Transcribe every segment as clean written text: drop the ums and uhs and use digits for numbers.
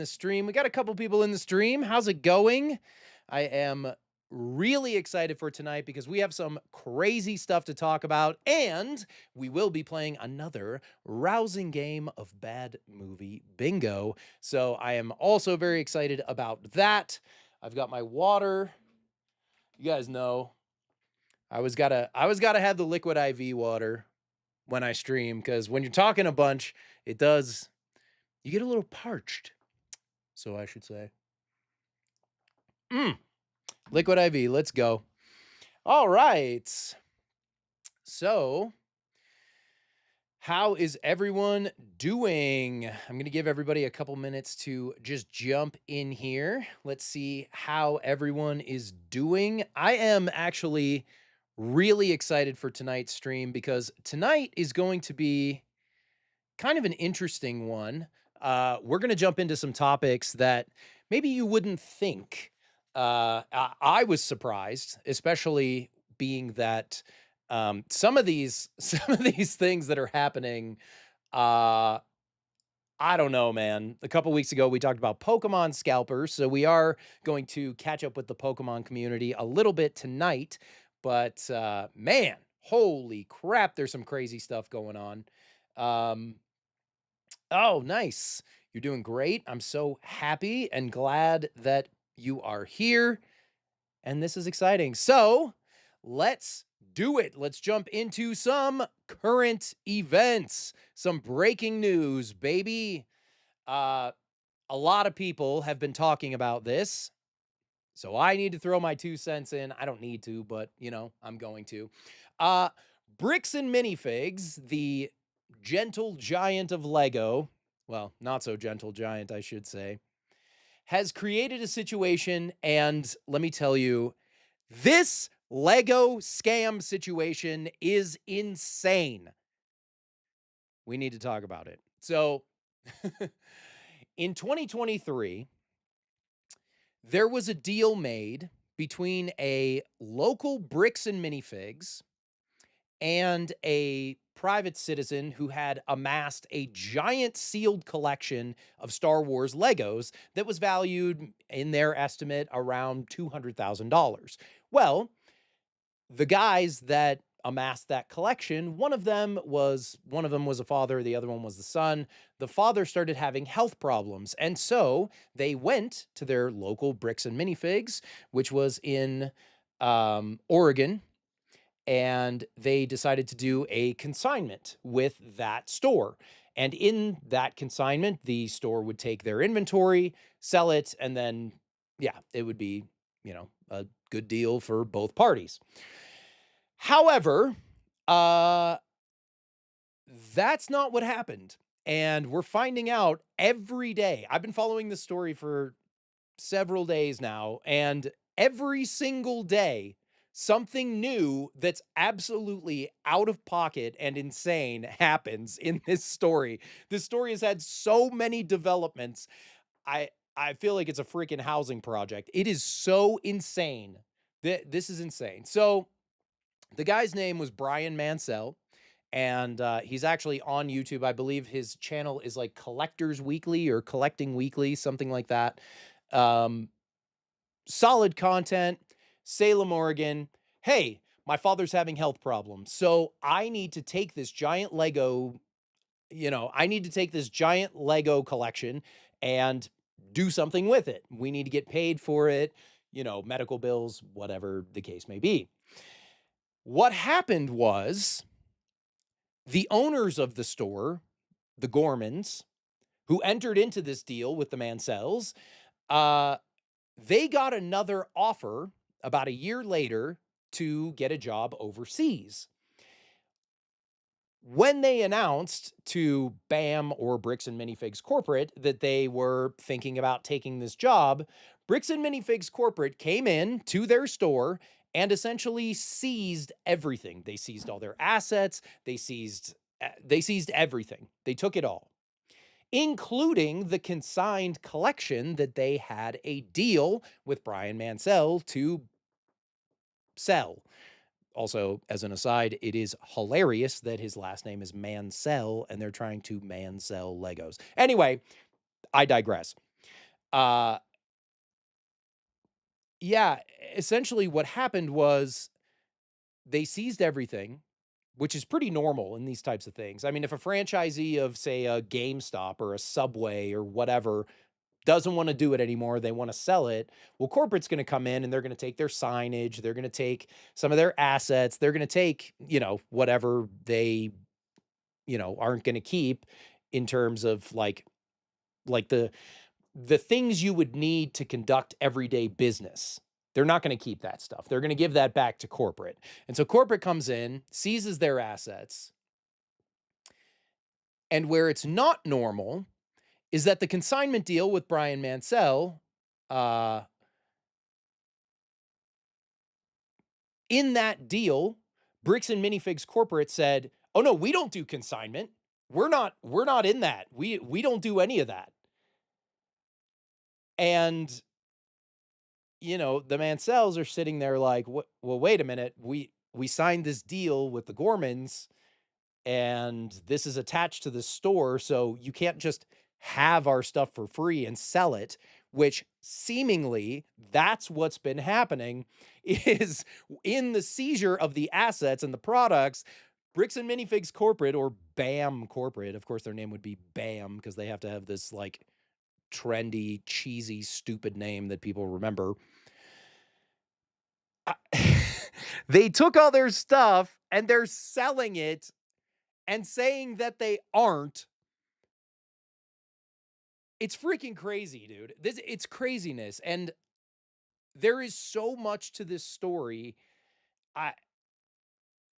The stream. We got a couple people in the stream. How's it going? I am really excited for tonight because we have some crazy stuff to talk about, and we will be playing another rousing game of bad movie bingo. So I am also very excited about that. I've got my water. You guys know I was gotta have the liquid IV water when I stream because when you're talking a bunch, it does you get a little parched. So I should say. Mm, liquid IV, let's go. All right. So, how is everyone doing? I'm going to give everybody a couple minutes to just jump in here. Let's see how everyone is doing. I am actually really excited for tonight's stream because tonight is going to be kind of an interesting one. We're going to jump into some topics that maybe you wouldn't think. I was surprised, especially being that some of these some of these things that are happening. Uh, I don't know, man. A couple weeks ago, we talked about Pokemon scalpers, so we are going to catch up with the Pokemon community a little bit tonight. But man, holy crap! There's some crazy stuff going on. Um, Oh, nice. You're doing great. I'm so happy and glad that you are here. And this is exciting. So let's do it. Let's jump into some current events, some breaking news, baby. Uh, a lot of people have been talking about this. So I need to throw my 2 cents in. I don't need to, but I'm going to. Uh, Bricks and Minifigs, the gentle giant of Lego, well, not so gentle giant, I should say, has created a situation. And let me tell you, this Lego scam situation is insane. We need to talk about it. So in 2023, there was a deal made between a local Bricks and Minifigs and a private citizen who had amassed a giant sealed collection of Star Wars Legos that was valued, in their estimate, around $200,000. Well, the guys that amassed that collection, one of them was a father, the other one was the son. The father started having health problems, and so they went to their local Bricks and Minifigs, which was in Oregon, and they decided to do a consignment with that store. And in that consignment, the store would take their inventory, sell it, and then, yeah, it would be, a good deal for both parties. However, uh, that's not what happened. And we're finding out every day. I've been following this story for several days now, and every single day, something new that's absolutely out of pocket and insane happens in this story. This story has had so many developments. I I feel like it's a freaking housing project. It is so insane. This is insane. So the guy's name was Brian Mansell, and he's actually on YouTube. I believe his channel is like Collectors Weekly or Collecting Weekly, something like that. Um, Solid content. Salem, Oregon. Hey, my father's having health problems, so I need to take this giant Lego. I need to take this giant Lego collection and do something with it. We need to get paid for it. Medical bills, whatever the case may be. What happened was the owners of the store, the Gormans, who entered into this deal with the Mansells, uh, they got another offer about a year later to get a job overseas. When they announced to BAM or Bricks and Minifigs Corporate that they were thinking about taking this job, Bricks and Minifigs Corporate came in to their store and essentially seized everything. They seized all their assets, they seized everything. They took it all, including the consigned collection that they had a deal with Brian Mansell to sell. Also, as an aside, it is hilarious that his last name is Mansell and they're trying to Mansell Legos. Anyway, I digress. Uh, yeah, essentially what happened was they seized everything, which is pretty normal in these types of things. I mean, if a franchisee of, say, a GameStop or a Subway or whatever doesn't want to do it anymore, they want to sell it. Well, corporate's going to come in and they're going to take their signage, they're going to take some of their assets, they're going to take, whatever they, aren't going to keep in terms of like the things you would need to conduct everyday business. They're not going to keep that stuff. They're going to give that back to corporate. And so corporate comes in, seizes their assets, and where it's not normal is that the consignment deal with Brian Mansell, uh, in that deal, Bricks and Minifigs corporate said, "Oh no, we don't do consignment. We're not in that. We don't do any of that." And the Mansells are sitting there like, "What? Well, wait a minute. We signed this deal with the Gormans and this is attached to the store, so you can't just have our stuff for free and sell it," which seemingly that's what's been happening is in the seizure of the assets and the products. Bricks and Minifigs corporate, or BAM corporate, of course their name would be BAM because they have to have this like trendy, cheesy, stupid name that people remember. Uh, they took all their stuff and they're selling it and saying that they aren't. It's freaking crazy, dude. It's craziness, and there is so much to this story. I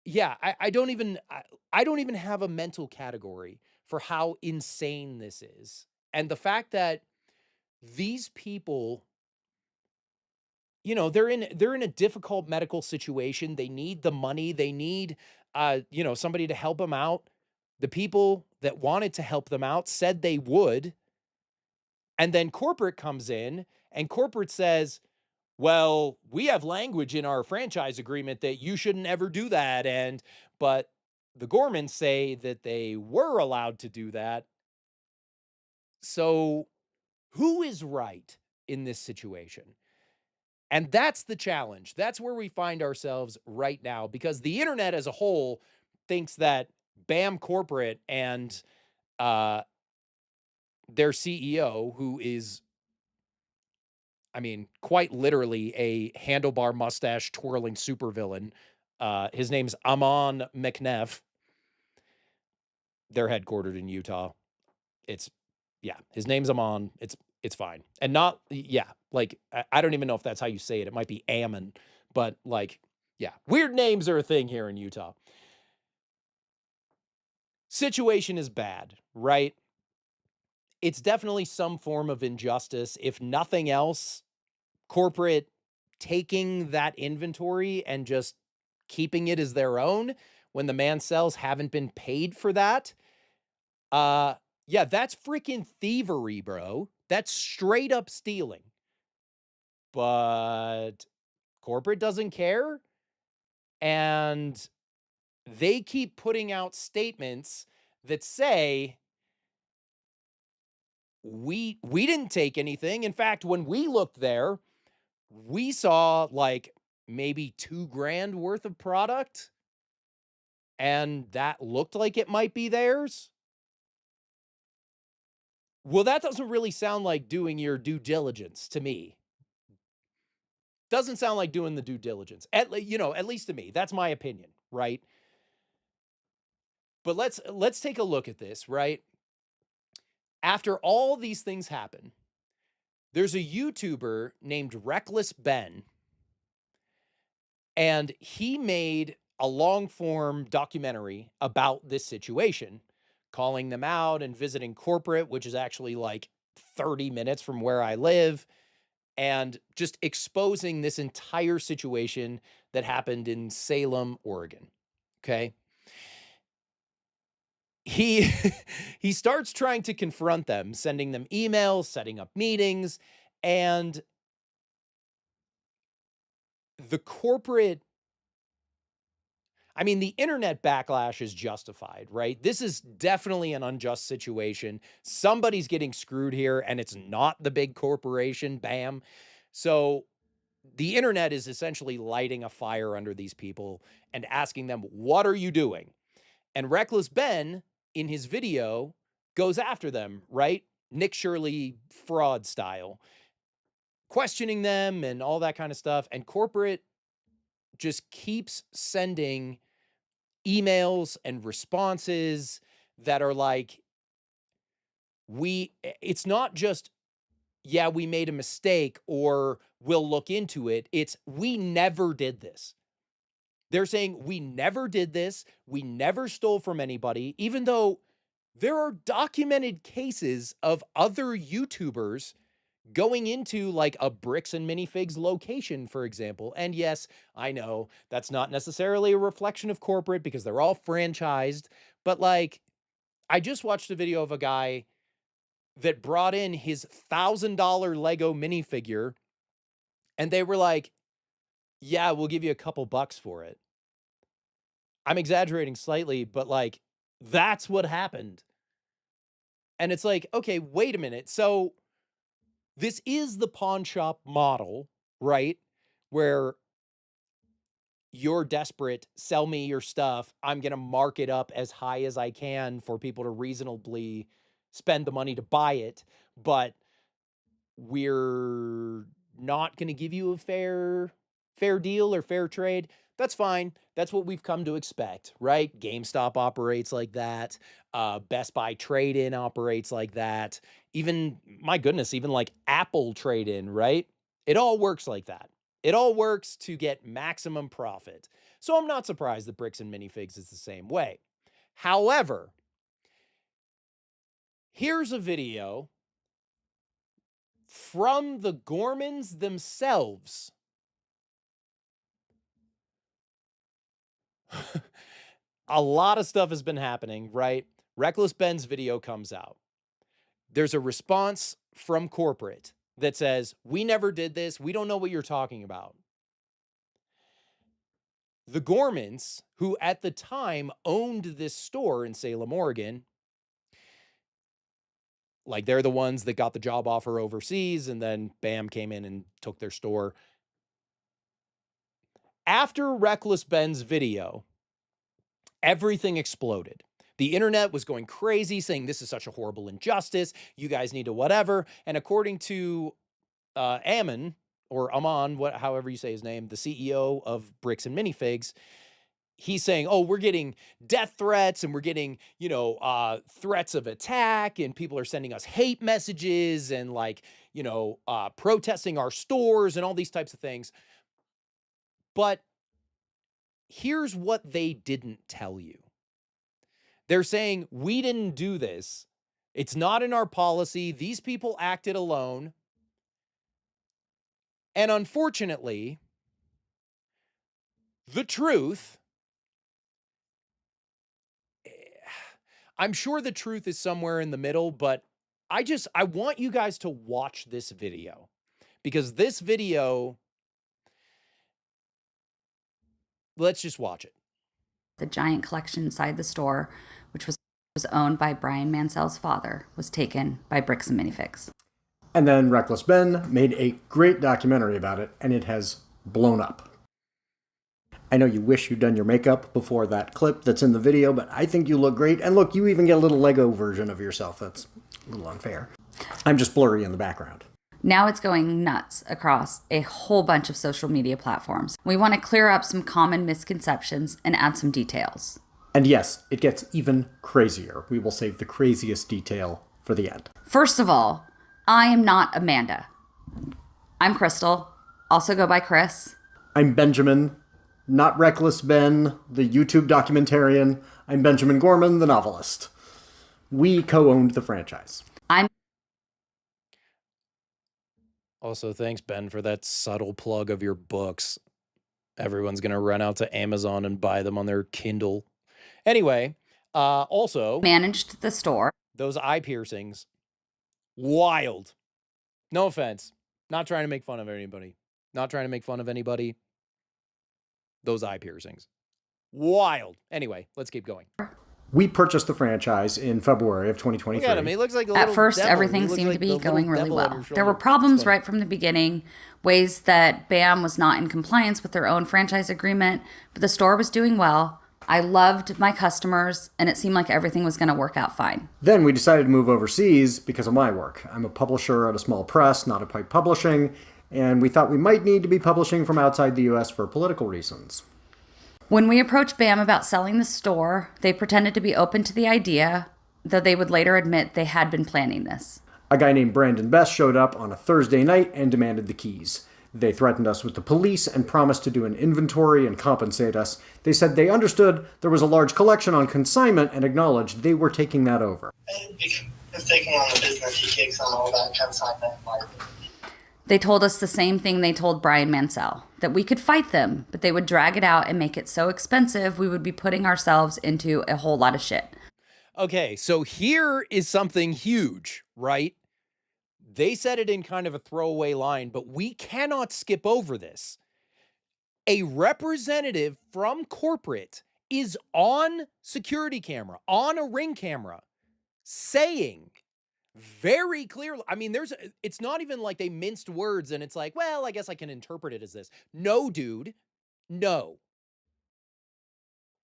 Yeah, I don't even have a mental category for how insane this is. And the fact that these people, they're in a difficult medical situation. They need the money. They need somebody to help them out. The people that wanted to help them out said they would. And then corporate comes in and corporate says, "Well, we have language in our franchise agreement that you shouldn't ever do that." But the Gormans say that they were allowed to do that. So who is right in this situation? And that's the challenge. That's where we find ourselves right now because the internet as a whole thinks that BAM Corporate and uh, their CEO, who is, I mean, quite literally a handlebar mustache twirling supervillain. His name's Amon McNeff. They're headquartered in Utah. It's Yeah, his name's Amon. It's fine. And not yeah, like I don't even know if that's how you say it. It might be Ammon, but like yeah, weird names are a thing here in Utah. Situation is bad, right? It's definitely some form of injustice. If nothing else, corporate taking that inventory and just keeping it as their own when the Mansells haven't been paid for that. Uh, yeah, that's freaking thievery, bro. That's straight up stealing. But corporate doesn't care, and they keep putting out statements that say we didn't take anything. In fact, when we looked there, we saw like maybe 2 grand worth of product and that looked like it might be theirs. Well, that doesn't really sound like doing your due diligence to me. Doesn't sound like doing the due diligence. At least to me. That's my opinion, right? But let's take a look at this, right? After all these things happen, there's a YouTuber named Reckless Ben, and he made a long form documentary about this situation, calling them out and visiting corporate, which is actually like 30 minutes from where I live, and just exposing this entire situation that happened in Salem, Oregon. Okay. He he starts trying to confront them, sending them emails, setting up meetings, and the corporate I mean, the internet backlash is justified, right? This is definitely an unjust situation. Somebody's getting screwed here, and it's not the big corporation, bam. So the internet is essentially lighting a fire under these people and asking them, what are you doing? And Reckless Ben, in his video, goes after them, right? Nick Shirley fraud style, questioning them and all that kind of stuff. And corporate just keeps sending emails and responses that are like, it's not just, yeah, we made a mistake or we'll look into it. It's, we never did this. They're saying we never did this. We never stole from anybody, even though there are documented cases of other YouTubers going into like a Bricks and Minifigs location, for example. And yes, I know that's not necessarily a reflection of corporate because they're all franchised, but like, I just watched a video of a guy that brought in his $1,000 Lego minifigure and they were like, yeah, we'll give you a couple bucks for it. I'm exaggerating slightly, but like, that's what happened. And it's like, okay, wait a minute. So this is the pawn shop model, right? Where you're desperate, sell me your stuff. I'm going to mark it up as high as I can for people to reasonably spend the money to buy it. But we're not going to give you a fair deal or fair trade. That's fine. That's what we've come to expect, right? GameStop operates like that. Best Buy trade-in operates like that. Even, my goodness, even like Apple trade-in, right? It all works like that. It all works to get maximum profit. So I'm not surprised that Bricks and Minifigs is the same way. However, here's a video from the Gormans themselves. A lot of stuff has been happening, right? Reckless Ben's video comes out. There's a response from corporate that says, we never did this. We don't know what you're talking about. The Gormans, who at the time owned this store in Salem, Oregon, like they're the ones that got the job offer overseas and then bam, came in and took their store. After Reckless Ben's video, everything exploded. The internet was going crazy saying this is such a horrible injustice. You guys need to whatever. And according to Ammon or Amon, however you say his name, the CEO of Bricks and Minifigs, he's saying, oh, we're getting death threats and we're getting, threats of attack and people are sending us hate messages and like, protesting our stores and all these types of things. But here's what they didn't tell you. They're saying, we didn't do this. It's not in our policy. These people acted alone. And unfortunately, the truth, I'm sure the truth is somewhere in the middle, but I want you guys to watch this video because this video, let's just watch it. The giant collection inside the store, which was owned by Brian Mansell's father, was taken by Bricks and Minifigs. And then Reckless Ben made a great documentary about it, and it has blown up. I know you wish you'd done your makeup before that clip that's in the video, but I think you look great. And look, you even get a little Lego version of yourself. That's a little unfair. I'm just blurry in the background. Now it's going nuts across a whole bunch of social media platforms. We want to clear up some common misconceptions and add some details. And yes, it gets even crazier. We will save the craziest detail for the end. First of all, I am not Amanda. I'm Crystal, also go by Chris. I'm Benjamin, not Reckless Ben, the YouTube documentarian. I'm Benjamin Gorman, the novelist. We co-owned the franchise. Also, thanks, Ben, for that subtle plug of your books. Everyone's going to run out to Amazon and buy them on their Kindle. Anyway, also... managed the store. Those eye piercings. Wild. No offense. Not trying to make fun of anybody. Not trying to make fun of anybody. Those eye piercings. Wild. Anyway, let's keep going. We purchased the franchise in February of 2023. Look at him. He looks like a At little first, devil. He everything looks seemed like to be the little going really devil on your well. There were shoulder. problems It's funny. right from the beginning, ways that BAM was not in compliance with their own franchise agreement, but the store was doing well. I loved my customers, and it seemed like everything was going to work out fine. Then we decided to move overseas because of my work. I'm a publisher at a small press, not a pipe publishing, and we thought we might need to be publishing from outside the US for political reasons. When we approached BAM about selling the store, they pretended to be open to the idea, though they would later admit they had been planning this. A guy named Brandon Best showed up on a Thursday night and demanded the keys. They threatened us with the police and promised to do an inventory and compensate us. They said they understood there was a large collection on consignment and acknowledged they were taking that over. Because taking on the business, he takes on all that consignment liability. They told us the same thing they told Brian Mansell, that we could fight them, but they would drag it out and make it so expensive we would be putting ourselves into a whole lot of shit. Okay, so here is something huge, right? They said it in kind of a throwaway line, but we cannot skip over this. A representative from corporate is on security camera, on a ring camera, saying very clearly, I mean, it's not even like they minced words and it's like, well, I guess I can interpret it as this. No, dude, no.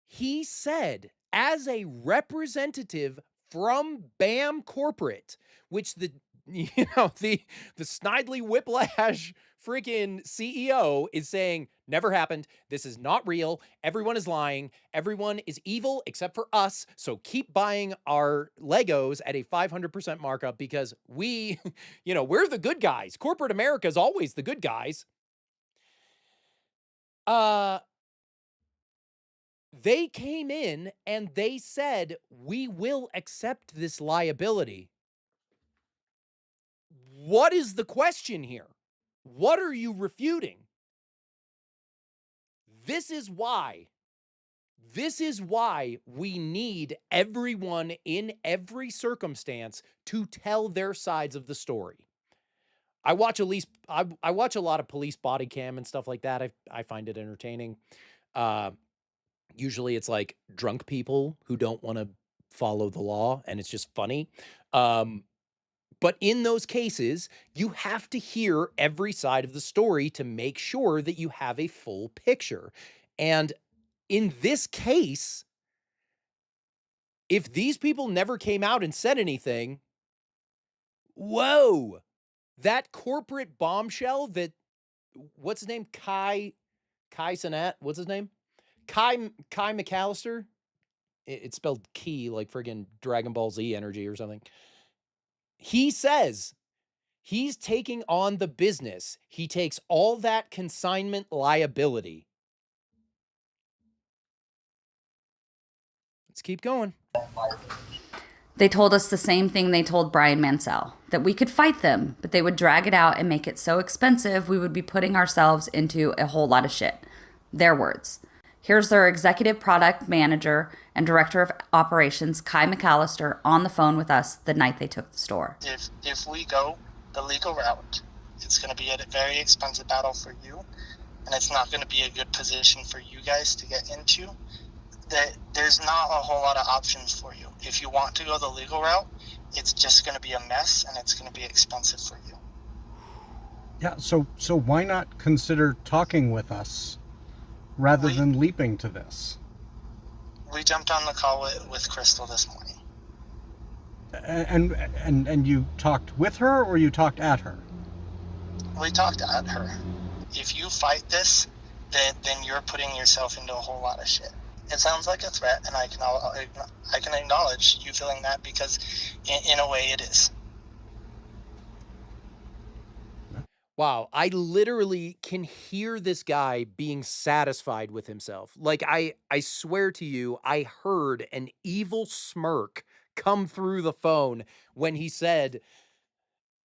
He said, as a representative from BAM Corporate, which the Snidely Whiplash freaking CEO is saying, never happened. This is not real. Everyone is lying. Everyone is evil except for us. So keep buying our Legos at a 500% markup because we're the good guys. Corporate America is always the good guys. They came in and they said, we will accept this liability. What is the question here? What are you refuting? This is why we need everyone in every circumstance to tell their sides of the story. I watch a lot of police body cam and stuff like that. I find it entertaining. Usually it's like drunk people who don't want to follow the law and it's just funny. But in those cases, you have to hear every side of the story to make sure that you have a full picture. And in this case, if these people never came out and said anything, whoa, that corporate bombshell that, what's his name? Kai Cenat, what's his name? Kai McAllister. It's spelled Key, like friggin' Dragon Ball Z energy or something. He says he's taking on the business. He takes all that consignment liability. Let's keep going. They told us the same thing they told Brian Mansell, that we could fight them, but they would drag it out and make it so expensive we would be putting ourselves into a whole lot of shit. Their words. Here's their executive product manager and director of operations, Kai McAllister, on the phone with us the night they took the store. If we go the legal route, it's going to be a very expensive battle for you, and it's not going to be a good position for you guys to get into. There's not a whole lot of options for you. If you want to go the legal route, it's just going to be a mess, and it's going to be expensive for you. Yeah, so why not consider talking with us rather than leaping to this? We jumped on the call with Crystal this morning. And you talked with her or you talked at her? We talked at her. If you fight this, then you're putting yourself into a whole lot of shit. It sounds like a threat, and I can acknowledge you feeling that because in a way it is. Wow, I literally can hear this guy being satisfied with himself. Like, I swear to you, I heard an evil smirk come through the phone when he said,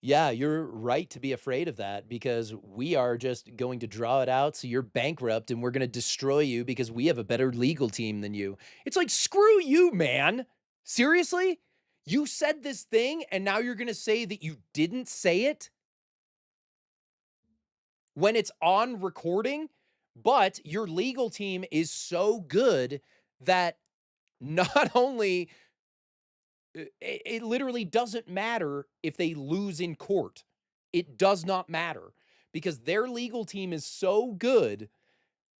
yeah, you're right to be afraid of that because we are just going to draw it out so you're bankrupt and we're going to destroy you because we have a better legal team than you. It's like, screw you, man. Seriously? You said this thing and now you're going to say that you didn't say it? When it's on recording, But your legal team is so good that not only it literally doesn't matter if they lose in court. It does not matter because their legal team is so good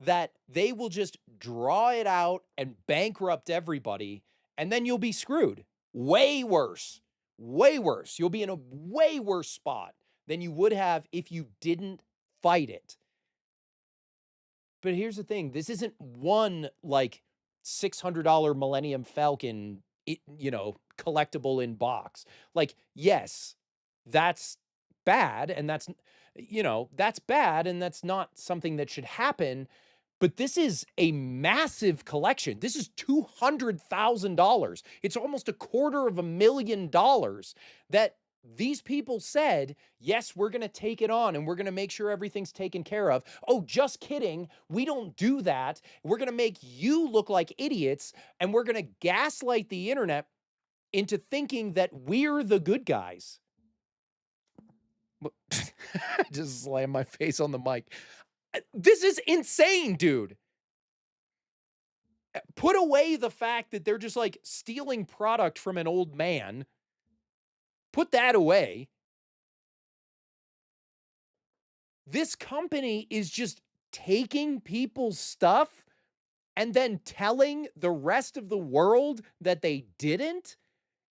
that they will just draw it out and bankrupt everybody, and then you'll be screwed. Way worse. Way worse. You'll be in a way worse spot than you would have if you didn't fight it. But here's the thing, this isn't one like $600 Millennium Falcon, collectible in box. Like, yes, that's bad, and that's bad, and that's not something that should happen. But this is a massive collection. This is $200,000. It's almost $250,000 that these people said, yes, we're going to take it on and we're going to make sure everything's taken care of. Oh, just kidding. We don't do that. We're going to make you look like idiots, and we're going to gaslight the internet into thinking that we're the good guys. Just slammed my face on the mic. This is insane, dude. Put away the fact that they're just like stealing product from an old man. Put that away. This company is just taking people's stuff and then telling the rest of the world that they didn't,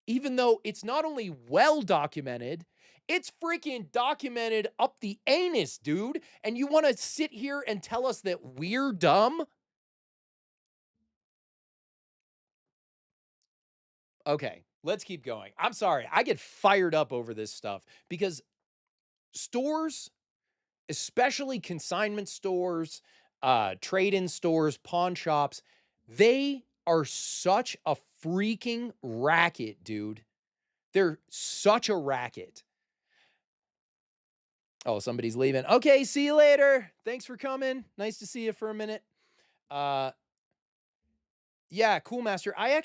even though it's not only well documented, it's freaking documented up the anus, dude. And you want to sit here and tell us that we're dumb? Okay, let's keep going. I'm sorry. I get fired up over this stuff because stores, especially consignment stores, trade-in stores, pawn shops, they are such a freaking racket, dude. They're such a racket. Oh, somebody's leaving. Okay, see you later. Thanks for coming. Nice to see you for a minute. Yeah, cool, Master. I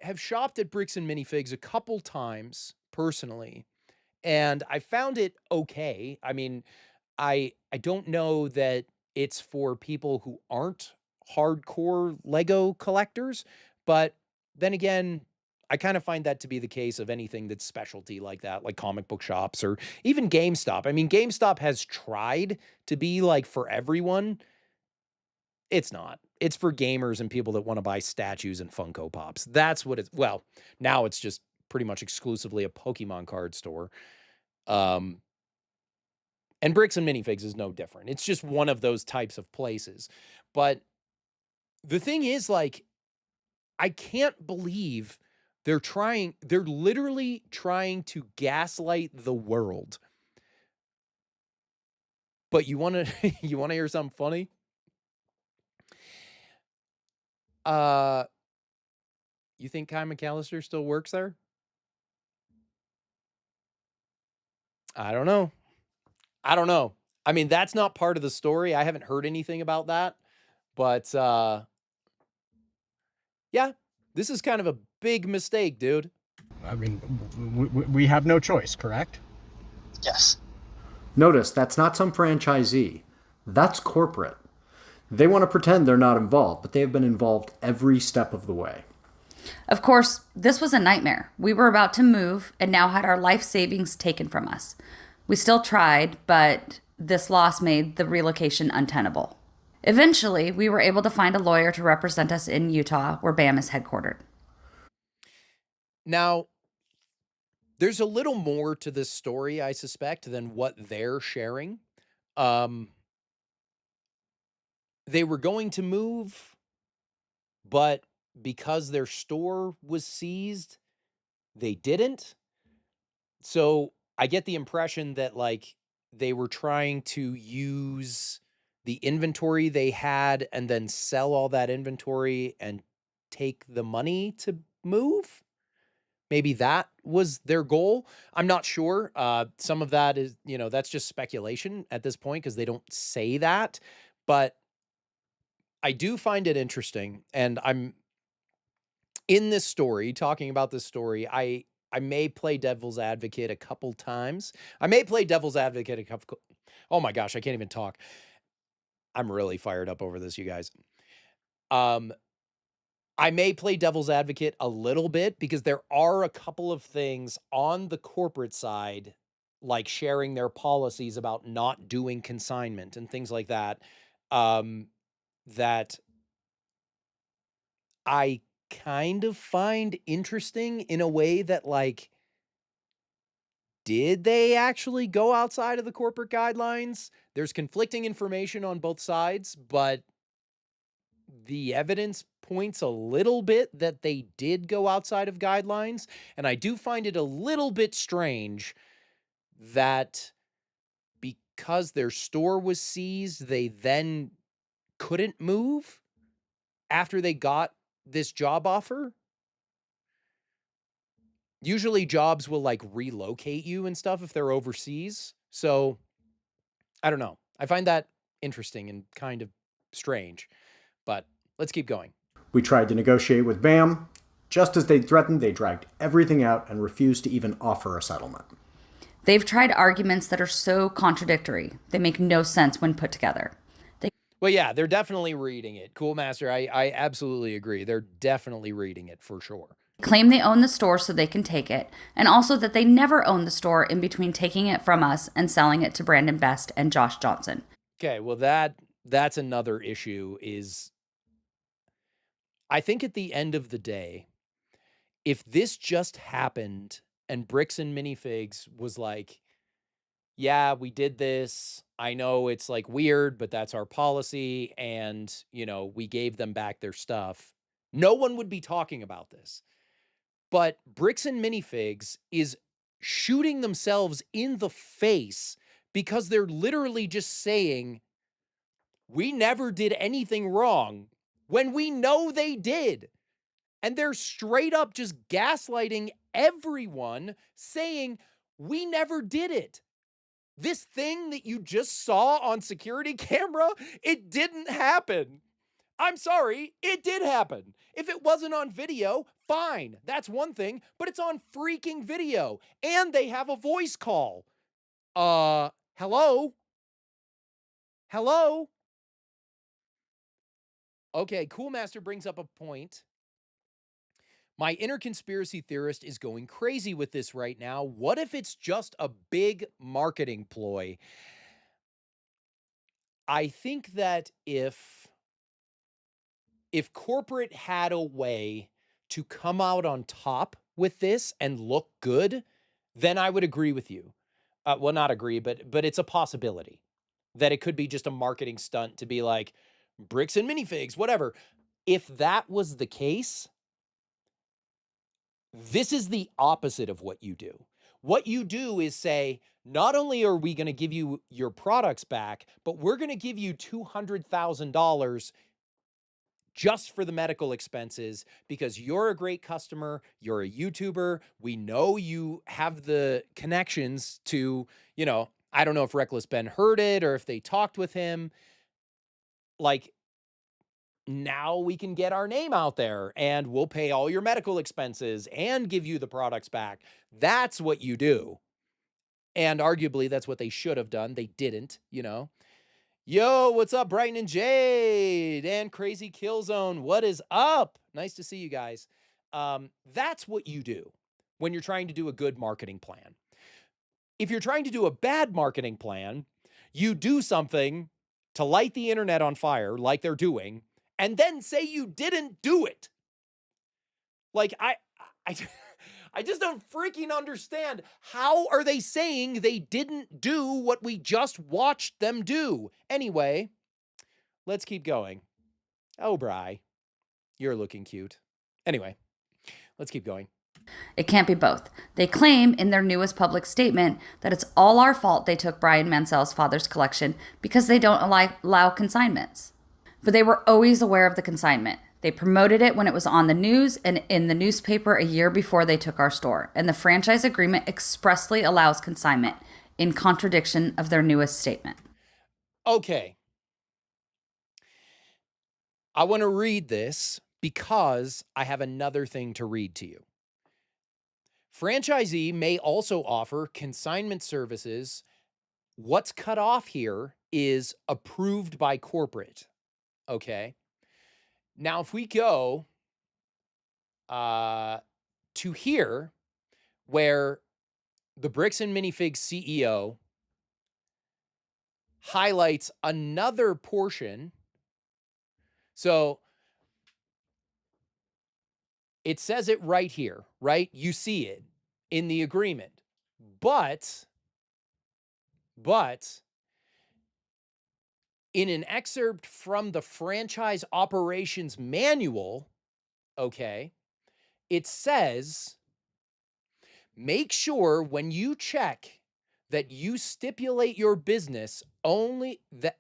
have shopped at Bricks and Minifigs a couple times personally, and I found it okay. I mean, I don't know that it's for people who aren't hardcore Lego collectors, but then again, I kind of find that to be the case of anything that's specialty like that, like comic book shops or even GameStop. I mean, GameStop has tried to be like for everyone. It's not. It's for gamers and people that want to buy statues and Funko Pops. That's what it's, well, now it's just pretty much exclusively a Pokemon card store. And Bricks and Minifigs is no different. It's just one of those types of places. But the thing is, like, I can't believe they're literally trying to gaslight the world. But you want to you want to hear something funny? You think Kai McAllister still works there? I don't know. I don't know. I mean, that's not part of the story. I haven't heard anything about that. But yeah, this is kind of a big mistake, dude. I mean, we have no choice, correct? Yes. Notice, that's not some franchisee. That's corporate. They want to pretend they're not involved, but they have been involved every step of the way. Of course, this was a nightmare. We were about to move and now had our life savings taken from us. We still tried, but this loss made the relocation untenable. Eventually, we were able to find a lawyer to represent us in Utah, where BAM is headquartered. Now, there's a little more to this story, I suspect, than what they're sharing. They were going to move, but because their store was seized, they didn't. So I get the impression that, like, they were trying to use the inventory they had and then sell all that inventory and take the money to move. Maybe that was their goal. I'm not sure. Some of that is, that's just speculation at this point because they don't say that. But I do find it interesting. And I'm in this story, talking about this story, I may play devil's advocate a couple times. Oh my gosh, I can't even talk. I'm really fired up over this, you guys. I may play devil's advocate a little bit because there are a couple of things on the corporate side, like sharing their policies about not doing consignment and things like that, that I kind of find interesting in a way that, like, did they actually go outside of the corporate guidelines? There's conflicting information on both sides, but the evidence points a little bit that they did go outside of guidelines. And I do find it a little bit strange that because their store was seized, they then couldn't move after they got this job offer. Usually jobs will like relocate you and stuff if they're overseas. So I don't know. I find that interesting and kind of strange, but let's keep going. We tried to negotiate with BAM. Just as they threatened, they dragged everything out and refused to even offer a settlement. They've tried arguments that are so contradictory. They make no sense when put together. Well, yeah, they're definitely reading it. Cool Master, I absolutely agree. They're definitely reading it for sure. Claim they own the store so they can take it, and also that they never owned the store in between taking it from us and selling it to Brandon Best and Josh Johnson. Okay, well that's another issue is I think at the end of the day, if this just happened and Bricks and Minifigs was like, yeah, we did this. I know it's like weird, but that's our policy. And, you know, we gave them back their stuff. No one would be talking about this. But Bricks and Minifigs is shooting themselves in the face because they're literally just saying, we never did anything wrong when we know they did. And they're straight up just gaslighting everyone, saying, we never did it. This thing that you just saw on security camera, it didn't happen. I'm sorry, it did happen. If it wasn't on video, fine. That's one thing, but it's on freaking video. And they have a voice call. Hello? Hello? Okay, Cool Master brings up a point. My inner conspiracy theorist is going crazy with this right now. What if it's just a big marketing ploy? I think that if corporate had a way to come out on top with this and look good, then I would agree with you. Well, not agree, but it's a possibility that it could be just a marketing stunt to be like Bricks and Minifigs, whatever. If that was the case, this is the opposite of what you do. What you do is say, not only are we going to give you your products back, but we're going to give you $200,000 just for the medical expenses because you're a great customer, you're a YouTuber, we know you have the connections to, you know, I don't know if Reckless Ben heard it or if they talked with him. Like, now we can get our name out there and we'll pay all your medical expenses and give you the products back. That's what you do. And arguably, that's what they should have done. They didn't, you know. Yo, what's up, Brighton and Jade and Crazy Killzone? What is up? Nice to see you guys. That's what you do when you're trying to do a good marketing plan. If you're trying to do a bad marketing plan, you do something to light the internet on fire like they're doing, and then say you didn't do it. Like, I just don't freaking understand. How are they saying they didn't do what we just watched them do? Anyway, let's keep going. Oh, Bri, you're looking cute. Anyway, let's keep going. It can't be both. They claim in their newest public statement that it's all our fault they took Brian Mansell's father's collection because they don't allow consignments. But they were always aware of the consignment. They promoted it when it was on the news and in the newspaper a year before they took our store. And the franchise agreement expressly allows consignment in contradiction of their newest statement. Okay. I want to read this because I have another thing to read to you. Franchisee may also offer consignment services. What's cut off here is approved by corporate. Okay. Now, if we go to here, where the Bricks and Minifigs CEO highlights another portion. So it says it right here, right? You see it in the agreement. But in an excerpt from the franchise operations manual, okay, it says, make sure when you check that you stipulate your business only that,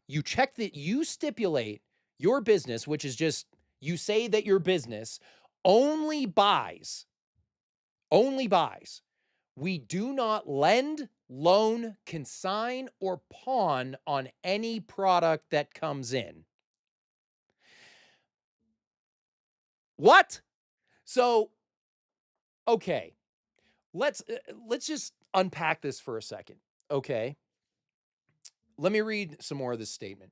you check that you stipulate your business, which is just, you say that your business only buys. We do not lend, loan, consign, or pawn on any product that comes in. What? So, okay, let's just unpack this for a second, okay? Let me read some more of this statement.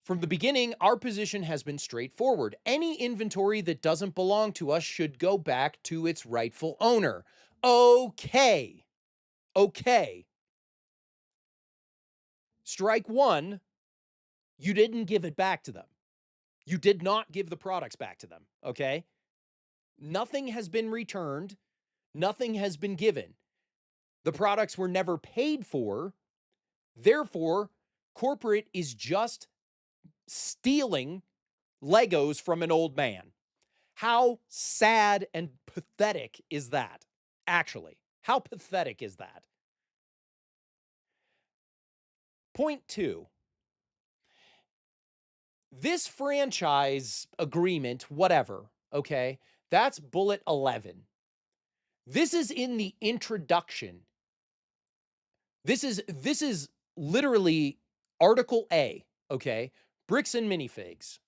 From the beginning, our position has been straightforward. Any inventory that doesn't belong to us should go back to its rightful owner. Okay. Strike one, you didn't give it back to them. You did not give the products back to them, okay? Nothing has been returned. Nothing has been given. The products were never paid for. Therefore, corporate is just stealing Legos from an old man. How sad and pathetic is that? Actually, how pathetic is that? Point two. This franchise agreement, whatever, okay, that's bullet 11. This is in the introduction. This is literally Article A, okay? Bricks and Minifigs.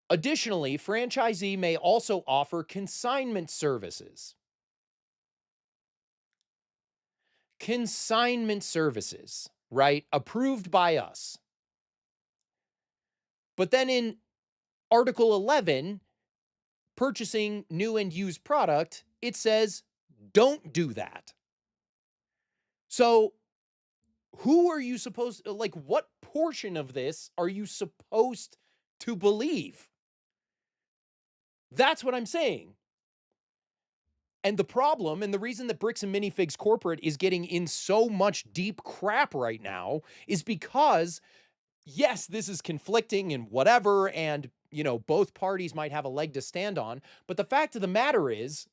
Additionally, franchisee may also offer consignment services. Consignment services, right? Approved by us. But then in Article 11, purchasing new and used product, it says, don't do that. So who are you supposed to, like, what portion of this are you supposed to believe? That's what I'm saying. And the problem, and the reason that Bricks and Minifigs Corporate is getting in so much deep crap right now is because, yes, this is conflicting and whatever, and, you know, both parties might have a leg to stand on. But the fact of the matter is,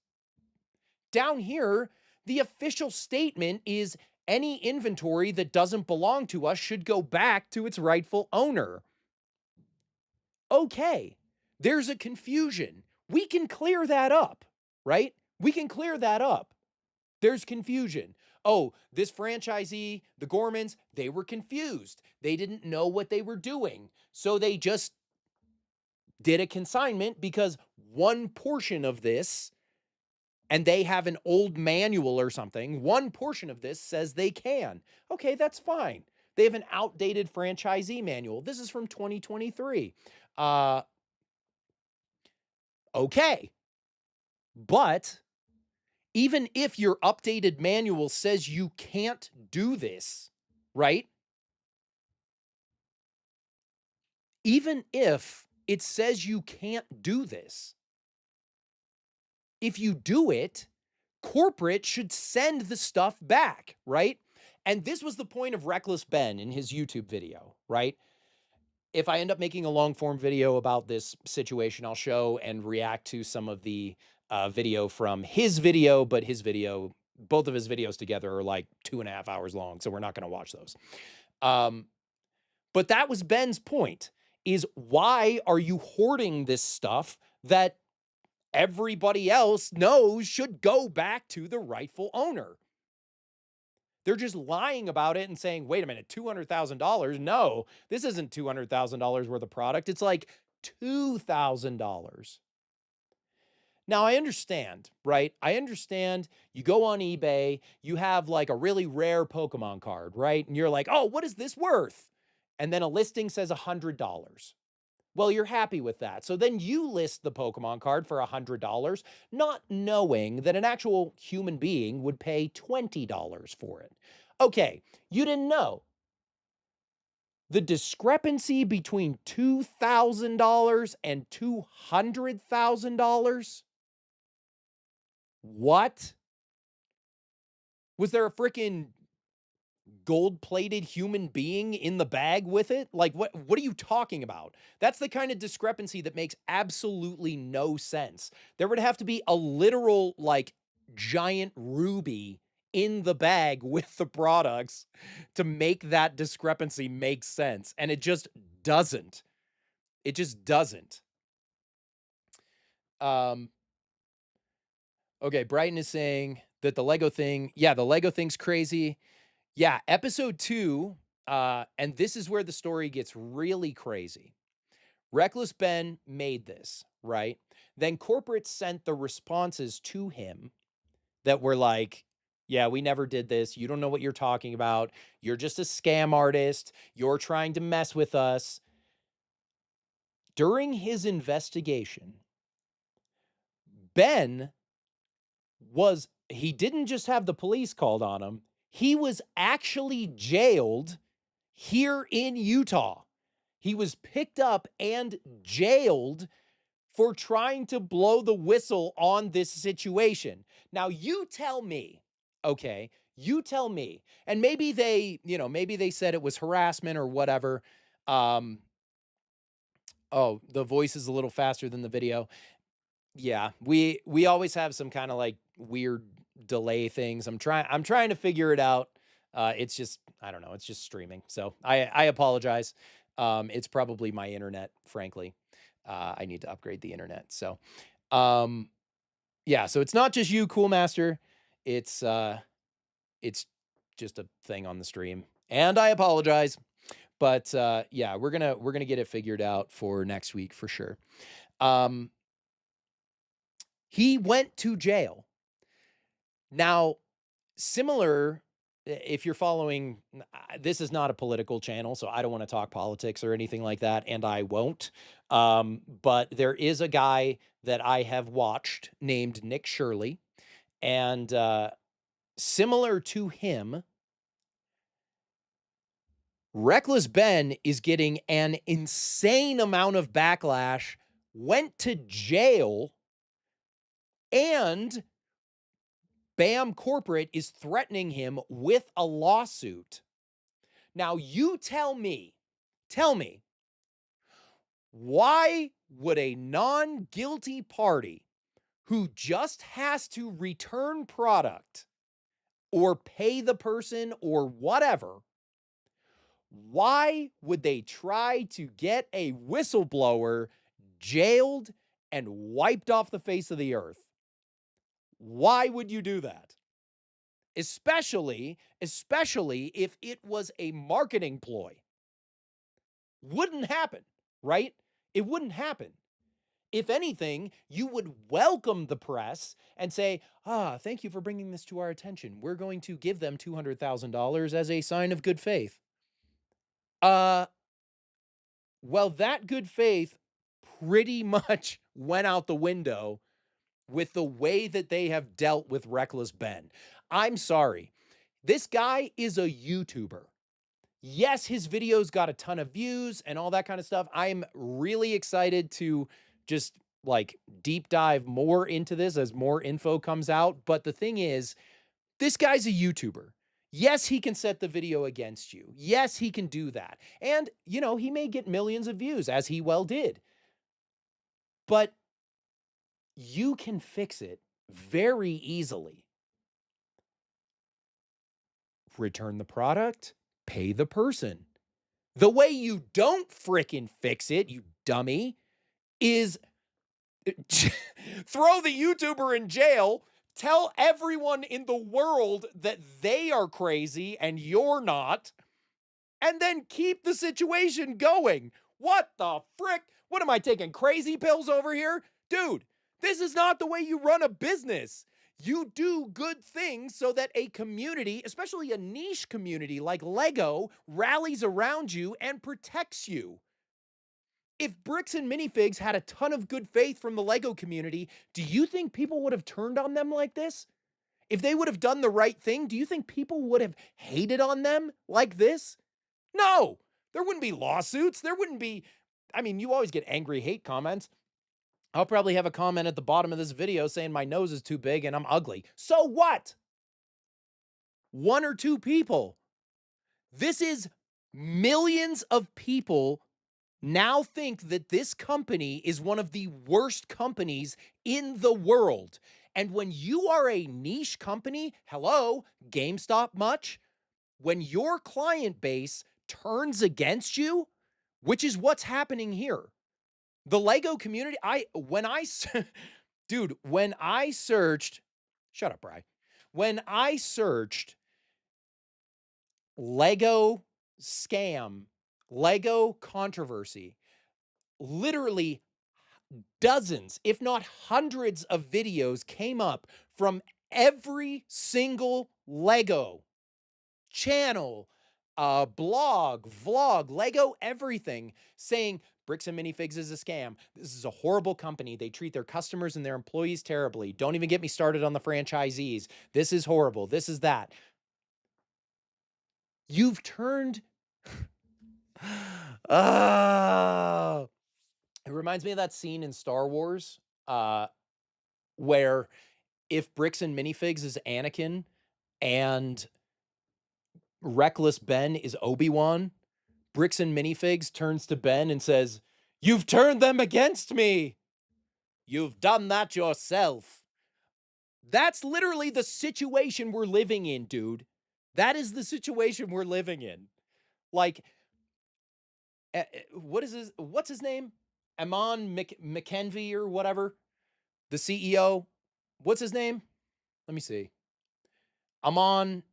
down here, the official statement is any inventory that doesn't belong to us should go back to its rightful owner. Okay, there's a confusion. We can clear that up, right? We can clear that up. There's confusion. Oh, this franchisee, the Gormans, they were confused. They didn't know what they were doing. So they just did a consignment because one portion of this, and they have an old manual or something, one portion of this says they can. Okay, that's fine. They have an outdated franchisee manual. This is from 2023. Okay. But even if your updated manual says you can't do this, right? Even if it says you can't do this, if you do it, corporate should send the stuff back, right? And this was the point of Reckless Ben in his YouTube video, right? If I end up making a long form video about this situation, I'll show and react to some of the video from his video, but his video, both of his videos together are like 2.5 hours long, so we're not going to watch those. But that was Ben's point, is why are you hoarding this stuff that everybody else knows should go back to the rightful owner? They're just lying about it and saying, wait a minute, $200,000? No, this isn't $200,000 worth of product. It's like $2,000. Now, I understand, right? I understand you go on eBay, you have like a really rare Pokemon card, right? And you're like, oh, what is this worth? And then a listing says $100. Well, you're happy with that. So then you list the Pokemon card for $100, not knowing that an actual human being would pay $20 for it. Okay, you didn't know. The discrepancy between $2,000 and $200,000? What? Was there a freaking gold-plated human being in the bag with it? Like, what are you talking about? That's the kind of discrepancy that makes absolutely no sense. There would have to be a literal, like, giant ruby in the bag with the products to make that discrepancy make sense, and it just doesn't. It just doesn't. Okay, Brighton is saying that the Lego thing, yeah, the Lego thing's crazy. Yeah, episode 2, and this is where the story gets really crazy. Reckless Ben made this, right? Then corporate sent the responses to him that were like, yeah, we never did this. You don't know what you're talking about. You're just a scam artist. You're trying to mess with us. During his investigation, Ben he didn't just have the police called on him. He was actually jailed here in Utah. He was picked up and jailed for trying to blow the whistle on this situation. Now, you tell me, okay, you tell me, and maybe they said it was harassment or whatever. Oh, the voice is a little faster than the video. Yeah, we always have some kind of like weird delay things. I'm trying to figure it out. It's just, I don't know, it's just streaming. So I apologize. It's probably my internet, frankly. I need to upgrade the internet. So yeah, so it's not just you, Cool Master. It's just a thing on the stream. And I apologize. But yeah, we're gonna get it figured out for next week for sure. He went to jail. Now, similar, if you're following, this is not a political channel, so I don't want to talk politics or anything like that, and I won't. But there is a guy that I have watched named Nick Shirley, and similar to him, Reckless Ben is getting an insane amount of backlash, went to jail, and BAM Corporate is threatening him with a lawsuit. Now, you tell me, why would a non-guilty party who just has to return product or pay the person or whatever, why would they try to get a whistleblower jailed and wiped off the face of the earth? Why would you do that? Especially if it was a marketing ploy. Wouldn't happen, right? It wouldn't happen. If anything, you would welcome the press and say, thank you for bringing this to our attention. We're going to give them $200,000 as a sign of good faith. Well, that good faith pretty much went out the window with the way that they have dealt with Reckless Ben. I'm sorry. This guy is a YouTuber. Yes, his videos got a ton of views and all that kind of stuff. I'm really excited to just like deep dive more into this as more info comes out. But the thing is, this guy's a YouTuber. Yes, he can set the video against you. Yes, he can do that. And, he may get millions of views, as he well did. But you can fix it very easily. Return the product, pay the person. The way you don't frickin' fix it, you dummy, is throw the YouTuber in jail, tell everyone in the world that they are crazy and you're not, and then keep the situation going. What the frick? What am I taking, crazy pills over here? Dude, This is not the way you run a business. You do good things so that a community, especially a niche community like Lego, rallies around you and protects you. If Bricks and Minifigs had a ton of good faith from the Lego community, do you think people would have turned on them like this? If they would have done the right thing, do you think people would have hated on them like this? No, there wouldn't be lawsuits. There wouldn't be, I mean, you always get angry hate comments. I'll probably have a comment at the bottom of this video saying my nose is too big and I'm ugly. So what? One or two people. This is millions of people now think that this company is one of the worst companies in the world. And when you are a niche company, hello, GameStop much? When your client base turns against you, which is what's happening here. The Lego community, dude, when I searched, shut up, Bri. When I searched Lego scam, Lego controversy, literally dozens, if not hundreds of videos came up from every single Lego channel, blog, vlog, Lego, everything saying Bricks and Minifigs is a scam. This is a horrible company. They treat their customers and their employees terribly. Don't even get me started on the franchisees. This is horrible. This is that. You've turned... Oh, it reminds me of that scene in Star Wars where if Bricks and Minifigs is Anakin and Reckless Ben is Obi-Wan, Bricks and Minifigs turns to Ben and says, "You've turned them against me. You've done that yourself." That's literally the situation we're living in, dude. That is the situation we're living in. Like, what's his name? Amon McKenvey or whatever, the CEO. What's his name? Let me see. Amon.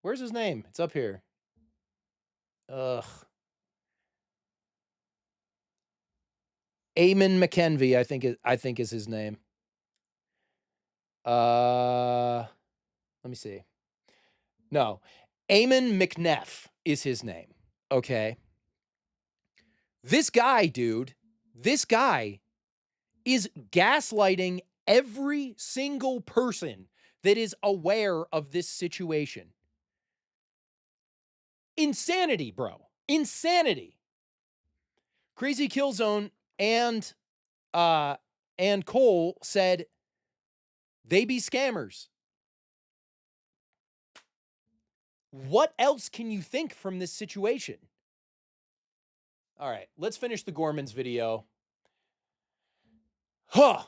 Where's his name? It's up here. Ugh. Amon McKenvey, I think is his name. Let me see. No, Amon McNeff is his name. Okay. This guy, dude, this guy is gaslighting every single person that is aware of this situation. Insanity, bro. Insanity. Crazy Killzone and Cole said they be scammers. What else can you think from this situation? All right, let's finish the Gorman's video. Huh.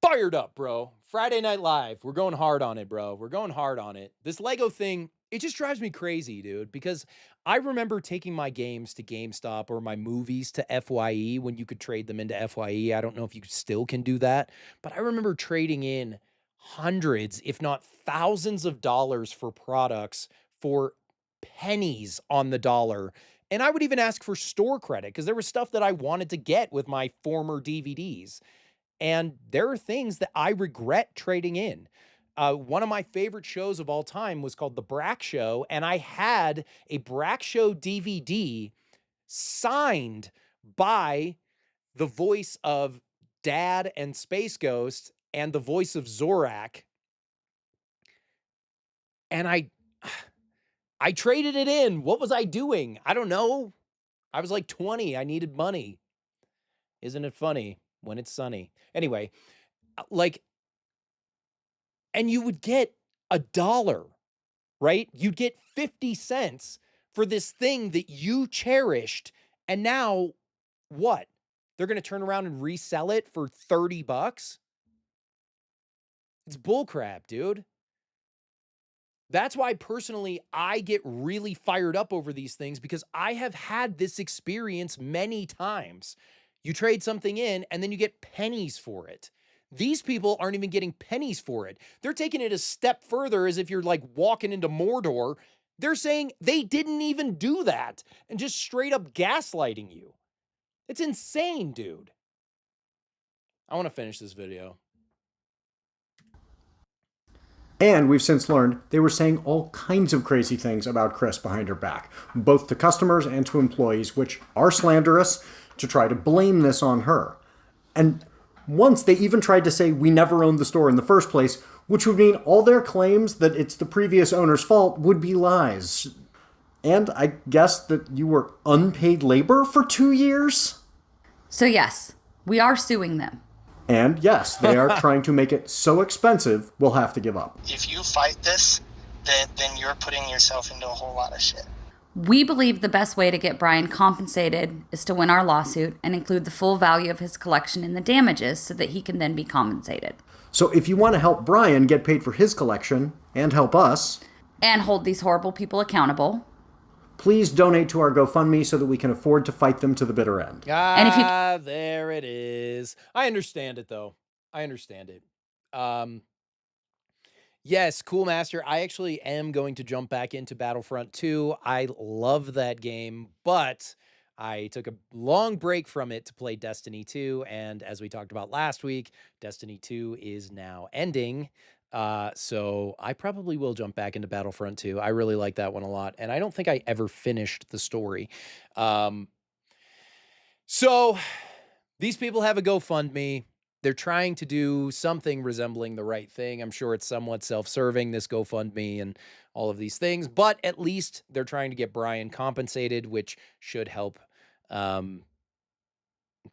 Fired up, bro. Friday Night Live. We're going hard on it, bro. We're going hard on it. This Lego thing, it just drives me crazy, dude, because I remember taking my games to GameStop or my movies to FYE when you could trade them into FYE. I don't know if you still can do that, but I remember trading in hundreds, if not thousands of dollars for products for pennies on the dollar. And I would even ask for store credit because there was stuff that I wanted to get with my former DVDs. And there are things that I regret trading in. One of my favorite shows of all time was called The Brack Show, and I had a Brack Show DVD signed by the voice of Dad and Space Ghost and the voice of Zorak. And I traded it in. What was I doing? I don't know. I was like 20. I needed money. Isn't it funny when it's sunny? Anyway, like, and you would get $1, right? You'd get 50 cents for this thing that you cherished. And now what? They're going to turn around and resell it for $30? It's bullcrap, dude. That's why personally I get really fired up over these things because I have had this experience many times. You trade something in and then you get pennies for it. These people aren't even getting pennies for it. They're taking it a step further as if you're like walking into Mordor. They're saying they didn't even do that and just straight up gaslighting you. It's insane, dude. I want to finish this video. And we've since learned they were saying all kinds of crazy things about Chris behind her back, both to customers and to employees, which are slanderous, to try to blame this on her. And once they even tried to say we never owned the store in the first place, which would mean all their claims that it's the previous owner's fault would be lies. And I guess that you were unpaid labor for 2 years? So yes, we are suing them. And yes, they are trying to make it so expensive, we'll have to give up. If you fight this, then you're putting yourself into a whole lot of shit. We believe the best way to get Brian compensated is to win our lawsuit and include the full value of his collection in the damages so that he can then be compensated. So if you want to help Brian get paid for his collection and help us, And hold these horrible people accountable. please donate to our GoFundMe so that we can afford to fight them to the bitter end. And if you- There it is. I understand it, though. I understand it. Yes, Cool Master. I actually am going to jump back into Battlefront 2. I love that game, but I took a long break from it to play Destiny 2. And as we talked about last week, Destiny 2 is now ending. So I probably will jump back into Battlefront 2. I really like that one a lot. And I don't think I ever finished the story. So these people have a GoFundMe. They're trying to do something resembling the right thing. I'm sure it's somewhat self-serving, this GoFundMe and all of these things, but at least they're trying to get Brian compensated, which should help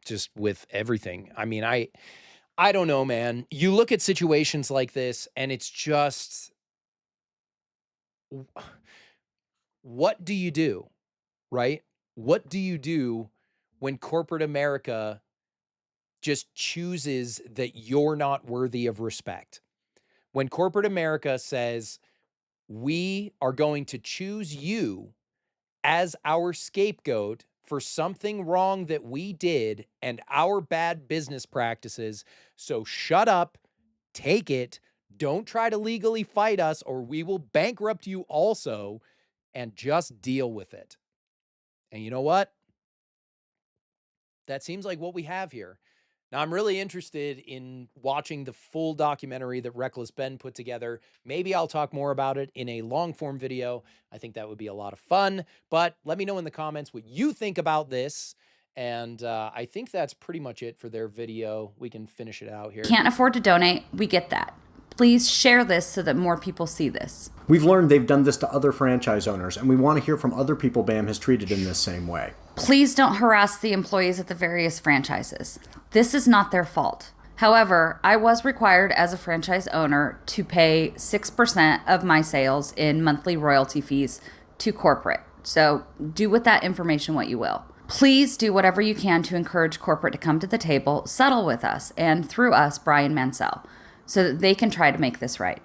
just with everything. I mean, I don't know, man. You look at situations like this and it's just, what do you do, right? What do you do when corporate America just chooses that you're not worthy of respect? When corporate America says, we are going to choose you as our scapegoat for something wrong that we did and our bad business practices, so shut up, take it, don't try to legally fight us or we will bankrupt you also, and just deal with it. And you know what? That seems like what we have here. Now, I'm really interested in watching the full documentary that Reckless Ben put together. Maybe I'll talk more about it in a long form video. I think that would be a lot of fun, but let me know in the comments what you think about this. And I think that's pretty much it for their video. We can finish it out here. can't afford to donate, we get that. Please share this so that more people see this. We've learned they've done this to other franchise owners, and we want to hear from other people BAM has treated in this same way. Please don't harass the employees at the various franchises. This is not their fault. However, I was required as a franchise owner to pay 6% of my sales in monthly royalty fees to corporate. So do with that information what you will. Please do whatever you can to encourage corporate to come to the table, settle with us, and through us, Brian Mansell, so that they can try to make this right.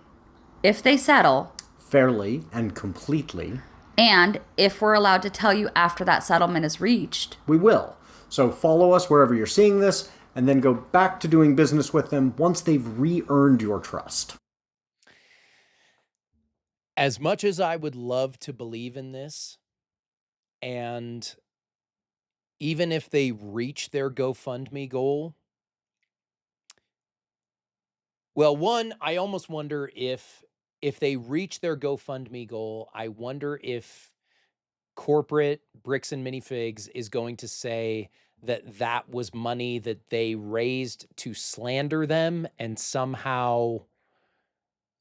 If they settle, Fairly and completely, and if we're allowed to tell you after that settlement is reached, we will. So follow us wherever you're seeing this, and then go back to doing business with them once they've re-earned your trust. As much as I would love to believe in this, and even if they reach their GoFundMe goal, well, one, I almost wonder if they reach their GoFundMe goal, I wonder if corporate Bricks and Minifigs is going to say that that was money that they raised to slander them, and somehow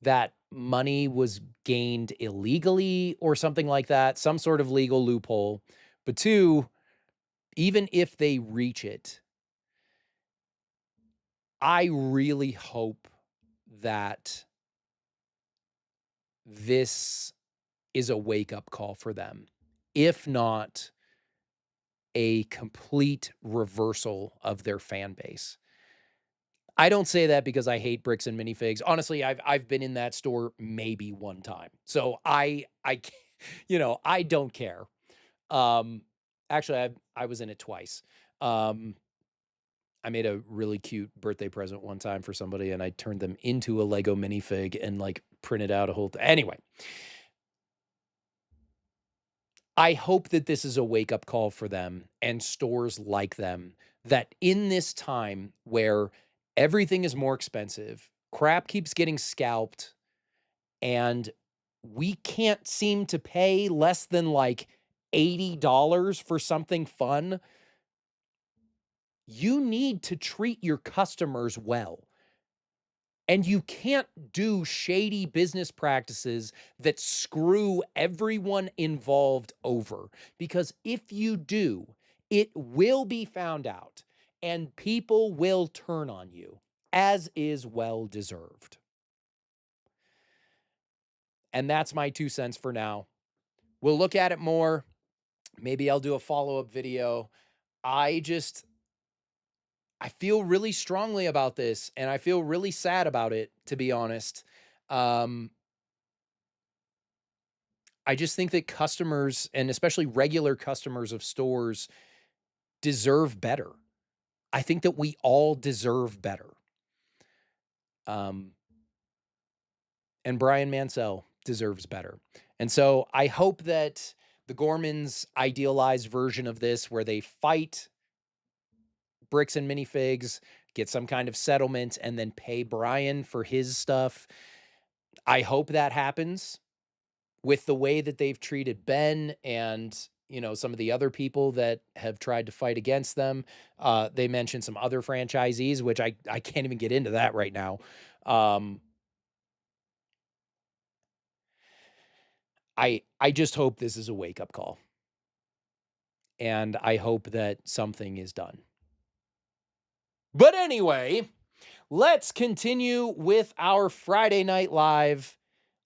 that money was gained illegally or something like that, some sort of legal loophole. But two, even if they reach it, I really hope that this is a wake-up call for them, if not a complete reversal of their fan base. I don't say that because I hate Bricks and Minifigs. Honestly, I've been in that store maybe one time. So I I don't care. Actually, I was in it twice. I made a really cute birthday present one time for somebody, and I turned them into a Lego minifig and like printed out a whole thing. Anyway, I hope that this is a wake-up call for them and stores like them, that in this time where everything is more expensive, crap keeps getting scalped, and we can't seem to pay less than like $80 for something fun, you need to treat your customers well. And you can't do shady business practices that screw everyone involved over. Because if you do, it will be found out and people will turn on you, as is well deserved. And that's my 2 cents for now. We'll look at it more. Maybe I'll do a follow-up video. I feel really strongly about this, and I feel really sad about it, to be honest. I just think that customers, and especially regular customers of stores, deserve better. I think that we all deserve better. And Brian Mansell deserves better. And so I hope that the Gormans' idealized version of this, where they fight Bricks and Minifigs, get some kind of settlement, and then pay Brian for his stuff, I hope that happens. With the way that they've treated Ben and, some of the other people that have tried to fight against them. They mentioned some other franchisees, which I can't even get into that right now. I just hope this is a wake-up call. And I hope that something is done. But anyway, let's continue with our Friday Night Live.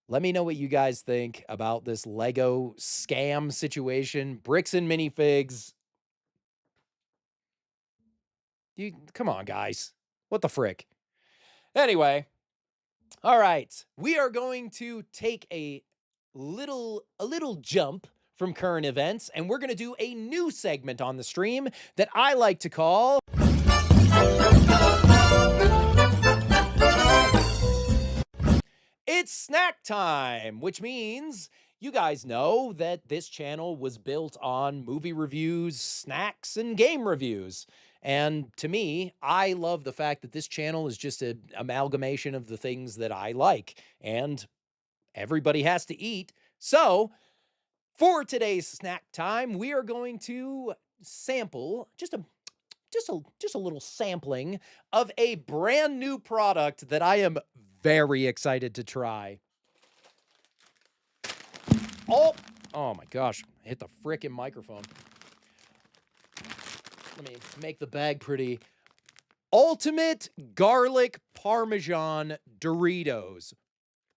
Let me know what you guys think about this Lego scam situation. Bricks and Minifigs. Come on, guys. What the frick? Anyway, all right. We are going to take a little jump from current events, and we're going to do a new segment on the stream that I like to call It's Snack Time, which means you guys know that this channel was built on movie reviews, snacks, and game reviews. And to me, I love the fact that this channel is just an amalgamation of the things that I like. And everybody has to eat. So for today's snack time, we are going to sample just a little sampling of a brand new product that I am very excited to try. Oh my gosh, I hit the frickin' microphone. Let me make the bag pretty. Ultimate Garlic Parmesan Doritos.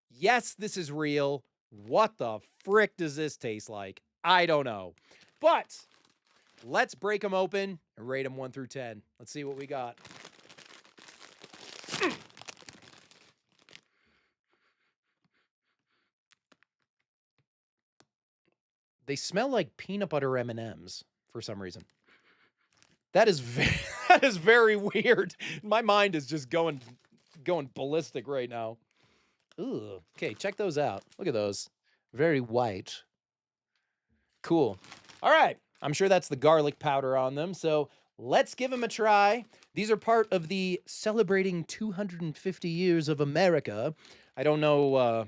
Yes, this is real. What the frick does this taste like? I don't know. But let's break them open and rate them 1 through 10. Let's see what we got. They smell like peanut butter M&Ms for some reason. That is very weird. My mind is just going ballistic right now. Ooh. Okay, check those out. Look at those. Very white. Cool. All right. I'm sure that's the garlic powder on them, so let's give them a try. These are part of the Celebrating 250 Years of America. I don't know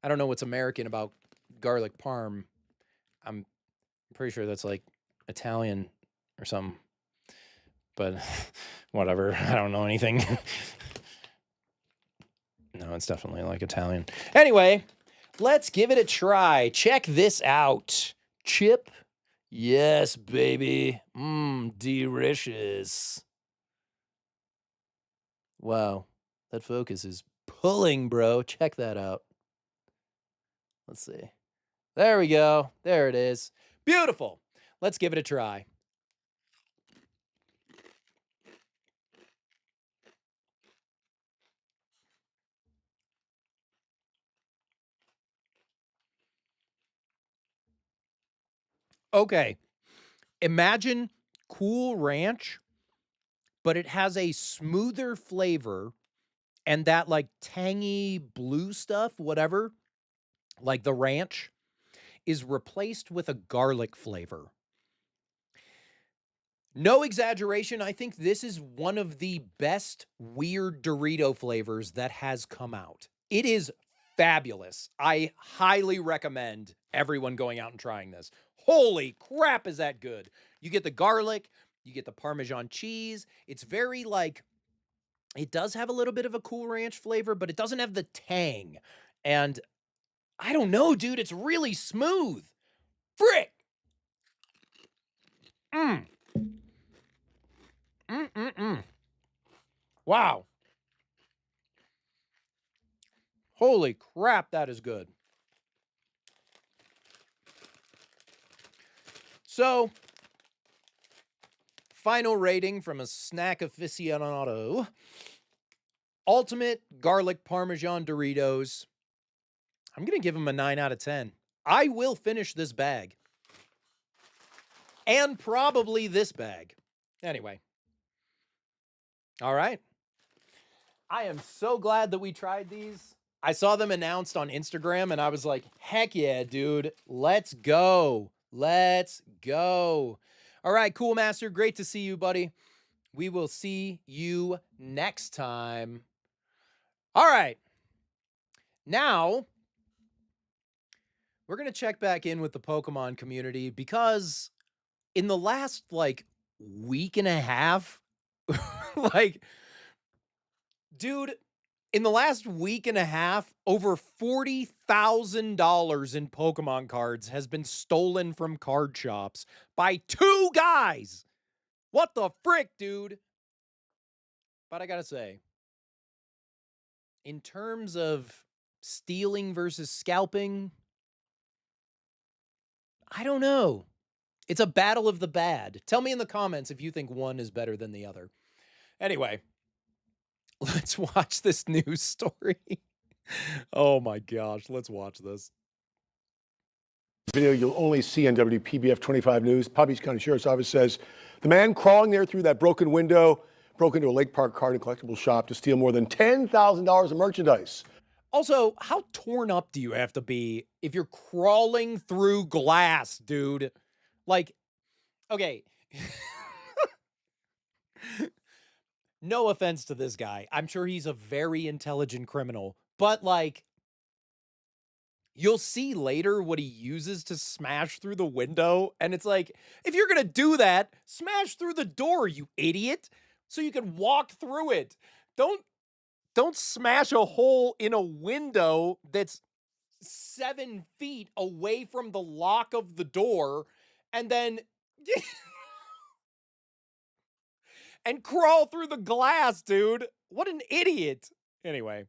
what's American about garlic parm. I'm pretty sure that's like Italian or something. But whatever. I don't know anything. No, it's definitely like Italian. Anyway, let's give it a try. Check this out. Chip. Yes, baby. Delicious. Wow. That focus is pulling, bro. Check that out. Let's see. There we go. There it is. Beautiful. Let's give it a try. Okay. Imagine Cool Ranch, but it has a smoother flavor and that like tangy blue stuff, whatever, like the ranch. is replaced with a garlic flavor. No exaggeration, I think this is one of the best weird Dorito flavors that has come out. It is fabulous. I highly recommend everyone going out and trying this. Holy crap, is that good? You get the garlic, you get the Parmesan cheese. It's very like, it does have a little bit of a Cool Ranch flavor, but it doesn't have the tang. And I don't know, dude, it's really smooth. Frick! Mmm. Mm-mm-mm. Wow. Holy crap, that is good. So, final rating from a snack aficionado. Ultimate Garlic Parmesan Doritos. I'm going to give them a 9 out of 10. I will finish this bag. And probably this bag. Anyway. All right. I am so glad that we tried these. I saw them announced on Instagram and I was like, heck yeah, dude. Let's go. Let's go. All right, Cool Master. Great to see you, buddy. We will see you next time. All right. Now, we're going to check back in with the Pokemon community because in the last, like, week and a half, like, dude, in the last week and a half, over $40,000 in Pokemon cards has been stolen from card shops by 2 guys. What the frick, dude? But I gotta say, in terms of stealing versus scalping, I don't know. It's a battle of the bad. Tell me in the comments if you think one is better than the other. Anyway, let's watch this news story. Oh my gosh, let's watch this. Video you'll only see on WPBF 25 News. Palm Beach County Sheriff's Office says the man crawling there through that broken window broke into a Lake Park card and collectible shop to steal more than $10,000 of merchandise. Also, how torn up do you have to be if you're crawling through glass, dude? Like, okay. No offense to this guy. I'm sure he's a very intelligent criminal, but like, you'll see later what he uses to smash through the window. And it's like, if you're going to do that, smash through the door, you idiot, so you can walk through it. Don't smash a hole in a window that's 7 feet away from the lock of the door and then and crawl through the glass, dude. What an idiot. Anyway.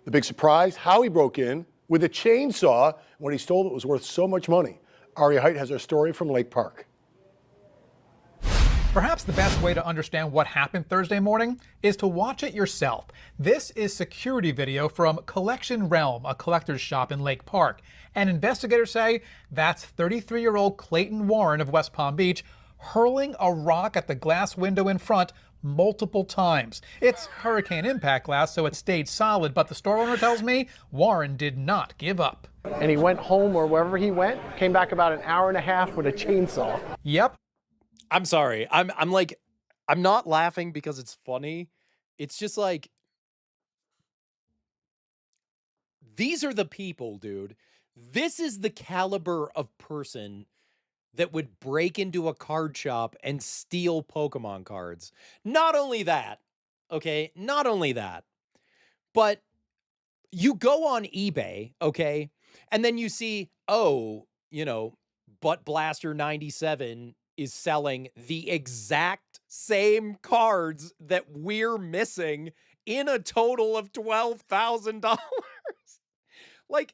The big surprise, how he broke in with a chainsaw when he stole it was worth so much money. Aria Height has our story from Lake Park. Perhaps the best way to understand what happened Thursday morning is to watch it yourself. This is security video from Collection Realm, a collector's shop in Lake Park. And investigators say that's 33-year-old Clayton Warren of West Palm Beach hurling a rock at the glass window in front multiple times. It's hurricane impact glass, so it stayed solid, but the store owner tells me Warren did not give up. And he went home or wherever he went, came back about an hour and a half with a chainsaw. Yep. I'm sorry. I'm not laughing because it's funny. It's just like, these are the people, dude. This is the caliber of person that would break into a card shop and steal Pokemon cards. Not only that, okay? Not only that, but you go on eBay, okay? And then you see, oh, Butt Blaster 97 is selling the exact same cards that we're missing in a total of $12,000. Like,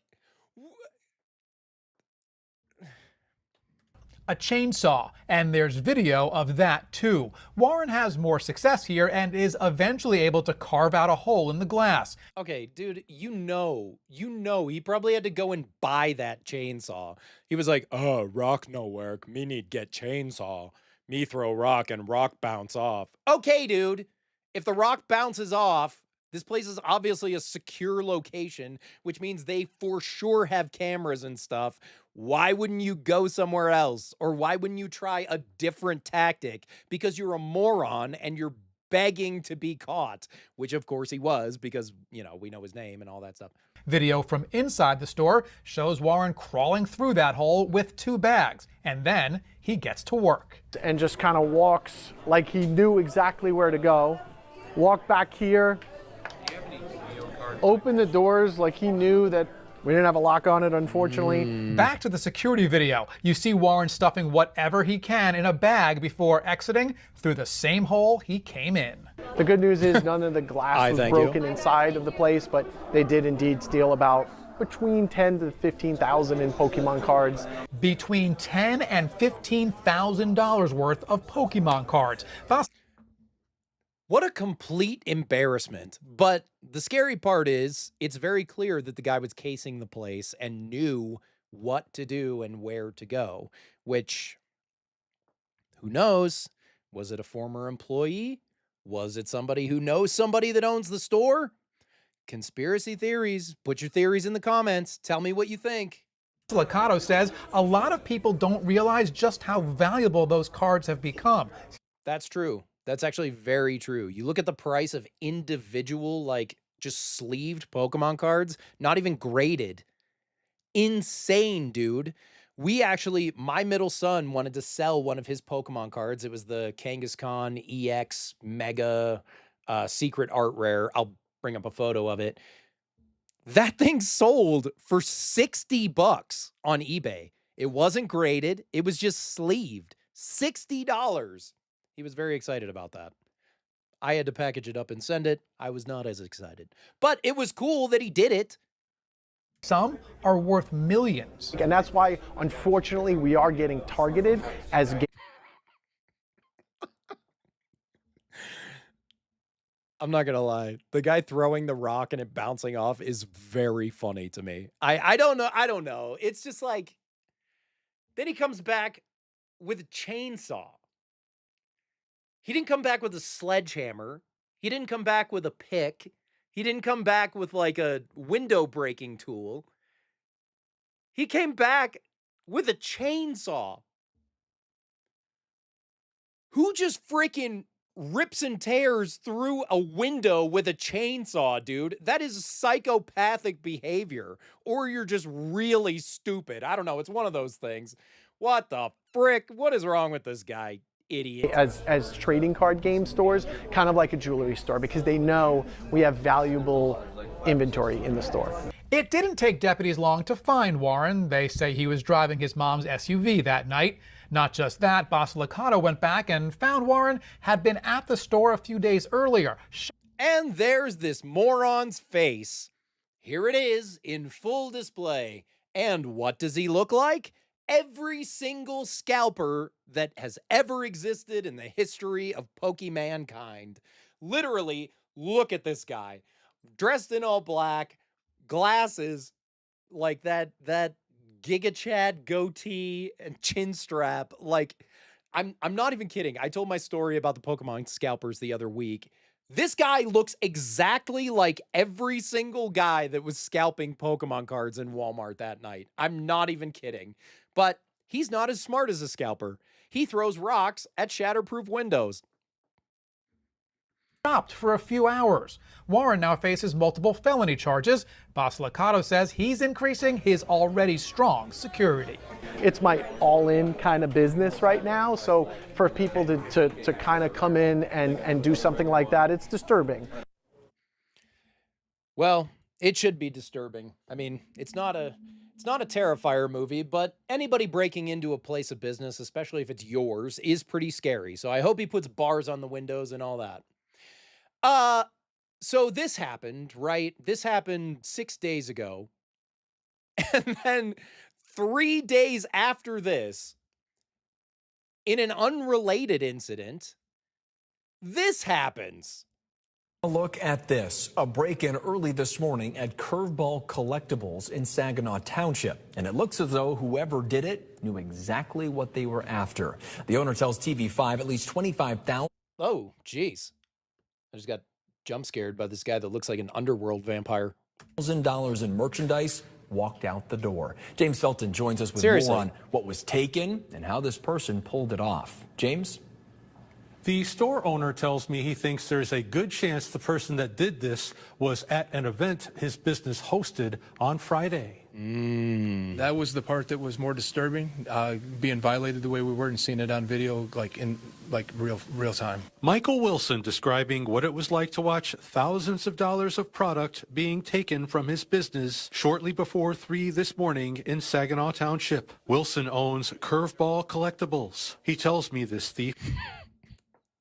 a chainsaw, and there's video of that too. Warren has more success here and is eventually able to carve out a hole in the glass. okay, dude, he probably had to go and buy that chainsaw. He was like, oh, rock no work. Me need get chainsaw. Me throw rock and rock bounce off. Okay, dude, if the rock bounces off, This place is obviously a secure location, which means they for sure have cameras and stuff. Why wouldn't you go somewhere else? Or why wouldn't you try a different tactic? Because you're a moron and you're begging to be caught, which of course he was because, you know, we know his name and all that stuff. Video from inside the store shows Warren crawling through that hole with 2 bags, and then he gets to work. And just kind of walks like he knew exactly where to go. Walk back here. Open the doors like he knew that we didn't have a lock on it, unfortunately. Back to the security video. You see Warren stuffing whatever he can in a bag before exiting through the same hole he came in. The good news is none of the glass was broken inside of the place, but they did indeed steal about between 10 to 15,000 in Pokemon cards. Between $10,000 and $15,000 worth of Pokemon cards. What a complete embarrassment. But the scary part is it's very clear that the guy was casing the place and knew what to do and where to go, which, who knows? Was it a former employee? Was it somebody who knows somebody that owns the store? Conspiracy theories. Put your theories in the comments. Tell me what you think. Liccato says a lot of people don't realize just how valuable those cards have become. That's true. That's actually very true. You look at the price of individual, like, just sleeved Pokemon cards, not even graded. Insane, dude. My middle son wanted to sell one of his Pokemon cards. It was the Kangaskhan EX Mega Secret Art Rare. I'll bring up a photo of it. That thing sold for $60 on eBay. It wasn't graded. It was just sleeved. $60. He was very excited about that. I had to package it up and send it. I was not as excited. But it was cool that he did it. Some are worth millions. And that's why, unfortunately, we are getting targeted as I'm not going to lie. The guy throwing the rock and it bouncing off is very funny to me. I don't know. I don't know. It's just like, then he comes back with a chainsaw. He didn't come back with a sledgehammer. He didn't come back with a pick. He didn't come back with like a window breaking tool. He came back with a chainsaw. Who just freaking rips and tears through a window with a chainsaw, dude? That is psychopathic behavior. Or you're just really stupid. I don't know. It's one of those things. What the frick? What is wrong with this guy? Idiot. As trading card game stores, kind of like a jewelry store, because they know we have valuable inventory in the store. It didn't take deputies long to find Warren. They say he was driving his mom's SUV that night. Not just that, Boss Liccato went back and found Warren had been at the store a few days earlier. And there's this moron's face. Here it is in full display. And what does he look like? Every single scalper that has ever existed in the history of Pokemankind. Literally, look at this guy. Dressed in all black, glasses, like that Giga Chad goatee and chin strap. Like, I'm not even kidding. I told my story about the Pokemon scalpers the other week. This guy looks exactly like every single guy that was scalping Pokemon cards in Walmart that night. I'm not even kidding. But he's not as smart as a scalper. He throws rocks at shatterproof windows. Stopped for a few hours. Warren now faces multiple felony charges. Boss Liccato says he's increasing his already strong security. It's my all-in kind of business right now, so for people to kind of come in and do something like that, it's disturbing. Well, it should be disturbing. I mean, it's not a Terrifier movie, but anybody breaking into a place of business, especially if it's yours, is pretty scary. So I hope he puts bars on the windows and all that. So this happened, right? This happened 6 days ago. And then 3 days after this, in an unrelated incident, this happens. A look at this, a break-in early this morning at Curveball Collectibles in Saginaw Township. And it looks as though whoever did it knew exactly what they were after. The owner tells TV5 at least 25,000. Oh, geez. I just got jump scared by this guy that looks like an underworld vampire. $1,000 in merchandise walked out the door. James Felton joins us with Seriously. more on what was taken and how this person pulled it off. James? The store owner tells me he thinks there's a good chance the person that did this was at an event his business hosted on Friday. That was the part that was more disturbing, being violated the way we were and seeing it on video, like in real time. Michael Wilson describing what it was like to watch thousands of dollars of product being taken from his business shortly before 3 this morning in Saginaw Township. Wilson owns Curveball Collectibles. He tells me this thief...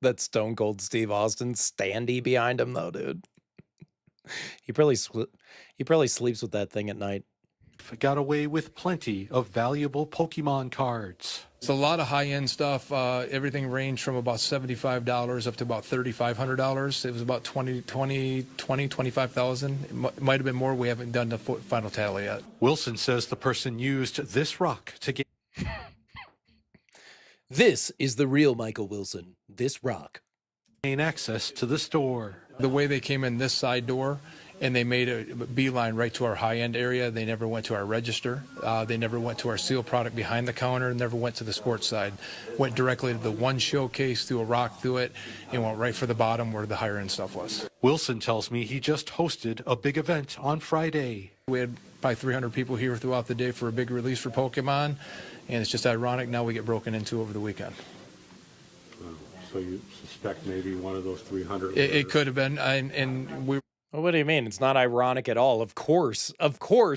That's Stone Cold Steve Austin standee behind him, though, dude. He probably sleeps with that thing at night. got away with plenty of valuable Pokemon cards. It's a lot of high-end stuff. Everything ranged from about $75 up to about $3,500. It was about 25,000. It might have been more. We haven't done the final tally yet. Wilson says the person used this rock to get... This is the real Michael Wilson. This rock. Gain access to the store. The way they came in this side door, and they made a beeline right to our high-end area. They never went to our register. They never went to our sealed product behind the counter, never went to the sports side. Went directly to the one showcase, threw a rock through it, and went right for the bottom where the higher-end stuff was. Wilson tells me he just hosted a big event on Friday. We had probably 300 people here throughout the day for a big release for Pokemon, and it's just ironic now we get broken into over the weekend. So you suspect maybe one of those 300? It could have been, and we... Well, what do you mean? It's not ironic at all. Of course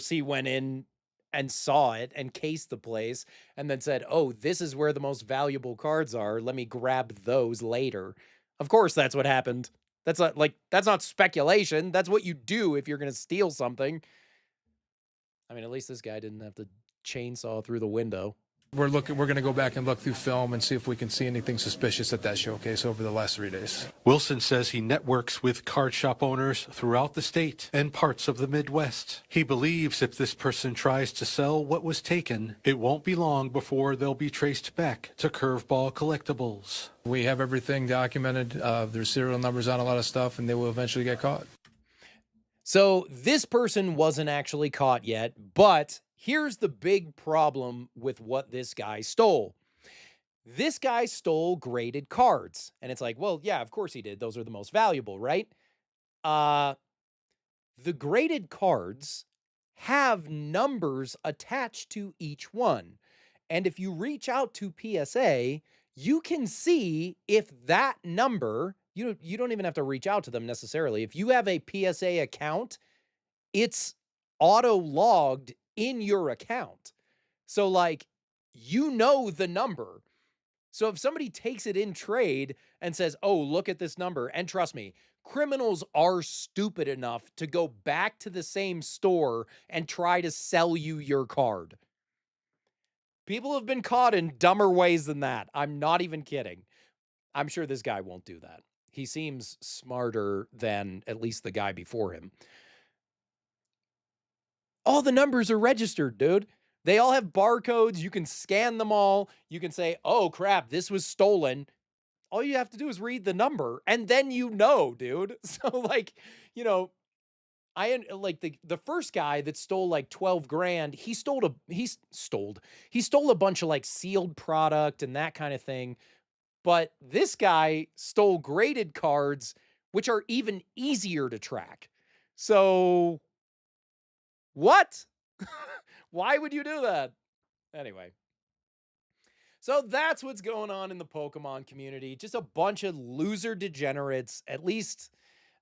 he went in and saw it and cased the place and then said, oh, this is where the most valuable cards are. Let me grab those later. Of course that's what happened. That's not speculation. That's what you do if you're going to steal something. I mean, at least this guy didn't have to chainsaw through the window. We're going to go back and look through film and see if we can see anything suspicious at that showcase over the last 3 days. Wilson says he networks with card shop owners throughout the state and parts of the Midwest. He believes if this person tries to sell what was taken, it won't be long before they'll be traced back to Curveball Collectibles. We have everything documented. There's serial numbers on a lot of stuff, and they will eventually get caught. So this person wasn't actually caught yet, but here's the big problem with what this guy stole. This guy stole graded cards. And it's like, well, yeah, of course he did. Those are the most valuable, right? The graded cards have numbers attached to each one. And if you reach out to PSA, you can see if that number, you don't even have to reach out to them necessarily. If you have a PSA account, it's auto-logged in your account. So like, you know the number. So if somebody takes it in trade and says, oh, look at this number, and trust me, criminals are stupid enough to go back to the same store and try to sell you your card. People have been caught in dumber ways than that. I'm not even kidding. I'm sure this guy won't do that. He seems smarter than at least the guy before him. All the numbers are registered, dude. They all have barcodes. You can scan them all. You can say, oh, crap, this was stolen. All you have to do is read the number, and then you know, dude. So, like, you know, the first guy that stole like 12 grand, he stole a bunch of like sealed product and that kind of thing. But this guy stole graded cards, which are even easier to track. So what? Why would you do that? Anyway. So that's what's going on in the Pokemon community. Just a bunch of loser degenerates. At least,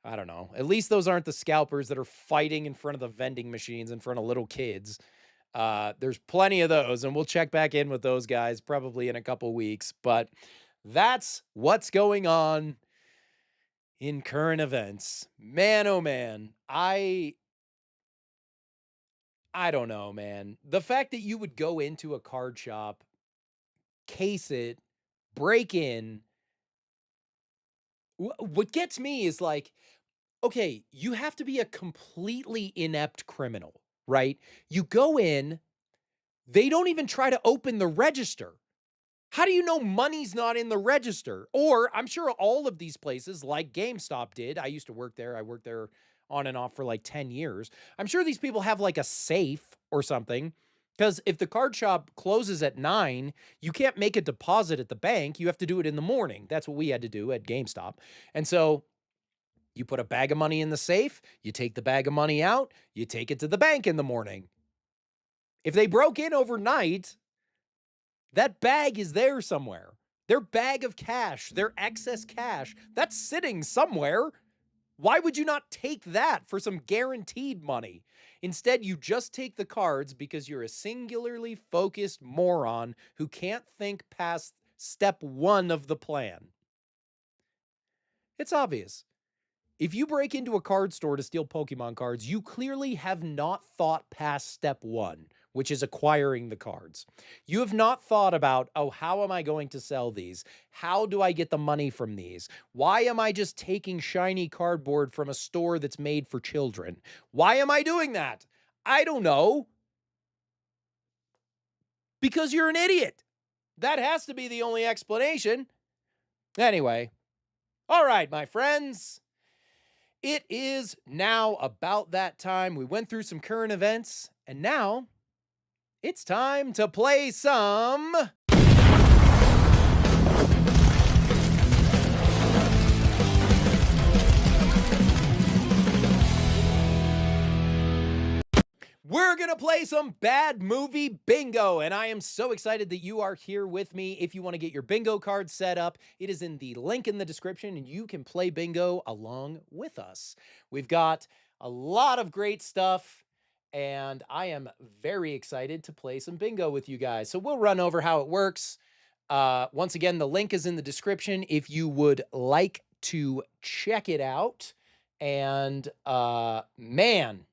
I don't know. At least those aren't the scalpers that are fighting in front of the vending machines in front of little kids. There's plenty of those, and we'll check back in with those guys probably in a couple weeks. But that's what's going on in current events. Man, oh man. I don't know, man. The fact that you would go into a card shop, case it, break in. What gets me is like, okay, you have to be a completely inept criminal, right? You go in, they don't even try to open the register. How do you know money's not in the register? Or I'm sure all of these places, like GameStop did, I used to work there. I worked there on and off for like 10 years. I'm sure these people have like a safe or something. Because if the card shop closes at 9, you can't make a deposit at the bank. You have to do it in the morning. That's what we had to do at GameStop. And so you put a bag of money in the safe, you take the bag of money out, you take it to the bank in the morning. If they broke in overnight, that bag is there somewhere. Their bag of cash, their excess cash, that's sitting somewhere. Why would you not take that for some guaranteed money? Instead, you just take the cards because you're a singularly focused moron who can't think past step 1 of the plan. It's obvious. If you break into a card store to steal Pokemon cards, you clearly have not thought past step 1, which is acquiring the cards. You have not thought about, oh, how am I going to sell these? How do I get the money from these? Why am I just taking shiny cardboard from a store that's made for children? Why am I doing that? I don't know. Because you're an idiot. That has to be the only explanation. Anyway, all right, my friends. It is now about that time. We went through some current events, and now it's time to play some... We're going to play some bad movie bingo, and I am so excited that you are here with me. If you want to get your bingo card set up, it is in the link in the description, and you can play bingo along with us. We've got a lot of great stuff, and I am very excited to play some bingo with you guys. So we'll run over how it works. Once again, the link is in the description if you would like to check it out. And man...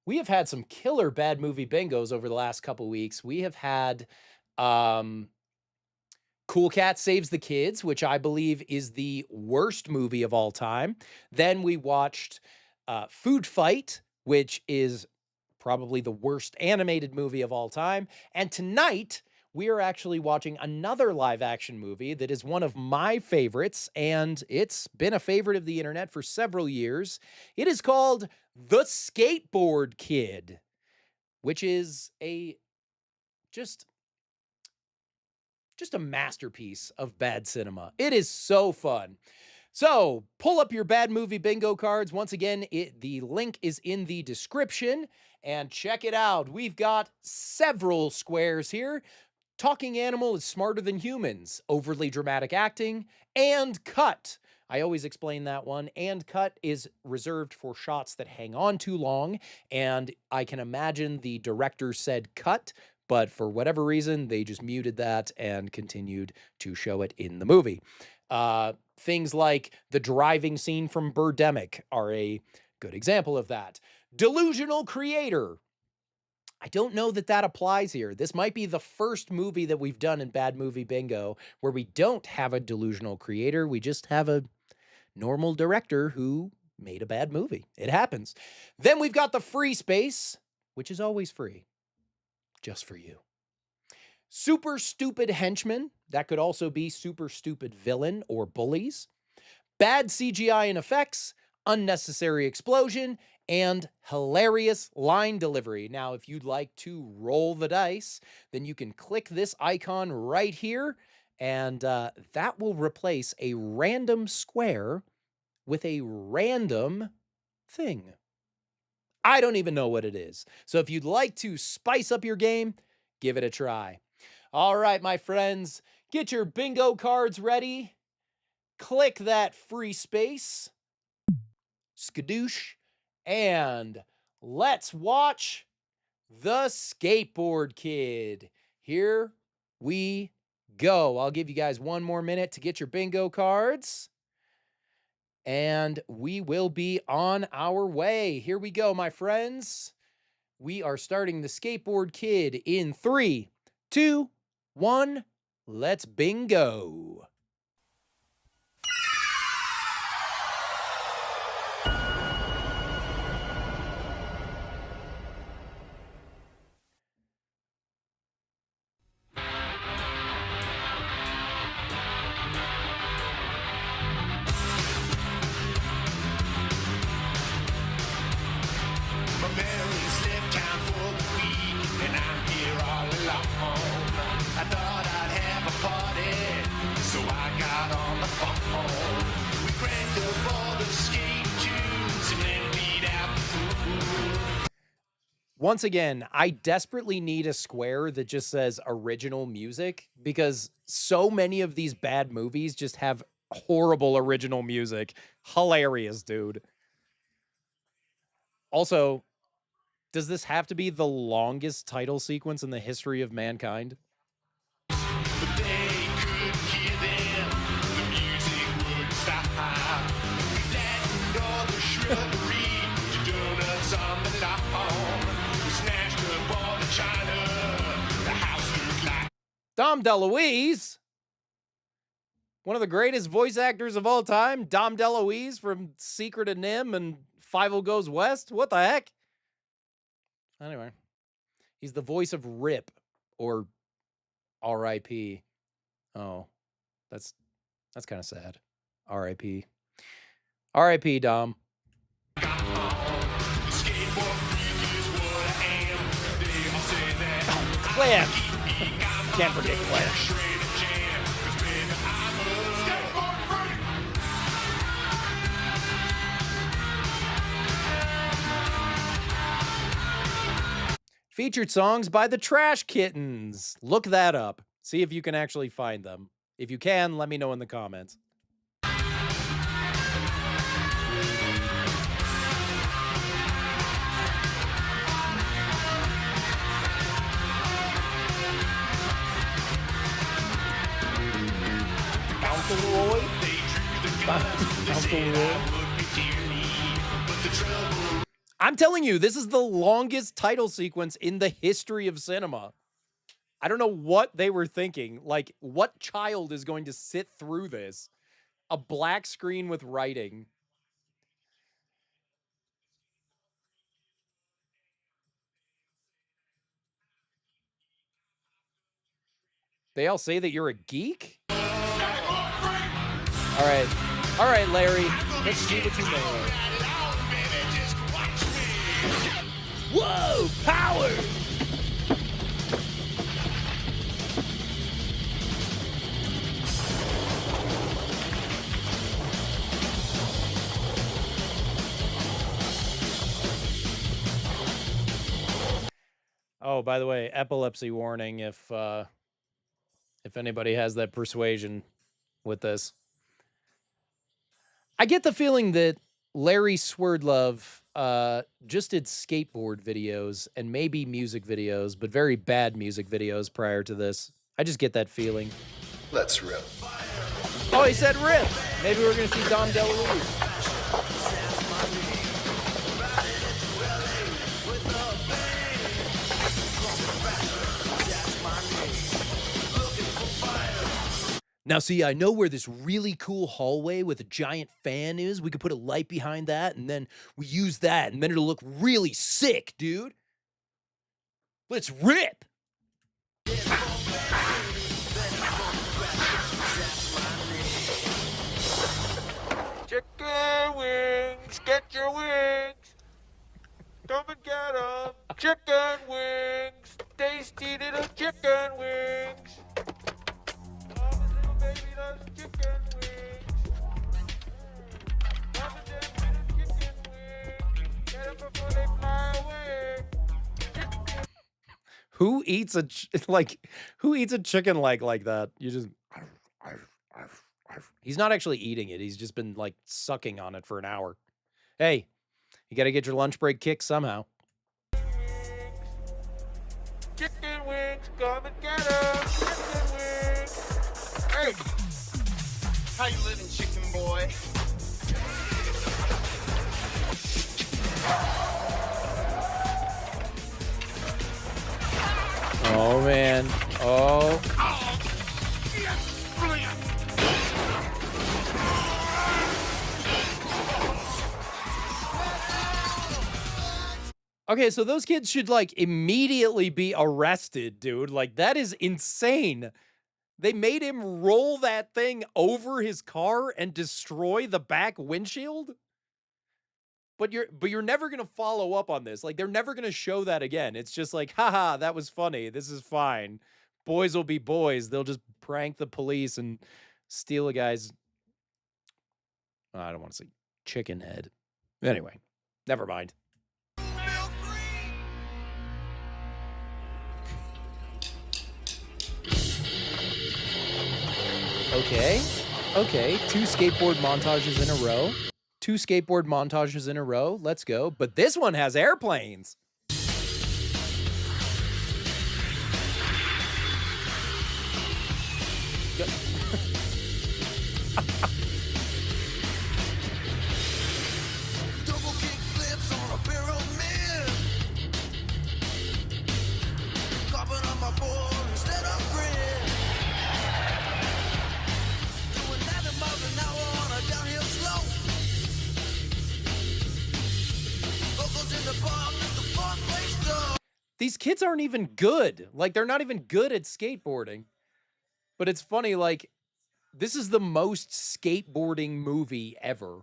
we have had some killer bad movie bingos over the last couple weeks. We have had Cool Cat Saves the Kids, which I believe is the worst movie of all time. Then we watched Food Fight, which is probably the worst animated movie of all time. And tonight, we are actually watching another live-action movie that is one of my favorites, and it's been a favorite of the internet for several years. It is called The Skateboard Kid, which is just a masterpiece of bad cinema. It is so fun. So pull up your bad movie bingo cards. Once again, the link is in the description, and check it out. We've got several squares here. Talking animal is smarter than humans, overly dramatic acting, and cut. I always explain that one. And cut is reserved for shots that hang on too long, and I can imagine the director said cut, but for whatever reason, they just muted that and continued to show it in the movie. Things like the driving scene from Birdemic are a good example of that. Delusional creator. I don't know that that applies here. This might be the first movie that we've done in Bad Movie Bingo where we don't have a delusional creator. We just have a normal director who made a bad movie. It happens. Then we've got the free space, which is always free, just for you. Super stupid henchman. That could also be super stupid villain or bullies. Bad CGI and effects, unnecessary explosion, and hilarious line delivery. Now, if you'd like to roll the dice, then you can click this icon right here, and that will replace a random square with a random thing. I don't even know what it is. So if you'd like to spice up your game, give it a try. All right, my friends, get your bingo cards ready. Click that free space. Skadoosh. And let's watch The Skateboard Kid. Here we go. I'll give you guys one more minute to get your bingo cards, and we will be on our way. Here we go, my friends. We are starting The Skateboard Kid in 3, 2, 1. Let's bingo. Once again, I desperately need a square that just says original music, because so many of these bad movies just have horrible original music. Hilarious, dude. Also, does this have to be the longest title sequence in the history of mankind? Dom DeLuise, one of the greatest voice actors of all time, Dom DeLuise from Secret of Nim and Fievel Goes West. What the heck? Anyway, he's the voice of Rip, or R.I.P. Oh, that's kind of sad. R.I.P. R.I.P. Dom. Cliff. Can't forget Cliff. Featured songs by the Trash Kittens. Look that up. See if you can actually find them. If you can, let me know in the comments. I'm telling you, this is the longest title sequence in the history of cinema. I don't know what they were thinking. Like, what child is going to sit through this? A black screen with writing. They all say that you're a geek? All right, Larry. Let's see what you made. Whoa, power! Oh, by the way, epilepsy warning if anybody has that persuasion with this. I get the feeling that Larry Swerdlove just did skateboard videos and maybe music videos, but very bad music videos prior to this. I just get that feeling. Let's rip. Oh, he said rip. Maybe we're going to see Dom DeLuise. Now, see, I know where this really cool hallway with a giant fan is. We could put a light behind that, and then we use that, and then it'll look really sick, dude. Let's rip! Chicken wings, get your wings. Come and get 'em. Chicken wings, tasty little chicken wings. Mama's little baby loves chicken wings. Mama them little chicken wings. Get 'em before they fly away. Who eats a who eats a chicken leg like that? You just He's not actually eating it. He's just been like sucking on it for an hour. Hey, you got to get your lunch break kick somehow. Chicken wings, come and get 'em. Chicken wings. Hey, how you living, chicken boy? Oh man. Oh. Okay, so those kids should like immediately be arrested, dude. Like that is insane. They made him roll that thing over his car and destroy the back windshield? But you're never gonna follow up on this. Like, they're never gonna show that again. It's just like, haha, that was funny. This is fine. Boys will be boys. They'll just prank the police and steal a guy's, I don't want to say chicken head. Anyway, never mind. Okay. Okay. 2 skateboard montages in a row. 2 skateboard montages in a row. Let's go. But this one has airplanes. Double kick flips on a barrel man. Copping on my board instead of grin. Doing 90 miles an hour on a downhill slope. Locals in the park at the park place though. These kids aren't even good. Like, they're not even good at skateboarding. But it's funny, like, this is the most skateboarding movie ever.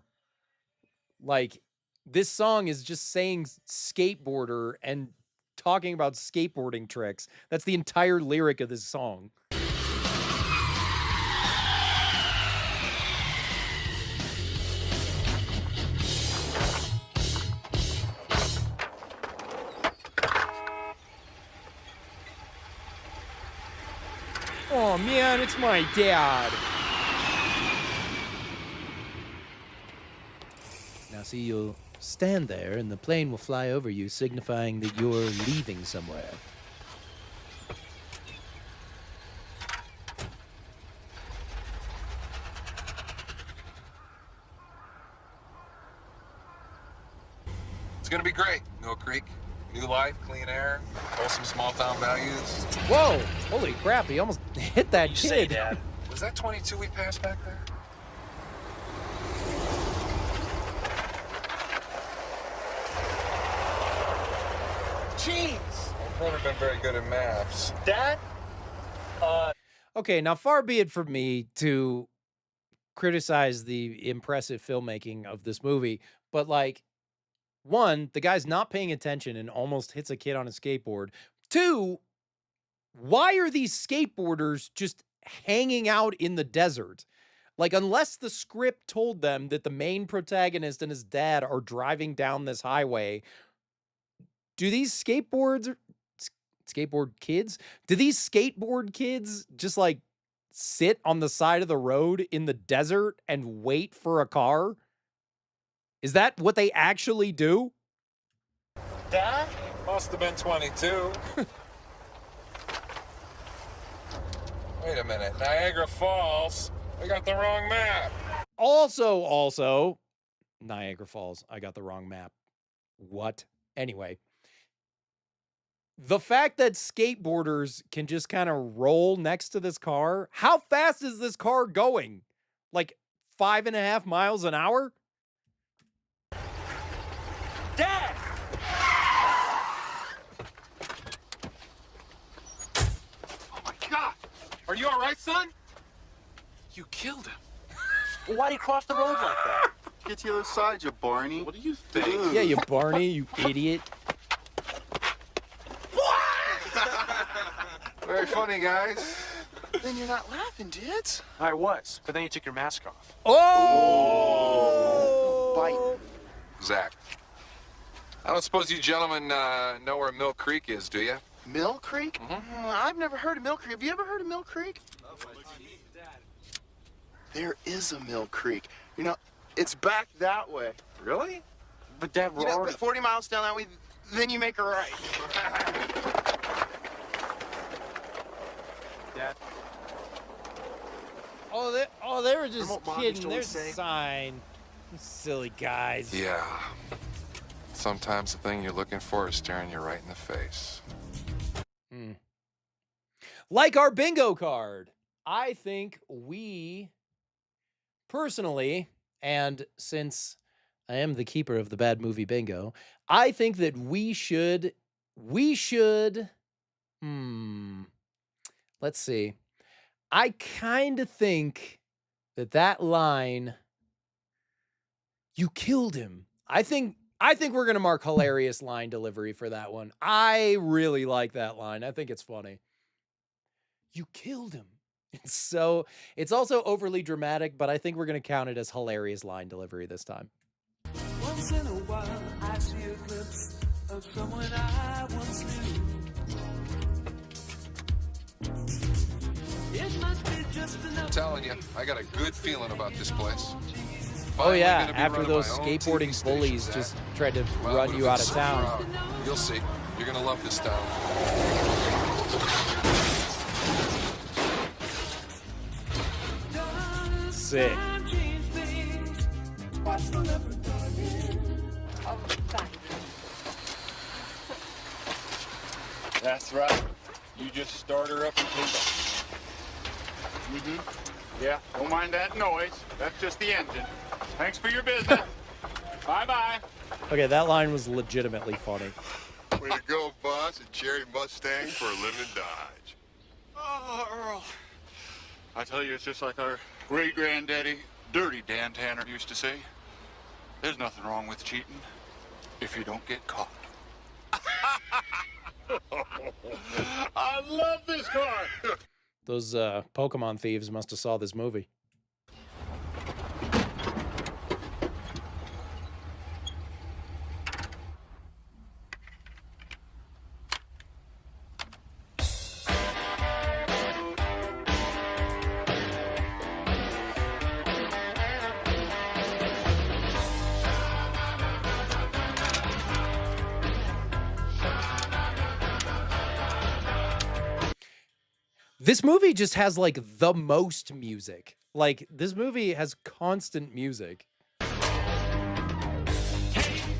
Like, this song is just saying skateboarder and talking about skateboarding tricks. That's the entire lyric of this song. Oh man, it's my dad. Now see, you'll stand there and the plane will fly over you, signifying that you're leaving somewhere. It's gonna be great. Mill Creek, new life, clean air, wholesome small town values. Whoa! Holy crap, he almost hit that You kid. say, Dad. Was that 22 we passed back there? Jeez. I've never been very good at maps. Dad? Okay, now far be it from me to criticize the impressive filmmaking of this movie, but like, one, the guy's not paying attention and almost hits a kid on a skateboard. Two, why are these skateboarders just hanging out in the desert? Like, unless the script told them that the main protagonist and his dad are driving down this highway, do these skateboard kids, do these skateboard kids just like sit on the side of the road in the desert and wait for a car? Is that what they actually do? Dad? Must have been 22. Wait a minute. Niagara Falls. I got the wrong map. Also, Niagara Falls. I got the wrong map. What? Anyway. The fact that skateboarders can just kind of roll next to this car. How fast is this car going? Like 5.5 miles an hour? Dad! Oh my God. Are you all right, son? You killed him. Well, why'd he cross the road like that? Get to the other side, you Barney. What do you think? Yeah, you Barney, you idiot. Very funny, guys. Then you're not laughing, dudes. I was, but then you took your mask off. Oh! Bite. Zach. I don't suppose you gentlemen know where Mill Creek is, do you? Mill Creek? I've never heard of Mill Creek. Have you ever heard of Mill Creek? There is a Mill Creek. You know, it's back that way. Really? But Dad, we're You know, already... 40 miles down that way, then you make a right. Dad? Oh, they were just Remote mom kidding. used to There's always a say. sign. You silly guys. Yeah. Sometimes the thing you're looking for is staring you right in the face. Like our bingo card. I think we personally, and since I am the keeper of the bad movie bingo, I think that we should, let's see. I kind of think that line, you killed him. I think I think we're going to mark hilarious line delivery for that one. I really like that line. I think it's funny. You killed him. It's also overly dramatic, but I think we're going to count it as hilarious line delivery this time. Once in a while, I see a glimpse of someone I once knew. It must be just enough. I'm telling you, I got a good feeling about this place. Oh yeah, after those skateboarding bullies just tried to run you out of town. You'll see. You're gonna love this town. Sick. That's right. You just start her up and take off. Yeah, don't mind that noise. That's just the engine. Thanks for your business. Bye-bye. Okay, that line was legitimately funny. Way to go, boss. A cherry Mustang for a living Dodge. Oh, Earl. I tell you, it's just like our great-granddaddy, Dirty Dan Tanner, used to say. There's nothing wrong with cheating if you don't get caught. I love this car. Those Pokemon thieves must have saw this movie. This movie just has like the most music. Like this movie has constant music. Hey,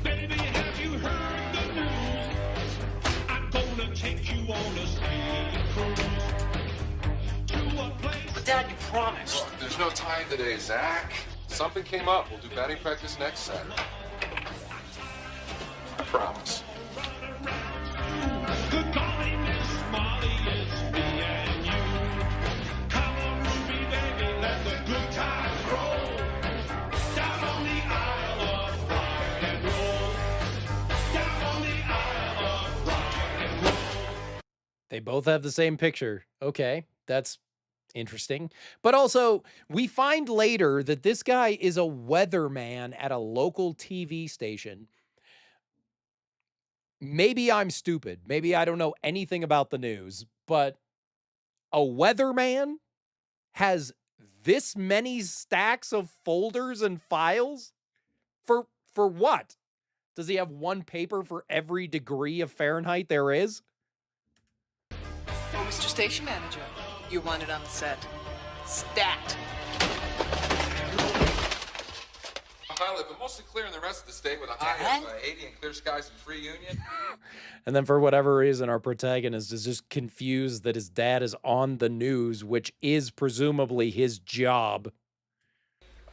baby, have you heard the news? I'm gonna take you on a ski cruise to a place. But Dad, you promised. Look, there's no time today, Zach. Something came up. We'll do batting practice next Saturday. I promise. Good golly, Miss Molly, it's me and you. Come on, Ruby, baby, let the good times roll. Down on the aisle of rock and roll. Down on the aisle of rock and roll. They both have the same picture. Okay, that's interesting. But also, we find later that this guy is a weatherman at a local TV station. Maybe I'm stupid. Maybe I don't know anything about the news, but a weatherman has this many stacks of folders and files? For what? Does he have one paper for every degree of Fahrenheit there is? Oh, Mr. Station Manager, you wanted on the set. Stat. Pilot, but mostly clear in the rest of the state with a high of 80 and clear skies and free union. And then for whatever reason, our protagonist is just confused that his dad is on the news, which is presumably his job.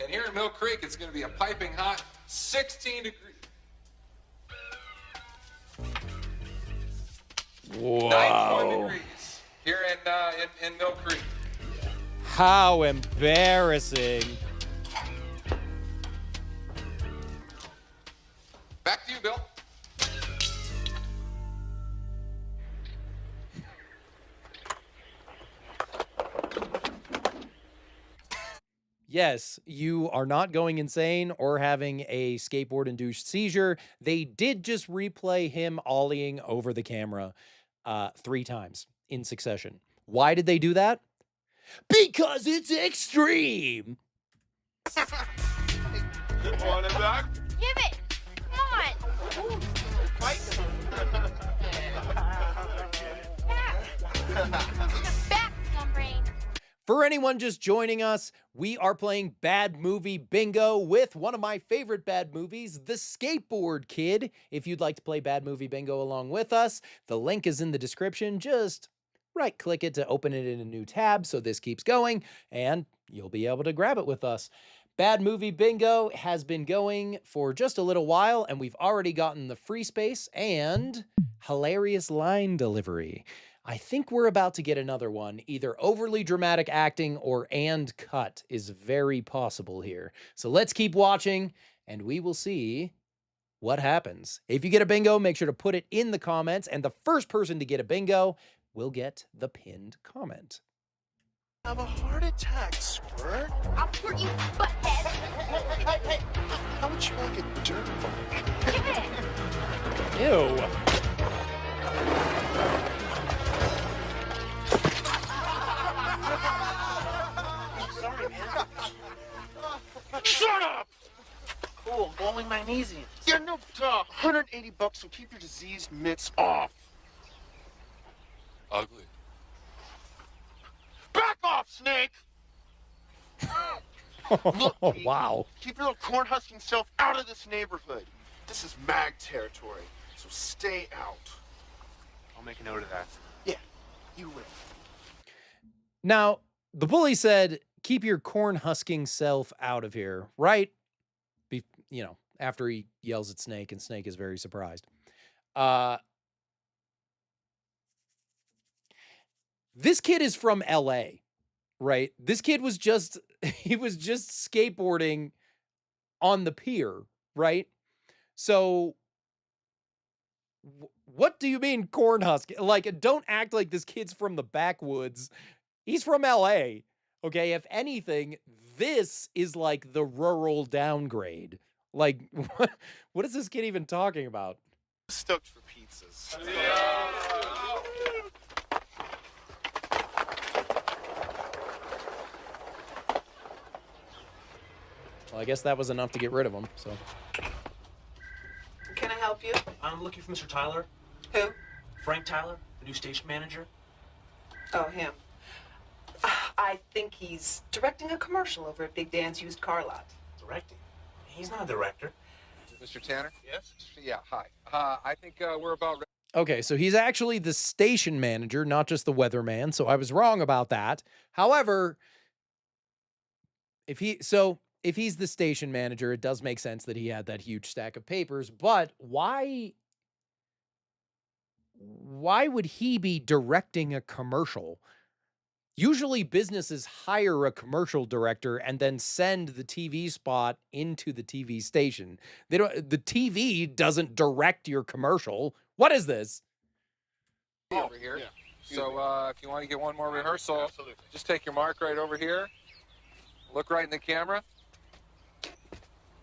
And here in Mill Creek, it's going to be a piping hot 16 degrees. Whoa. 91 degrees here in Mill Creek. How embarrassing. Back to you, Bill. Yes, you are not going insane or having a skateboard-induced seizure. They did just replay him ollieing over the camera 3 times in succession. Why did they do that? Because it's extreme! Want it back? Give it! Come on! Fight! Back, Scumbrain! For anyone just joining us, we are playing Bad Movie Bingo with one of my favorite bad movies, The Skateboard Kid. If you'd like to play Bad Movie Bingo along with us, the link is in the description. Just right-click it to open it in a new tab so this keeps going, and you'll be able to grab it with us. Bad Movie Bingo has been going for just a little while, and we've already gotten the free space and hilarious line delivery. I think we're about to get another one. Either overly dramatic acting or and cut is very possible here. So let's keep watching, and we will see what happens? If you get a bingo, make sure to put it in the comments, and the first person to get a bingo will get the pinned comment. Have a heart attack, Squirt. I'll squirt you, butthead. Hey, how would you like a dirt bike? Ew. I'm sorry, man. Shut up! Cool, bowling magnesium. Yeah, no duh. $180 will keep your diseased mitts off. Ugly. Back off, Snake! Look, Pete, wow. keep your little corn husking self out of this neighborhood. This is mag territory, so stay out. I'll make a note of that. Yeah, you will. Now, the bully said, keep your corn husking self out of here, right? After he yells at Snake, and Snake is very surprised. This kid is from LA, right? This kid was just, he was just skateboarding on the pier, right? So what do you mean corn husking? Like, don't act like this kid's from the backwoods. He's from LA. Okay, if anything, this is like the rural downgrade. Like, what is this kid even talking about? Stoked for pizzas. Well, I guess that was enough to get rid of him, so. Can I help you? I'm looking for Mr. Tyler. Who? Frank Tyler, the new station manager. Oh, him. I think he's directing a commercial over at Big Dan's used car lot. Directing? He's not a director. Mr. Tanner? Yes? Yeah, hi. I think we're about ready. Okay, so he's actually the station manager, not just the weatherman, so I was wrong about that. However, if he's the station manager, it does make sense that he had that huge stack of papers, but why would he be directing a commercial? Usually businesses hire a commercial director and then send the TV spot into the TV station. The TV doesn't direct your commercial. What is this? Over here. Yeah. So if you want to get one more rehearsal, just take your mark right over here. Look right in the camera.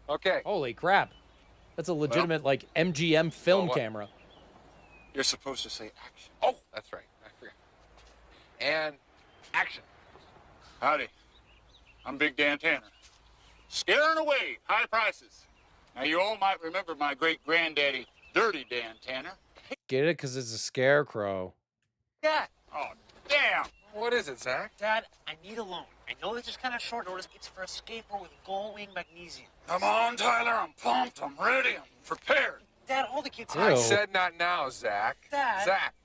Okay. Holy crap. That's a legitimate, like, MGM film camera. You're supposed to say action. Oh, that's right. I forgot. And action. Howdy. I'm Big Dan Tanner. Scaring away high prices. Now, you all might remember my great-granddaddy, Dirty Dan Tanner. Get it? Because it's a scarecrow. Yeah. Oh, damn. What is it, Zach? Dad, I need a loan. I know this is kind of short notice. It's for a skateboard with gold-wing magnesium. Come on, Tyler. I'm pumped. I'm ready. I'm prepared. Dad, all the kids... I said not now, Zach. Dad. Zach.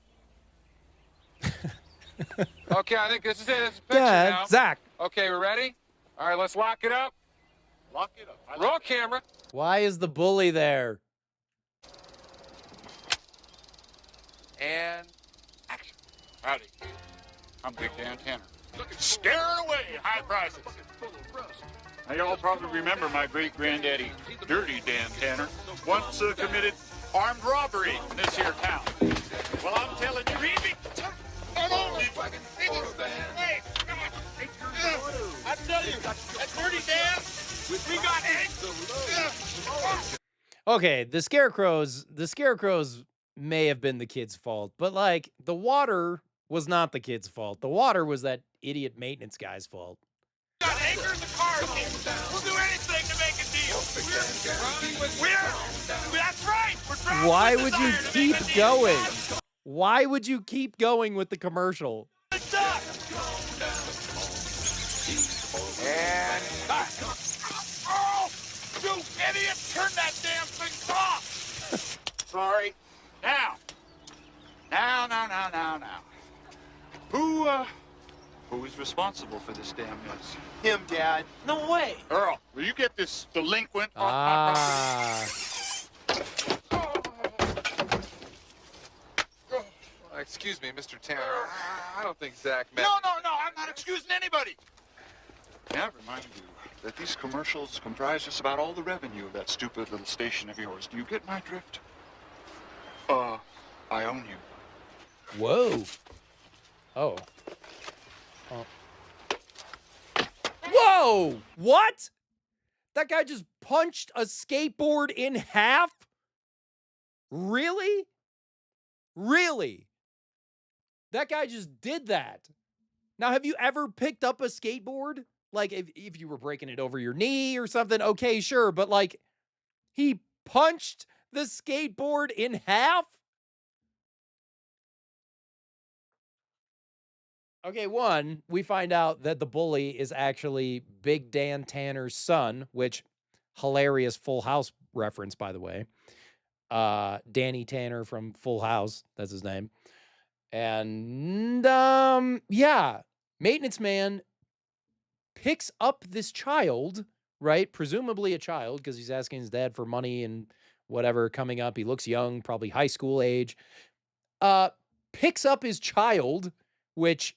Okay, I think this is it. It's a picture Dad, now. Zach. Okay, we ready? All right, let's lock it up. Lock it up. Roll camera. Why is the bully there? And action. Howdy. I'm Big Dan Tanner. Scaring away high prices. Now, y'all probably remember my great-granddaddy, Dirty Dan Tanner, once committed armed robbery in this here town. Well, I'm telling you, hey, I tell you, that Dirty Dan, we got Okay, the scarecrows may have been the kid's fault, but like the water was not the kid's fault. The water was that idiot maintenance guy's fault. got anger in the car. We'll do anything to make a deal. That's right. We're drowning Why with would you desire to keep make a deal. going? Why would you keep going with the commercial? And oh, you idiot! Turn that damn thing off. Sorry. Now. Who is responsible for this damn mess? Him, Dad. No way. Earl, will you get this delinquent off Ah. Excuse me, Mr. Tanner. I don't think Zach my meant... property? No, I'm not excusing anybody. Never mind you. that these commercials comprise just about all the revenue of that stupid little station of yours. Do you get my drift? I own you. Whoa. Oh. Oh. Whoa! What? That guy just punched a skateboard in half? Really? Really? That guy just did that. Now, have you ever picked up a skateboard? Like, if you were breaking it over your knee or something, okay, sure. But, like, he punched the skateboard in half? Okay, one, we find out that the bully is actually Big Dan Tanner's son, which, hilarious Full House reference, by the way. Danny Tanner from Full House, that's his name. And, yeah, maintenance man picks up this child, right? Presumably a child, because he's asking his dad for money and whatever coming up. He looks young, probably high school age. Picks up his child, which,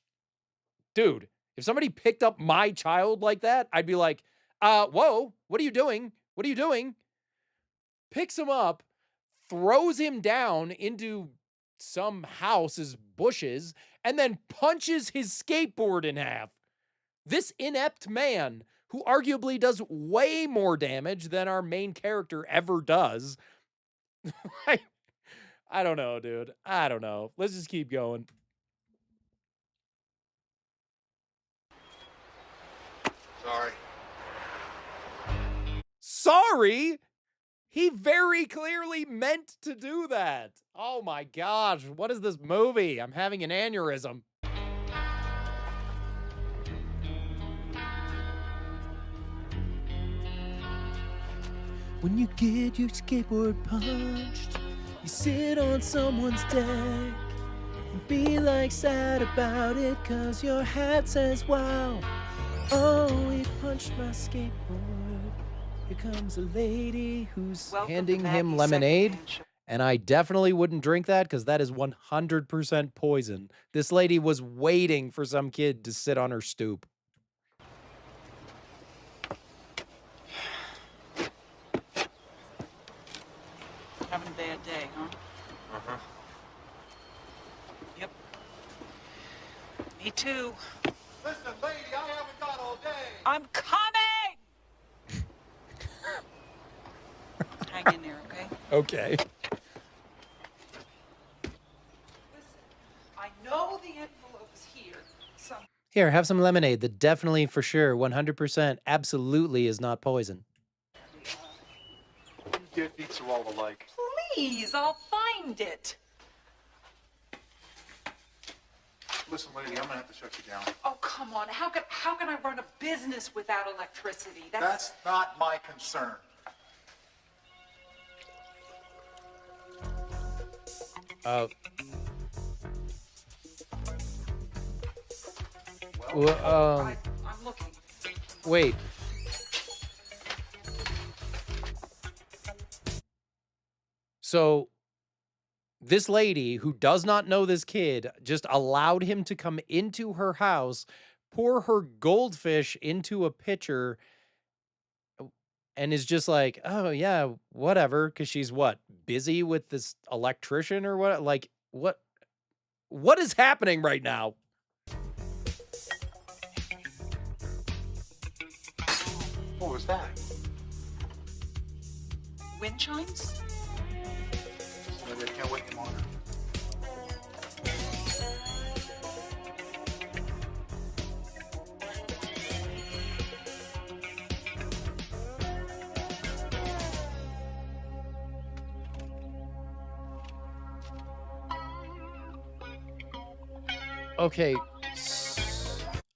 dude, if somebody picked up my child like that, I'd be like, whoa, what are you doing? What are you doing? Picks him up, throws him down into some house's bushes, and then punches his skateboard in half. This inept man, who arguably does way more damage than our main character ever does. I don't know, dude. I don't know. Let's just keep going. Sorry. Sorry? He very clearly meant to do that. Oh my gosh, what is this movie? I'm having an aneurysm. When you get your skateboard punched, you sit on someone's deck and be like sad about it, 'cause your hat says, wow, oh, he punched my skateboard. Here comes a lady who's handing him lemonade, and I definitely wouldn't drink that because that is 100% poison. This lady was waiting for some kid to sit on her stoop. Having a bad day, huh? Uh-huh. Yep. Me too. Listen, lady, I haven't got all day. I'm coming! Hang in there, okay? Okay. I know the envelope is here. Here, have some lemonade that definitely, for sure, 100%, absolutely is not poison. Dead beats are all alike. Please, I'll find it. Listen, lady, I'm gonna have to shut you down. Oh, come on. How can I run a business without electricity? That's not my concern. I'm looking. Wait. So, this lady who does not know this kid just allowed him to come into her house, pour her goldfish into a pitcher, and is just like, oh, yeah, whatever, because she's what, busy with this electrician or what? Like, what is happening right now? What was that? Wind chimes? Maybe I can't wait any longer. Okay.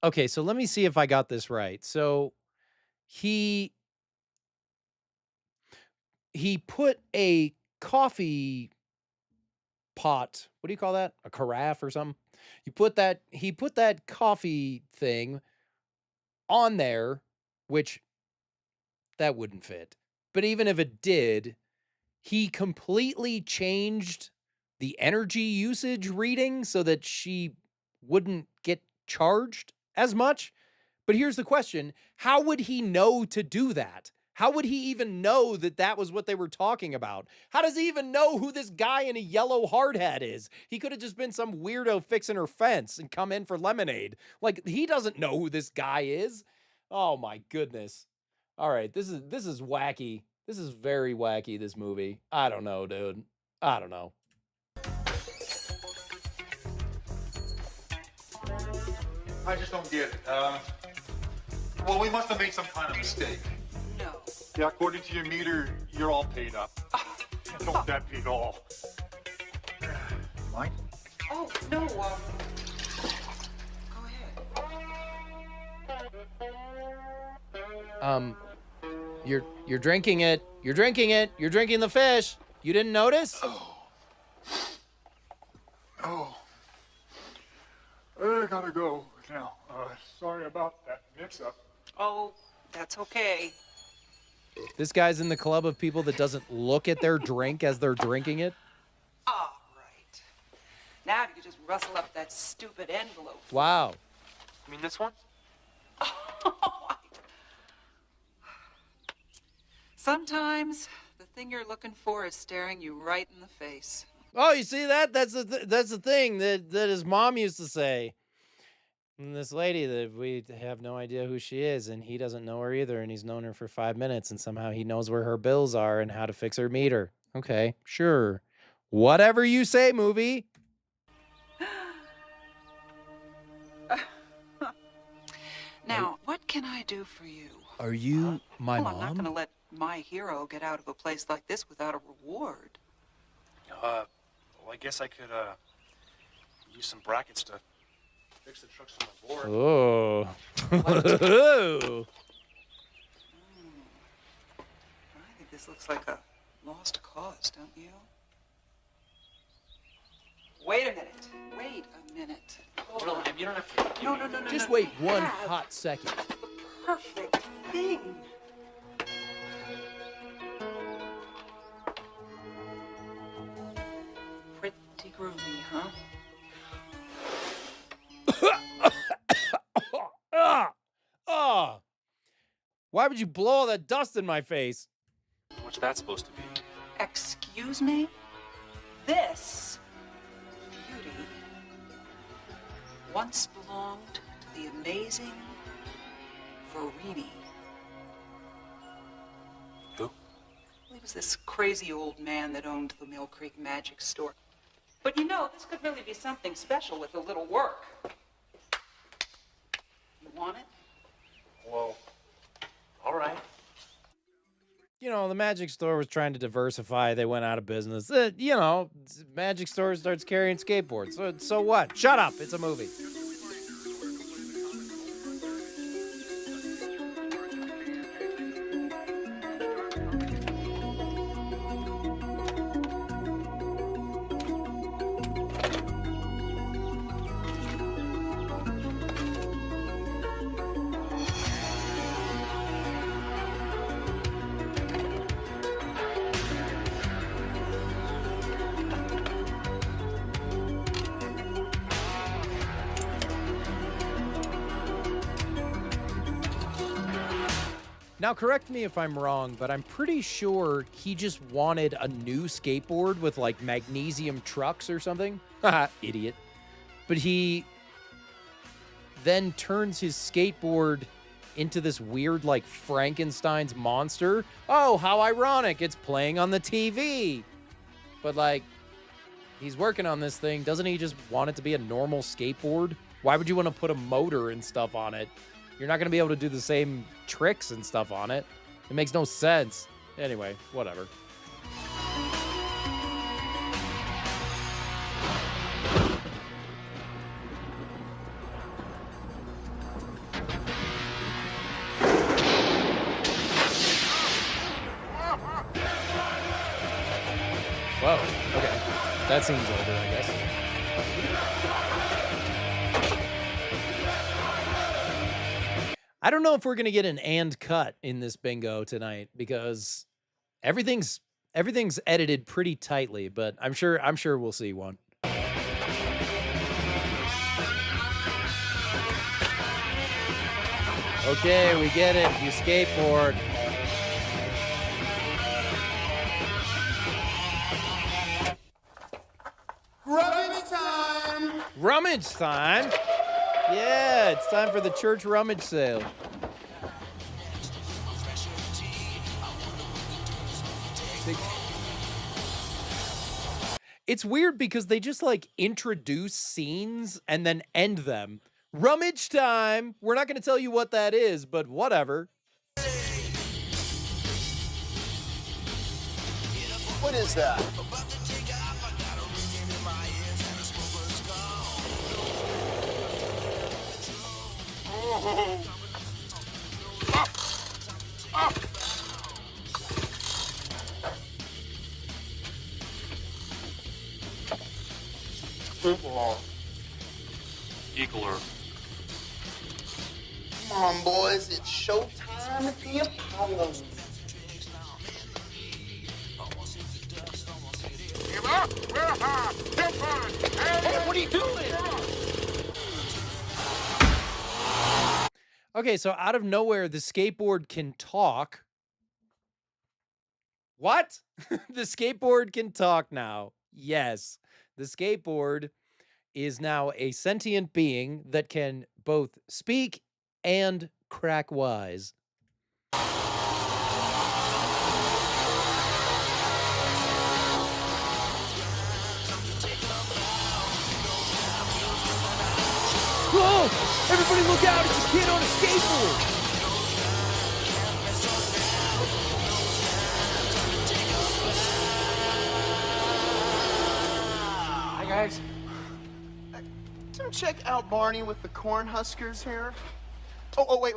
Okay, so let me see if I got this right. So he put a coffee pot, what do you call that? A carafe or something? He put that coffee thing on there, which that wouldn't fit. But even if it did, he completely changed the energy usage reading so that she wouldn't get charged as much. But here's the question. How would he know to do that? How would he even know that that was what they were talking about? How does he even know who this guy in a yellow hard hat is? He could have just been some weirdo fixing her fence and come in for lemonade. Like, he doesn't know who this guy is. Oh my goodness. All right, this is wacky. This is very wacky, this movie. I don't know, dude. I don't know. I just don't get it. Well, we must have made some kind of mistake. No. Yeah, according to your meter, you're all paid up. Don't that beat all? Mine? Oh, no, You're drinking it. You're drinking it. You're drinking the fish. You didn't notice? Oh. I gotta go now. Sorry about that mix-up. Oh, that's okay. This guy's in the club of people that doesn't look at their drink as they're drinking it. All right. Now you can just rustle up that stupid envelope. Wow. You mean this one? Sometimes the thing you're looking for is staring you right in the face. Oh, you see that? That's the thing that his mom used to say. And this lady that we have no idea who she is, and he doesn't know her either, and he's known her for 5 minutes, and somehow he knows where her bills are and how to fix her meter. Okay, sure. Whatever you say, movie. Now, what can I do for you? Are you my Well, I'm not mom? going to let my hero get out of a place like this without a reward. Well, I guess I could, use some brackets to fix the trucks on the board. Oh. I think this looks like a lost cause, don't you? Wait a minute. Wait a minute. Hold on. You don't have to. No. Just no. wait You one have hot second. the perfect thing. Pretty groovy, huh? Why would you blow all that dust in my face? What's that supposed to be? Excuse me? This beauty once belonged to the amazing Verini. Who? He was this crazy old man that owned the Mill Creek Magic Store. But you know, this could really be something special with a little work. You want it? Well, all right. You know, the magic store was trying to diversify. They went out of business. Magic store starts carrying skateboards. So what? Shut up. It's a movie. Now, correct me if I'm wrong, but I'm pretty sure he just wanted a new skateboard with, like, magnesium trucks or something. Haha, idiot. But he then turns his skateboard into this weird, like, Frankenstein's monster. Oh, how ironic. It's playing on the TV. But, like, he's working on this thing. Doesn't he just want it to be a normal skateboard? Why would you want to put a motor and stuff on it? You're not going to be able to do the same tricks and stuff on it. It makes no sense. Anyway, whatever. Whoa, okay. That seems older, I guess. I don't know if we're going to get an and cut in this bingo tonight because everything's edited pretty tightly, but I'm sure we'll see one. Okay, we get it. You skateboard. Rummage time! Rummage time? Yeah, it's time for the church rummage sale. It's weird because they just like introduce scenes and then end them. Rummage time! We're not going to tell you what that is, but whatever. What is that? Oh. Up. Up. Eagler. Come on, boys. It's showtime at the Apollo. Give up. Hey, what are you doing? Okay, so out of nowhere, the skateboard can talk. What? The skateboard can talk now. Yes. The skateboard is now a sentient being that can both speak and crack wise. Whoa! Everybody look out! It's a kid on a skateboard! Hi, guys. Don't check out Barney with the Cornhuskers here. Oh, wait.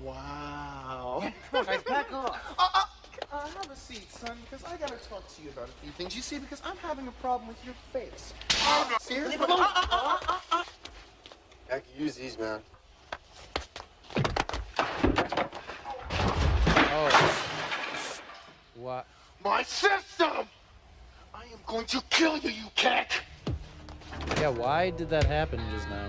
Wow. Guys, back off. Have a seat, son, because I gotta talk to you about a few things. You see, because I'm having a problem with your face. Here? Leave him alone. I could use these, man. Oh. What? My system! I am going to kill you, you cat! Yeah, why did that happen just now?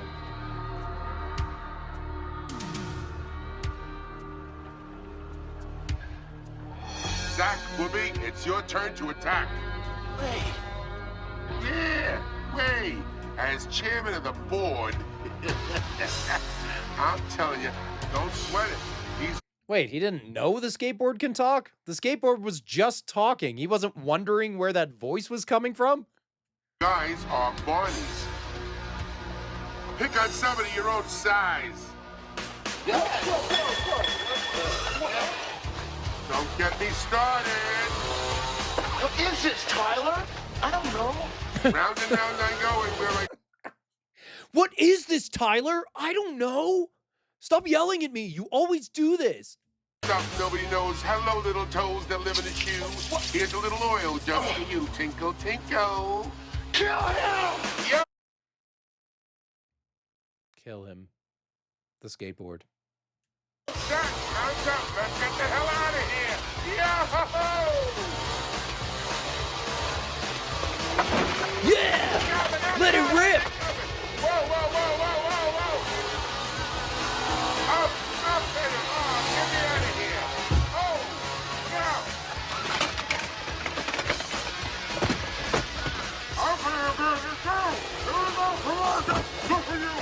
Zach, Booby, it's your turn to attack. Wait. Yeah, wait. As chairman of the board, I'm telling you, don't sweat it. He's Wait, he didn't know the skateboard can talk? The skateboard was just talking. He wasn't wondering where that voice was coming from? guys are Barneys. Pick on somebody your own size. Don't get me started. What is this, Tyler? I don't know. Round and round I go, and we're like... What is this, Tyler? I don't know. Stop yelling at me. You always do this. Stuff nobody knows. Hello, little toes that live in a shoe. Here's a little oil just for you. Tinkle, tinkle. Kill him! Yep. Kill him. The skateboard. Zach, time's up. Let's get the hell out of here. Yo-ho-ho! Yeah! Let it rip! Whoa! Up in it! Oh, get me out of here! Oh, no! Up in it, baby! Go! Here we go! Come on! Good for you!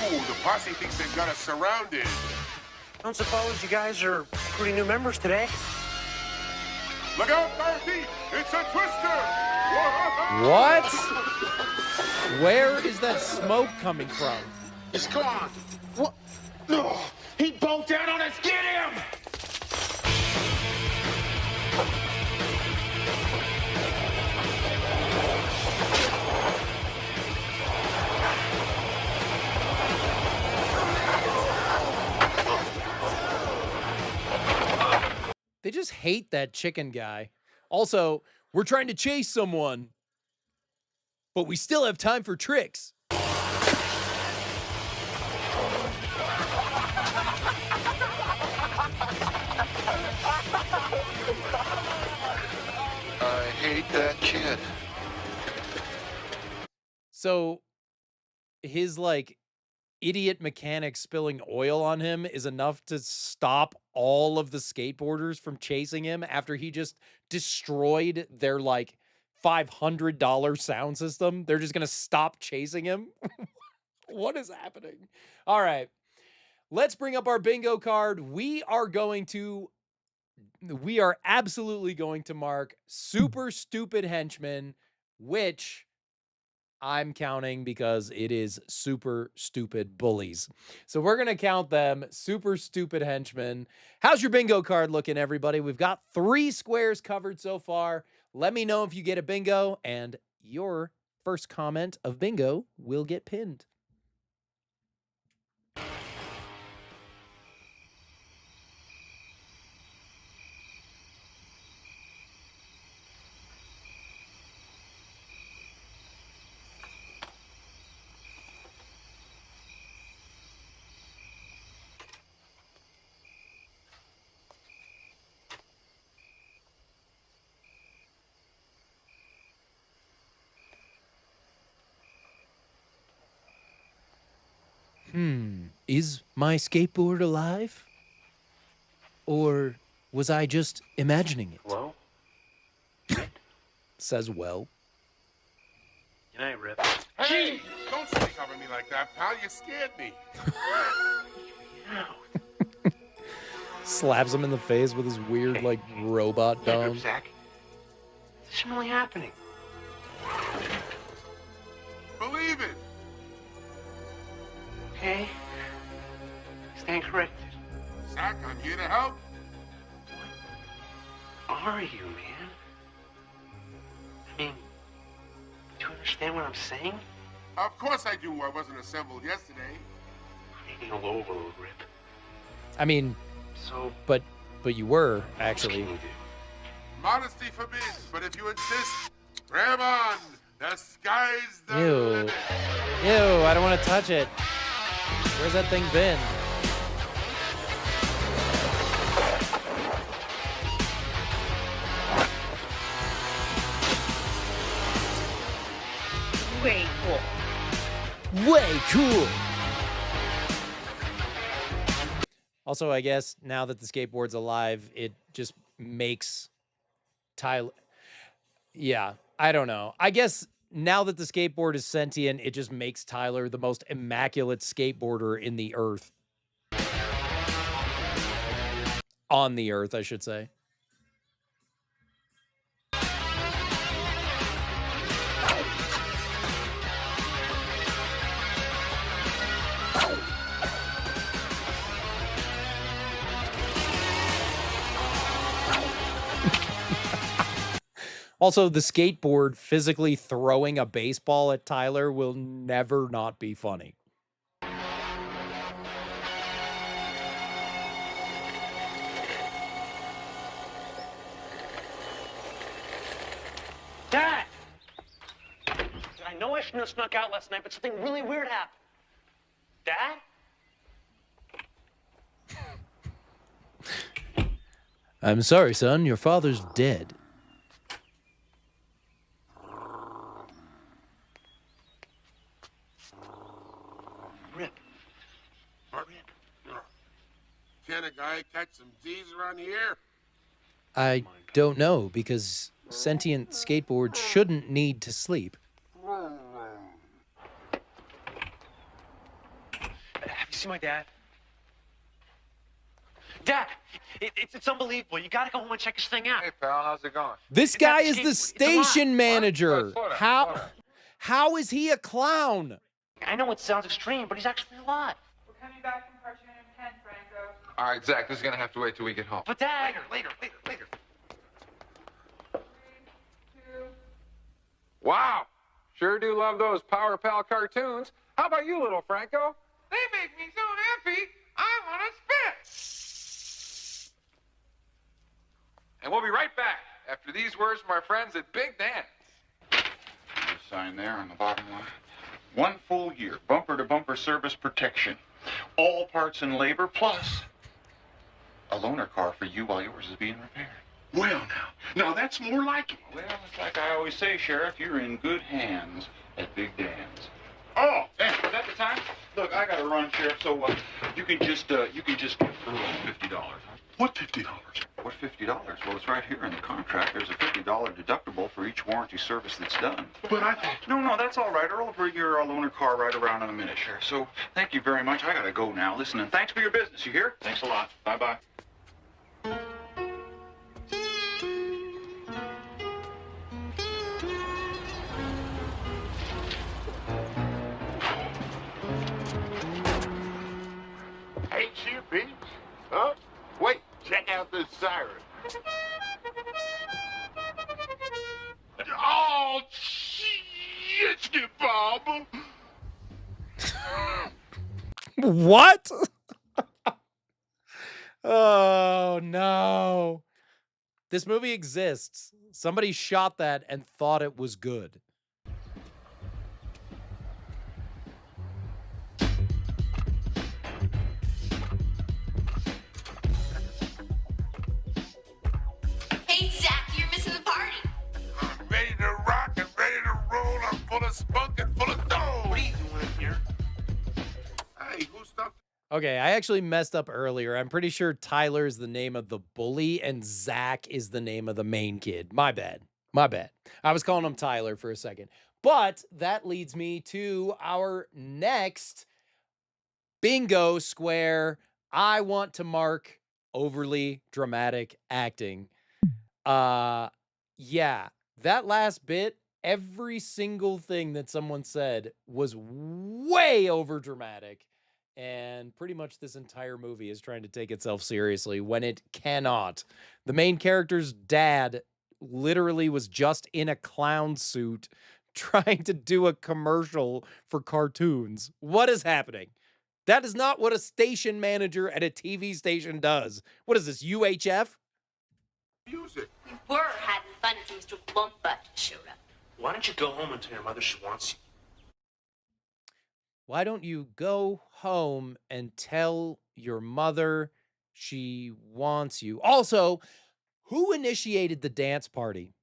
Ooh, the posse thinks they've got us surrounded. Don't suppose you guys are recruiting new members today? Look out, Dorothy! It's a twister! What? Where is that smoke coming from? He's gone. What? No! He bolted down on us! Get him! They just hate that chicken guy. Also, we're trying to chase someone, but we still have time for tricks. I hate that kid. So his like idiot mechanic spilling oil on him is enough to stop all of the skateboarders from chasing him after he just destroyed their like $500 sound system. They're just going to stop chasing him. What is happening? All right. Let's bring up our bingo card. We are absolutely going to mark super stupid henchmen, which I'm counting because it is super stupid bullies. So we're going to count them super stupid henchmen. How's your bingo card looking, everybody? We've got 3 squares covered so far. Let me know if you get a bingo, and your first comment of bingo will get pinned. Is my skateboard alive? Or was I just imagining it? Hello? Says well. Good night, Rip. Hey, don't speak over me like that, pal. You scared me. Slaps him in the face with his weird, like, robot Yeah, dome. Rip, Zach. This isn't really happening. Believe it. Okay? Stand corrected. Zach, I'm here to help. Are you, man? I mean, do you understand what I'm saying? Of course I do. I wasn't assembled yesterday. I'm eating all overload, Rip. I mean, So, but you were, actually. Modesty forbids, but if you insist, grab on. The sky's the Ew. limit. Ew, I don't want to touch it. Where's that thing been? Way cool. Way cool. Also, I guess now that the skateboard's alive, it just makes Tyler. Yeah, I don't know. I guess now that the skateboard is sentient, it just makes Tyler the most immaculate skateboarder in the earth. On the earth, I should say. Also, the skateboard physically throwing a baseball at Tyler will never not be funny. Dad! I know I shouldn't have snuck out last night, but something really weird happened. Dad? I'm sorry, son. Your father's dead. Rip. Can a guy catch some Z's around here? I don't know, because sentient skateboards shouldn't need to sleep. Have you seen my dad? Dad, it's unbelievable. You gotta go home and check this thing out. Hey, pal, how's it going? This guy is the It's alive. station manager. What? Slow down. How is he a clown? I know it sounds extreme, but he's actually alive. We're coming back from cartoon in 10, Franco. All right, Zach, this is gonna have to wait till we get home. But Dad... Later. 3, 2. Wow, sure do love those Power Pal cartoons. How about you, little Franco? They make me so happy, I want to spit. And we'll be right back after these words from our friends at Big Dan. Sign there on the bottom line. 1 full year, bumper-to-bumper service protection. All parts and labor, plus a loaner car for you while yours is being repaired. Well, now that's more like it. Well, it's like I always say, Sheriff, you're in good hands at Big Dan's. Oh, and time? Look, I got to run, Sheriff. So you can just give Earl $50. What $50? What $50? Well, it's right here in the contract. There's a $50 deductible for each warranty service that's done. But I thought... No, that's all right. Earl will bring your loaner car right around in a minute, Sheriff. So thank you very much. I got to go now. Listen, and thanks for your business, you hear? Thanks a lot. Bye-bye. Ain't you, bitch? Huh? Wait, check out this siren. Oh, shit, Bob. What? Oh, no. This movie exists. Somebody shot that and thought it was good. Hey, Zach, you're missing the party. I'm ready to rock and ready to roll. I'm full of spunk and full of dough. What are you doing here? Hey, who stopped? Okay, I actually messed up earlier. I'm pretty sure Tyler is the name of the bully and Zach is the name of the main kid. My bad. My bad. I was calling him Tyler for a second. But that leads me to our next bingo square. I want to mark overly dramatic acting. Yeah, that last bit, every single thing that someone said was way over dramatic. And pretty much this entire movie is trying to take itself seriously when it cannot. The main character's dad literally was just in a clown suit trying to do a commercial for cartoons. What is happening? That is not what a station manager at a TV station does. What is this, UHF? Music. We were having fun until Mr. Bluntbutt showed up. Why don't you go home and tell your mother she wants you? Why don't you go home and tell your mother she wants you? Also, who initiated the dance party?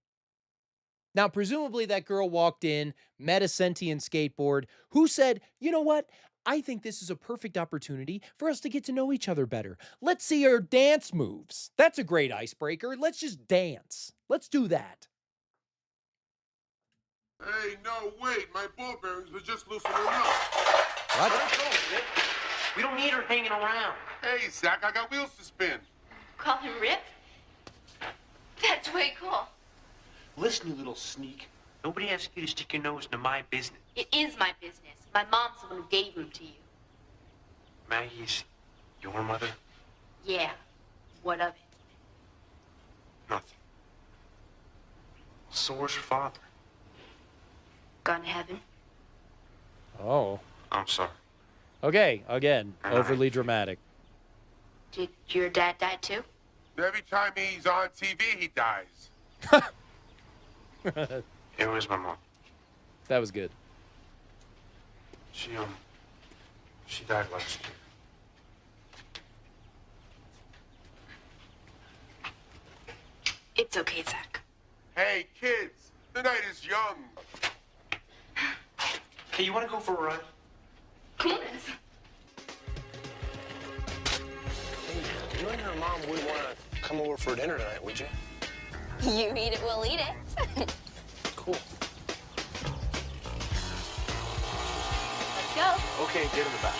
Now, presumably that girl walked in, met a sentient skateboard, who said, you know what? I think this is a perfect opportunity for us to get to know each other better. Let's see our dance moves. That's a great icebreaker. Let's just dance. Let's do that. Hey, no, wait. My ball bearings were just loosening up. What? We don't need her hanging around. Hey, Zach, I got wheels to spin. Call him Rip? That's way cool. Listen, you little sneak. Nobody asked you to stick your nose into my business. It is my business. My mom's the one who gave him to you. Maggie's your mother? Yeah. What of it? Nothing. So where's your father? Gone to heaven? Oh. I'm sorry. Okay, again, overly dramatic. Did your dad die too? Every time he's on TV, he dies. It was my mom. That was good. She died last year. It's okay, Zach. Hey, kids, the night is young. Hey, you want to go for a ride? Come on. Hey, you and your mom wouldn't want to come over for dinner tonight, would you? You eat it, we'll eat it. Cool. Let's go. Okay, get in the back.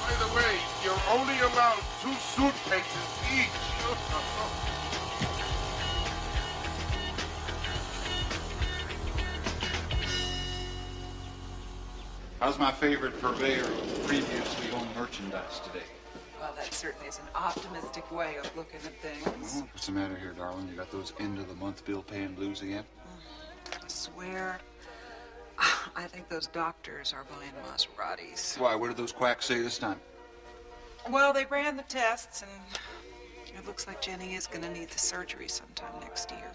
By the way, you're only allowed 2 suitcases each. How's my favorite purveyor of previously owned merchandise today? Well, that certainly is an optimistic way of looking at things. Oh, what's the matter here, darling? You got those end-of-the-month bill-paying blues again? I swear, I think those doctors are buying Maseratis. Why? What did those quacks say this time? Well, they ran the tests, and it looks like Jenny is going to need the surgery sometime next year.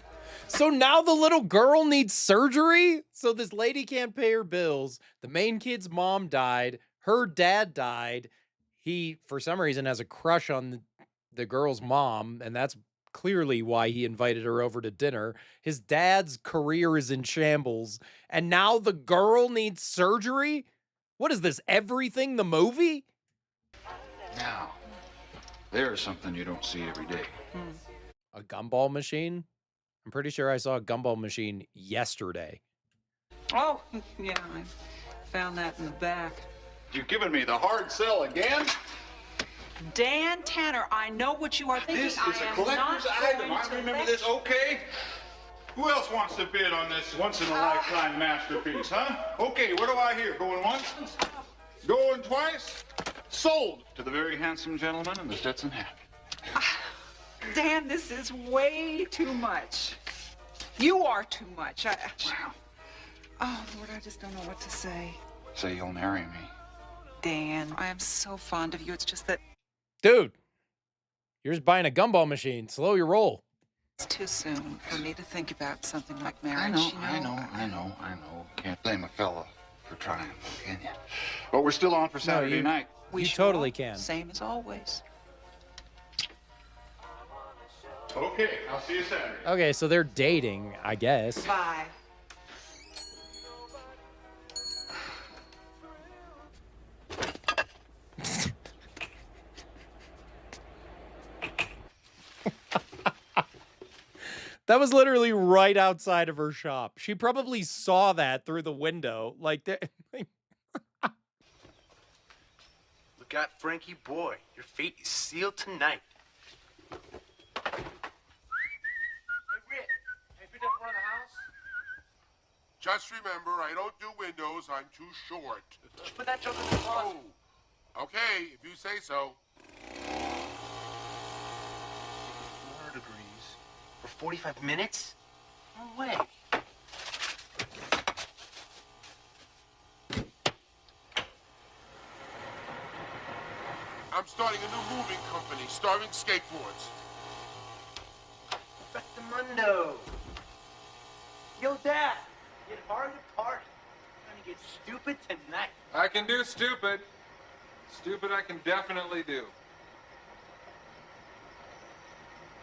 So now the little girl needs surgery? So this lady can't pay her bills. The main kid's mom died. Her dad died. He, for some reason, has a crush on the girl's mom, and that's clearly why he invited her over to dinner. His dad's career is in shambles, and now the girl needs surgery? What is this, Everything the movie? Now, there's something you don't see every day. A gumball machine? I'm pretty sure I saw a gumball machine yesterday. Oh, yeah, I found that in the back. You've given me the hard sell again? Dan Tanner, I know what you are thinking. This is I a am collector's not item. going I to remember let this, you- okay? Who else wants to bid on this once-in-a-lifetime masterpiece, huh? Okay, what do I hear? Going once? Going twice? Sold To the very handsome gentleman in the Stetson hat. Dan, this is way too much. You are too much. Wow. Oh, Lord, I just don't know what to say. Say you'll marry me. Dan, I am so fond of you. It's just that Dude, you're just buying a gumball machine. Slow your roll. it's too soon for me to think about something like marriage. I know, you I know. Can't blame a fella for trying, can you? But we're still on for Saturday you- night. We You sure totally are. can. Same as always. Okay, I'll see you Saturday. Okay, so they're dating, I guess. Bye. That was literally right outside of her shop. She probably saw that through the window. Like, Look out, Frankie boy. Your fate is sealed tonight. Hey, Rick. Have you picked up around the house? Just remember, I don't do windows. I'm too short. Just put that junk in the closet. Oh, okay, if you say so. 400 degrees for 45 minutes? No way. I'm starting a new moving company, starring skateboards. Mundo. Yo, Dad. Get hard to party. I'm gonna get stupid tonight. I can do stupid. Stupid I can definitely do.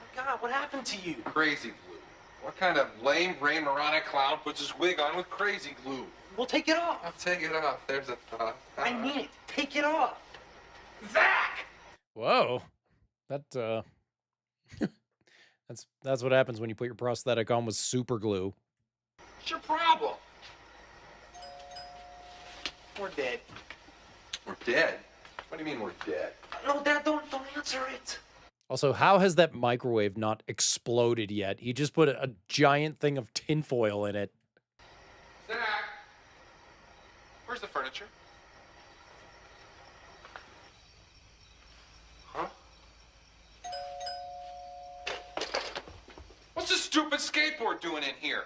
Oh, God, what happened to you? Crazy glue. What kind of lame brain moronic clown puts his wig on with crazy glue? Well, take it off. I'll take it off. There's a thought. I mean it. Take it off. Zach! whoa. That, that's what happens when you put your prosthetic on with super glue. What's your problem? We're dead. We're dead? What do you mean we're dead? No, Dad, don't answer it. Also, how has that microwave not exploded yet? He just put a giant thing of tinfoil in it. Zach! Where's the furniture? Huh? What's this stupid skateboard doing in here?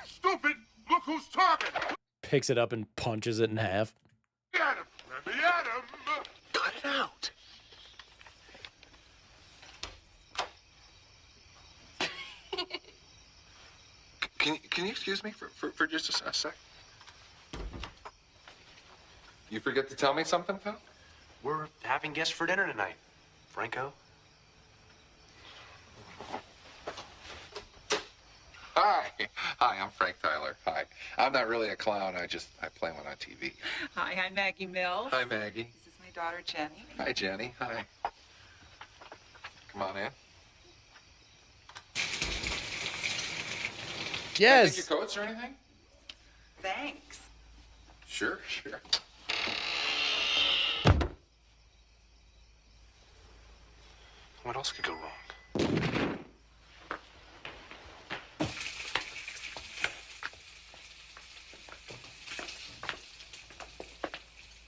Stupid! Look who's talking! Picks it up and punches it in half. At him! Let me at him! Cut it out. Can you excuse me for just a sec? You forget to tell me something, Phil? We're having guests for dinner tonight, Franco. Hi. Hi, I'm Frank Tyler. Hi. I'm not really a clown. I play one on TV. Hi, I'm Maggie Mills. Hi, Maggie. This is my daughter, Jenny. Hi, Jenny. Hi. Come on in. Can I take Yes. your coats or anything? Thanks. Sure. What else could go wrong?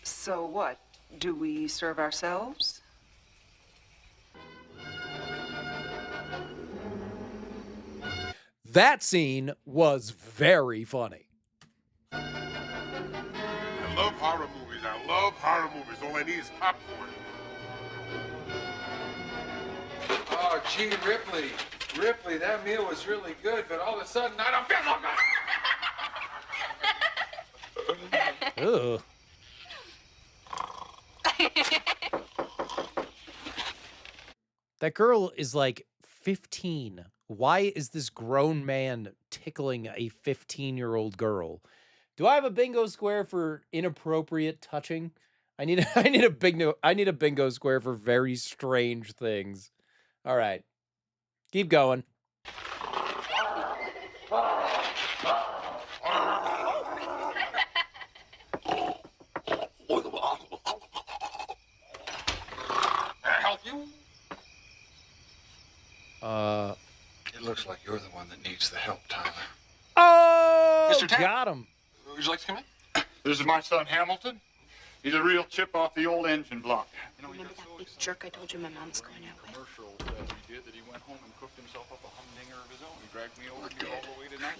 So what? Do we serve ourselves? That scene was very funny. I love horror movies. All I need is popcorn. Oh, gee, Ripley. Ripley, that meal was really good, but all of a sudden I don't feel so good. Ugh. That girl is like 15. Why is this grown man tickling a 15-year-old girl? Do I have a bingo square for inappropriate touching? I need a bingo square for very strange things. All right. Keep going. Help you? It looks like you're the one that needs the help, Tyler. Oh, Mr. Tanner. got him. Would you like to come in? This is my son, Hamilton. He's a real chip off the old engine block. Remember that big jerk I told you my mom's going out with? Commercial that he did, that he went home and cooked himself up a humdinger of his own. He dragged me over here all the way tonight.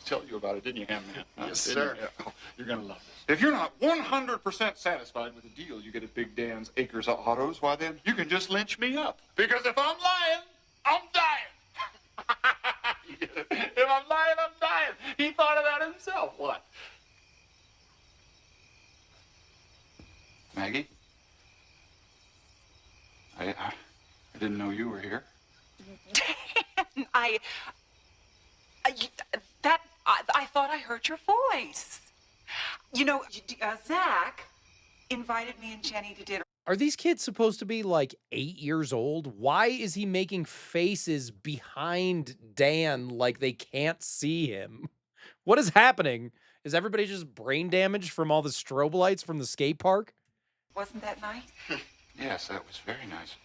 Tell you about it, didn't you, Ham Man? Yes, Didn't sir. you? Yeah. Oh, you're gonna love this. If you're not 100% satisfied with the deal you get at Big Dan's Acres of Autos, why then you can just lynch me up. Because if I'm lying, I'm dying. If I'm lying, I'm dying. He thought of that himself. What? Maggie? I didn't know you were here. I thought I heard your voice. You know, Zach invited me and Jenny to dinner. Are these kids supposed to be like 8 years old? Why is he making faces behind Dan like they can't see him? What is happening? Is everybody just brain damaged from all the strobe lights from the skate park? Wasn't that nice? Yes, that was very nice.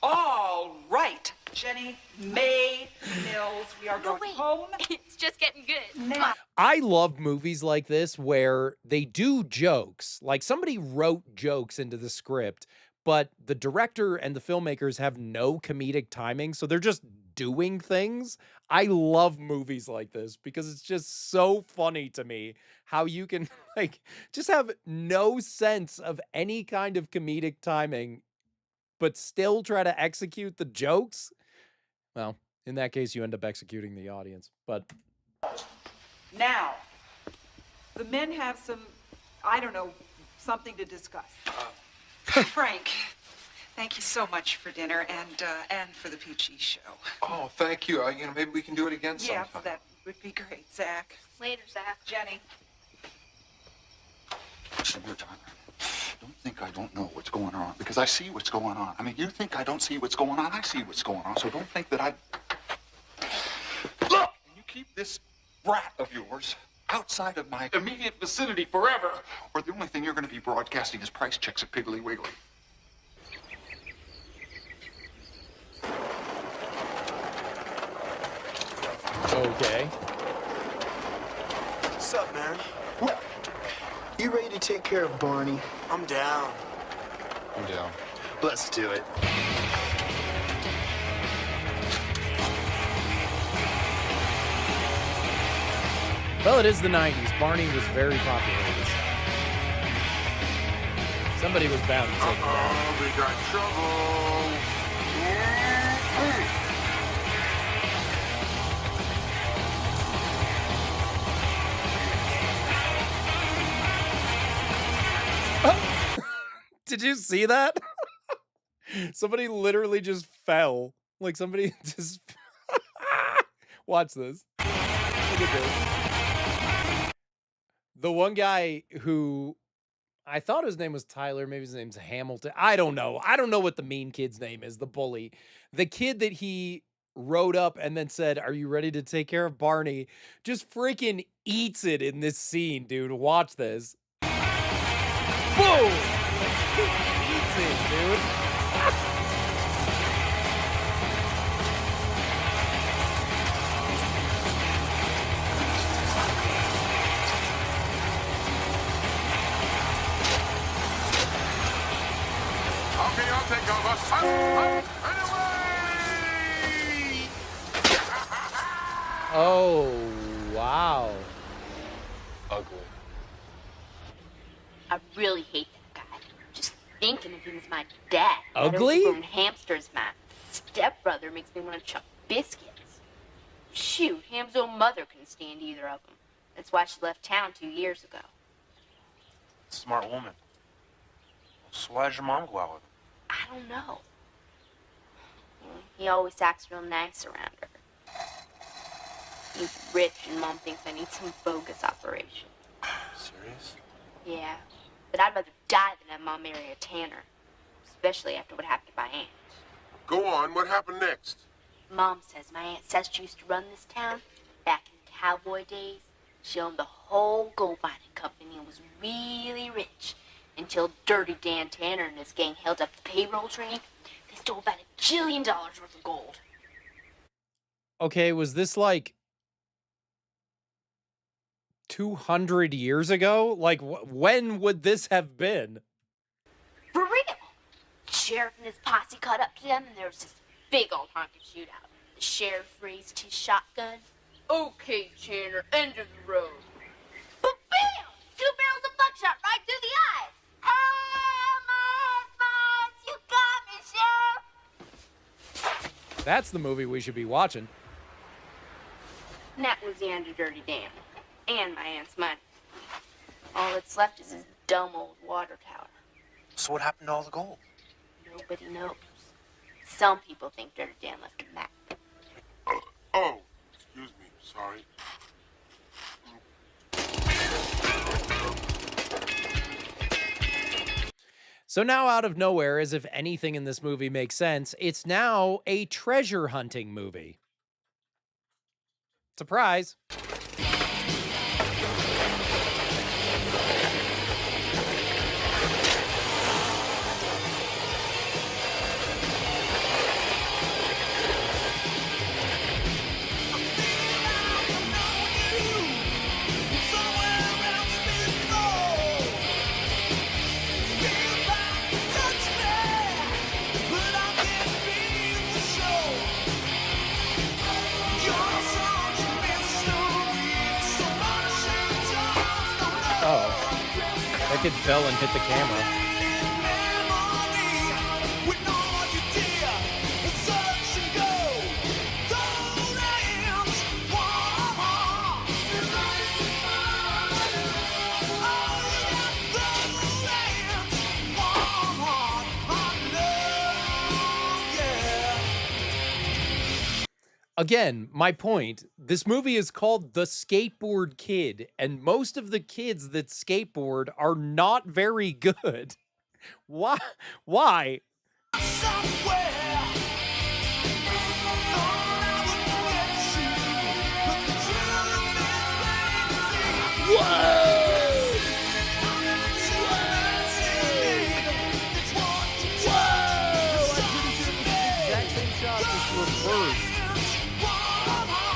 All right, Jenny, May, Mills, we are going home. It's just getting good. Now. I love movies like this where they do jokes. Like somebody wrote jokes into the script, but the director and the filmmakers have no comedic timing, so they're just doing things. I love movies like this because it's just so funny to me how you can like just have no sense of any kind of comedic timing but still try to execute the jokes. Well, in that case you end up executing the audience. But Now, the men have some, I don't know, something to discuss. Frank, thank you so much for dinner and for the Peachy show. Oh, thank you. Maybe we can do it again Yes, sometime. that would be great, Zach. Later, Zach. Jenny. Listen here, Tyler. Don't think I don't know what's going on, because I see what's going on. I mean, you think I don't see what's going on? I see what's going on, so don't think that I... Look! You keep this brat of yours outside of my immediate vicinity forever, or the only thing you're going to be broadcasting is price checks at Piggly Wiggly. okay. What's up, man? You ready to take care of Barney? I'm down. I'm down. Let's do it. Well, it is the 90s. Barney was very popular at this time. Somebody was bound to take it down. We got trouble. Did you see that? Somebody literally just fell. Like somebody just... Watch this. Look at this. The one guy who... I thought his name was Tyler. Maybe his name's Hamilton. I don't know. I don't know what the mean kid's name is, the bully. The kid that he rode up and then said, "Are you ready to take care of Barney?" Just freaking eats it in this scene, dude. Watch this. Boom! Eats it, dude. Okay, I'll take over. Up, and away! Oh, wow. Ugly. I really hate that guy. Just thinking of him as my dad. Ugly? That overgrown hamster's my stepbrother makes me want to chuck biscuits. Shoot, Ham's own mother couldn't stand either of them. That's why she left town 2 years ago. Smart woman. So why did your mom go out with him? I don't know. He always acts real nice around her. He's rich and Mom thinks I need some bogus operation. Serious? Yeah, but I'd rather die than have Mom marry a tanner. Especially after what happened to my aunt. Go on, what happened next? Mom says my Aunt Sester used to run this town back in cowboy days. She owned the whole gold mining company and was really rich. Until Dirty Dan Tanner and his gang held up the payroll train. They stole about $1 jillion worth of gold. Okay, was this like 200 years ago? Like, when would this have been? For real! The sheriff and his posse caught up to them, and there was this big old honking shootout. The sheriff raised his shotgun. Okay, Tanner, end of the road. But bam! 2 barrels of buckshot right through the eye. Hey, you got me, Sheriff! That's the movie we should be watching. And that was the end of Dirty Dan. And my aunt's money. All that's left is his dumb old water tower. So what happened to all the gold? Nobody knows. Some people think Dirty Dan left a map. Oh, excuse me, sorry. So now out of nowhere, as if anything in this movie makes sense, it's now a treasure hunting movie. Surprise. That kid fell and hit the camera. Again, my point, this movie is called The Skateboard Kid, and most of the kids that skateboard are not very good. Why? Why?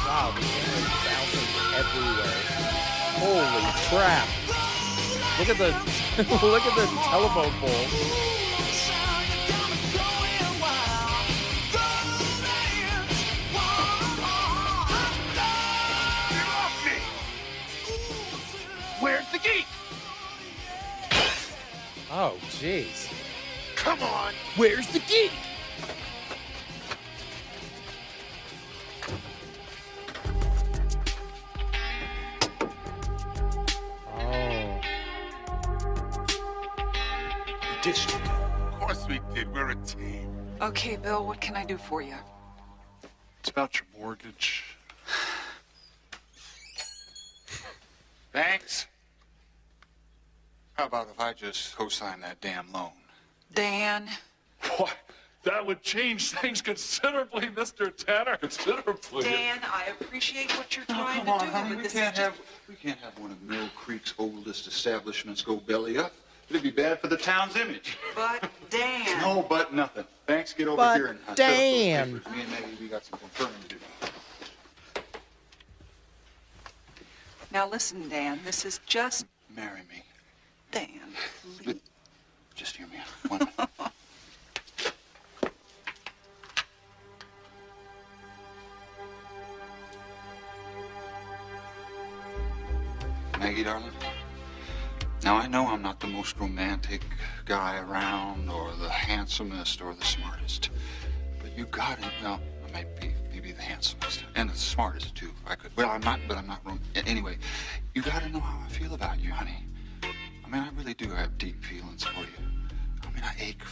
Wow, the camera is bouncing everywhere. Holy crap. Look at the look at the telephone pole. Where's the geek? Oh, jeez. Come on. Where's the geek? Of course we did. We're a team. Okay, Bill, what can I do for you? It's about your mortgage. Thanks. How about if I just co-sign that damn loan? Dan. What? That would change things considerably, Mr. Tanner. Considerably. Dan, I appreciate what you're Oh, trying come on, to do, honey. but We this can't is have one of Mill Creek's oldest establishments go belly up. It'd be bad for the town's image. But Dan. No, but nothing. Thanks. Get over But here and set up those Dan. papers. Me and Maggie, we got some confirming to do. Now listen, Dan, this is just Marry me. Dan. Please. Just hear me out. 1 minute. Maggie, darling. Now, I know I'm not the most romantic guy around, or the handsomest, or the smartest. But you got it. Well, maybe the handsomest. And the smartest, too. I'm not anyway, you gotta know how I feel about you, honey. I mean, I really do have deep feelings for you. I mean,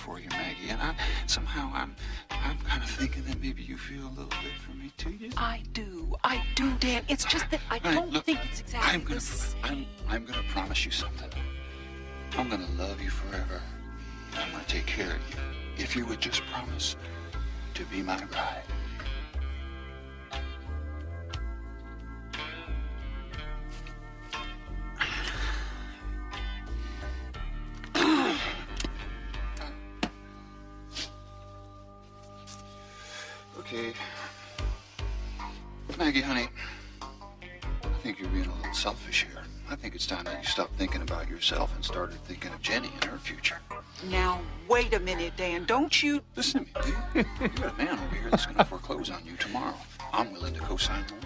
for you, Maggie, and somehow I'm kind of thinking that maybe you feel a little bit for me too. I do, Dan. It's just that I don't think it's exactly the same. I'm gonna promise you something. I'm gonna love you forever. I'm gonna take care of you. If you would just promise to be my bride. Okay. Maggie, honey, I think you're being a little selfish here. I think it's time that you stopped thinking about yourself and started thinking of Jenny and her future. Now, wait a minute, Dan. Don't you... Listen to me, dude. You got a man over here that's going to foreclose on you tomorrow. I'm willing to co-sign the loan.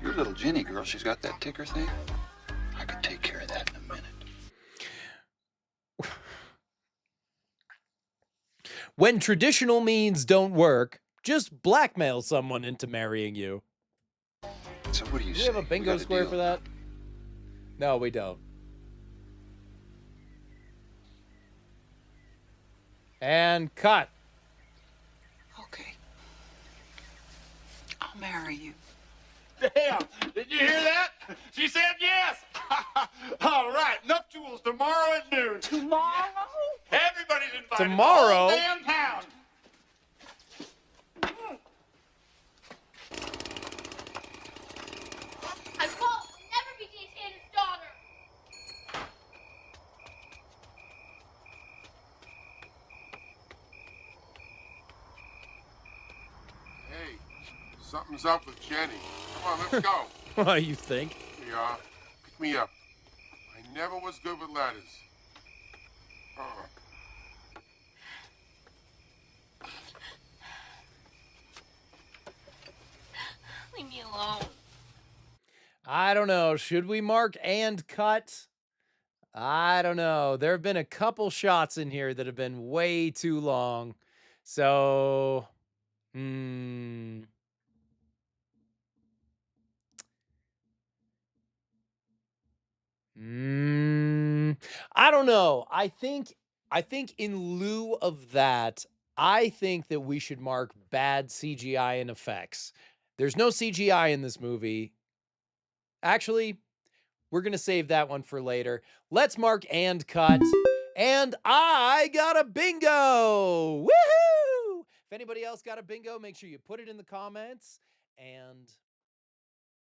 Your little Jenny girl, she's got that ticker thing. I could take care of that in a minute. When traditional means don't work, just blackmail someone into marrying you. So what do you Do say? we have a bingo square for that? No, we don't. And cut. Okay. I'll marry you. Damn! Did you hear that? She said yes! All right, nuptials tomorrow at noon. Tomorrow? Everybody's invited. Tomorrow? The whole damn town. I will never be Daytana's daughter. Hey, something's up with Jenny. Come on, let's go. What you think? Here you are. Pick me up. I never was good with ladders. Leave me alone. I don't know. Should we mark and cut? I don't know. There have been a couple shots in here that have been way too long. So, I don't know. I think in lieu of that, I think that we should mark bad CGI and effects. There's no CGI in this movie. Actually, we're going to save that one for later. Let's mark and cut. And I got a bingo! Woohoo! If anybody else got a bingo, make sure you put it in the comments. And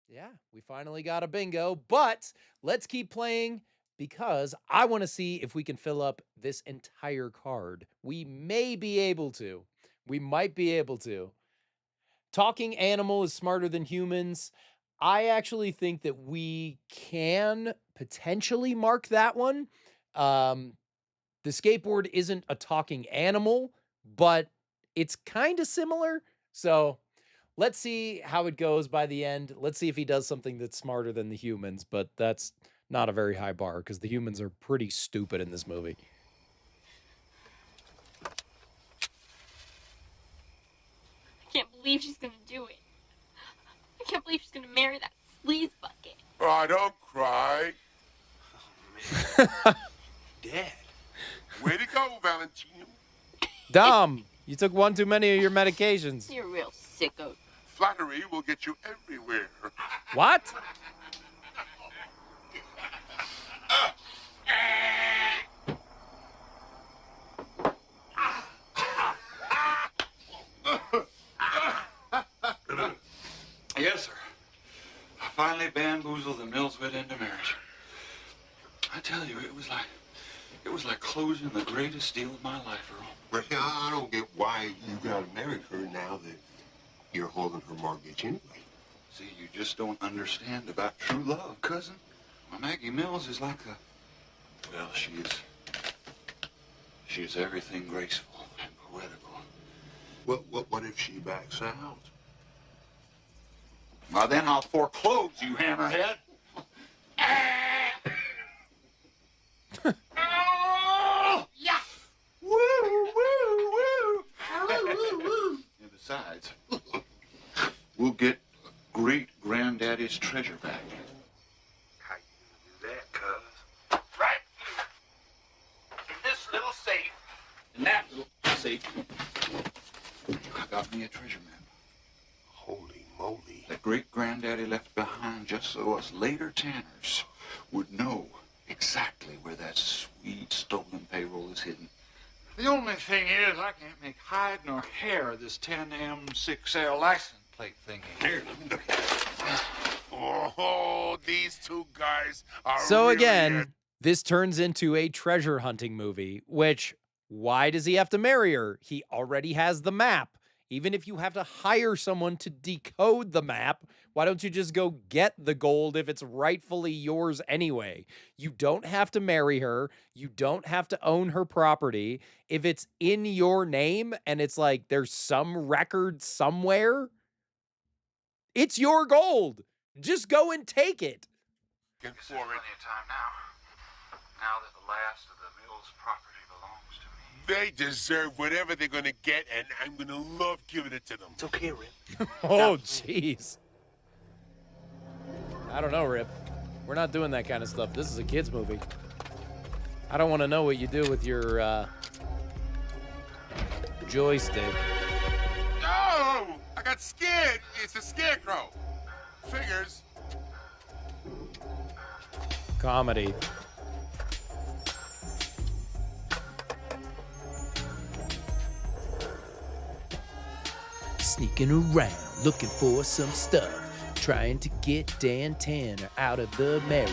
yeah, we finally got a bingo. But let's keep playing because I want to see if we can fill up this entire card. We may be able to. We might be able to. Talking animal is smarter than humans. I actually think that we can potentially mark that one. The skateboard isn't a talking animal, but it's kind of similar. So let's see how it goes by the end. Let's see if he does something that's smarter than the humans, but that's not a very high bar because the humans are pretty stupid in this movie. I can't believe she's gonna do it. I can't believe she's gonna marry that sleaze bucket. Oh, don't cry. Dad. Way to go, Valentino. Dom, you took one too many of your medications. You're a real sicko. Flattery will get you everywhere. What? Yes, sir. I finally bamboozled the Millswit into marriage. I tell you, it was like closing the greatest deal of my life, Earl. But I don't get why you gotta marry her now that you're holding her mortgage anyway. See, you just don't understand about true love, cousin. Well, Maggie Mills is like a... Well, she is everything graceful and poetical. What if she backs out? Well, then I'll foreclose you, hammerhead. Oh, yeah. Woo, woo, woo. And besides, we'll get great-granddaddy's treasure back. How you gonna do that, cuz? Right here. In this little safe, And that little, see, I got me a treasure map. Holy moly. That great-granddaddy left behind just so us later Tanners would know exactly where that sweet stolen payroll is hidden. The only thing is, I can't make hide nor hair of this 10M6L license plate thingy. Here, let me look at it. Oh, these two guys are So really again, this turns into a treasure hunting movie, which, why does he have to marry her? He already has the map. Even if you have to hire someone to decode the map, why don't you just go get the gold if it's rightfully yours anyway? You don't have to marry her. You don't have to own her property. If it's in your name and it's like there's some record somewhere, it's your gold. Just go and take it. There's plenty of time now. Now that the last of the mill's property belongs to me. They deserve whatever they're gonna get, and I'm gonna love giving it to them. It's okay, Rip. Oh, jeez. I don't know, Rip. We're not doing that kind of stuff. This is a kid's movie. I don't want to know what you do with your joystick. No! I got scared. It's a scarecrow. Figures. Comedy. Sneaking around, looking for some stuff. Trying to get Dan Tanner out of the marriage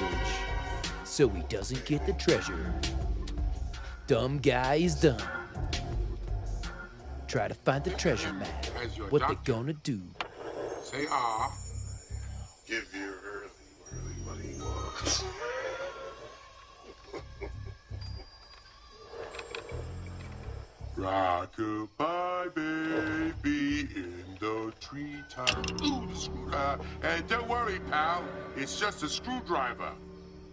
so he doesn't get the treasure. Dumb guy is dumb. Try to find the treasure map. What they gonna do? Say ah. Give your early what he wants. Rock-a-bye, baby, in the treetop. Ooh, the screwdriver. And don't worry, pal. It's just a screwdriver.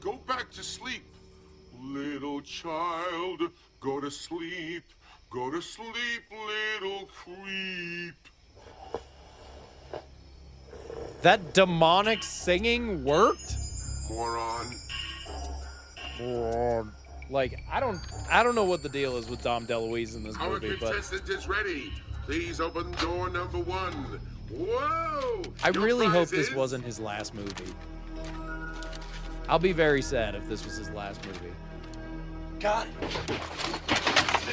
Go back to sleep. Little child, go to sleep. Go to sleep, little creep. That demonic singing worked? Moron. Like, I don't know what the deal is with Dom DeLuise in this Our movie, but contestant is ready. Please open door number 1. Whoa! I Your really hope prize this is- wasn't his last movie. I'll be very sad if this was his last movie. Got it.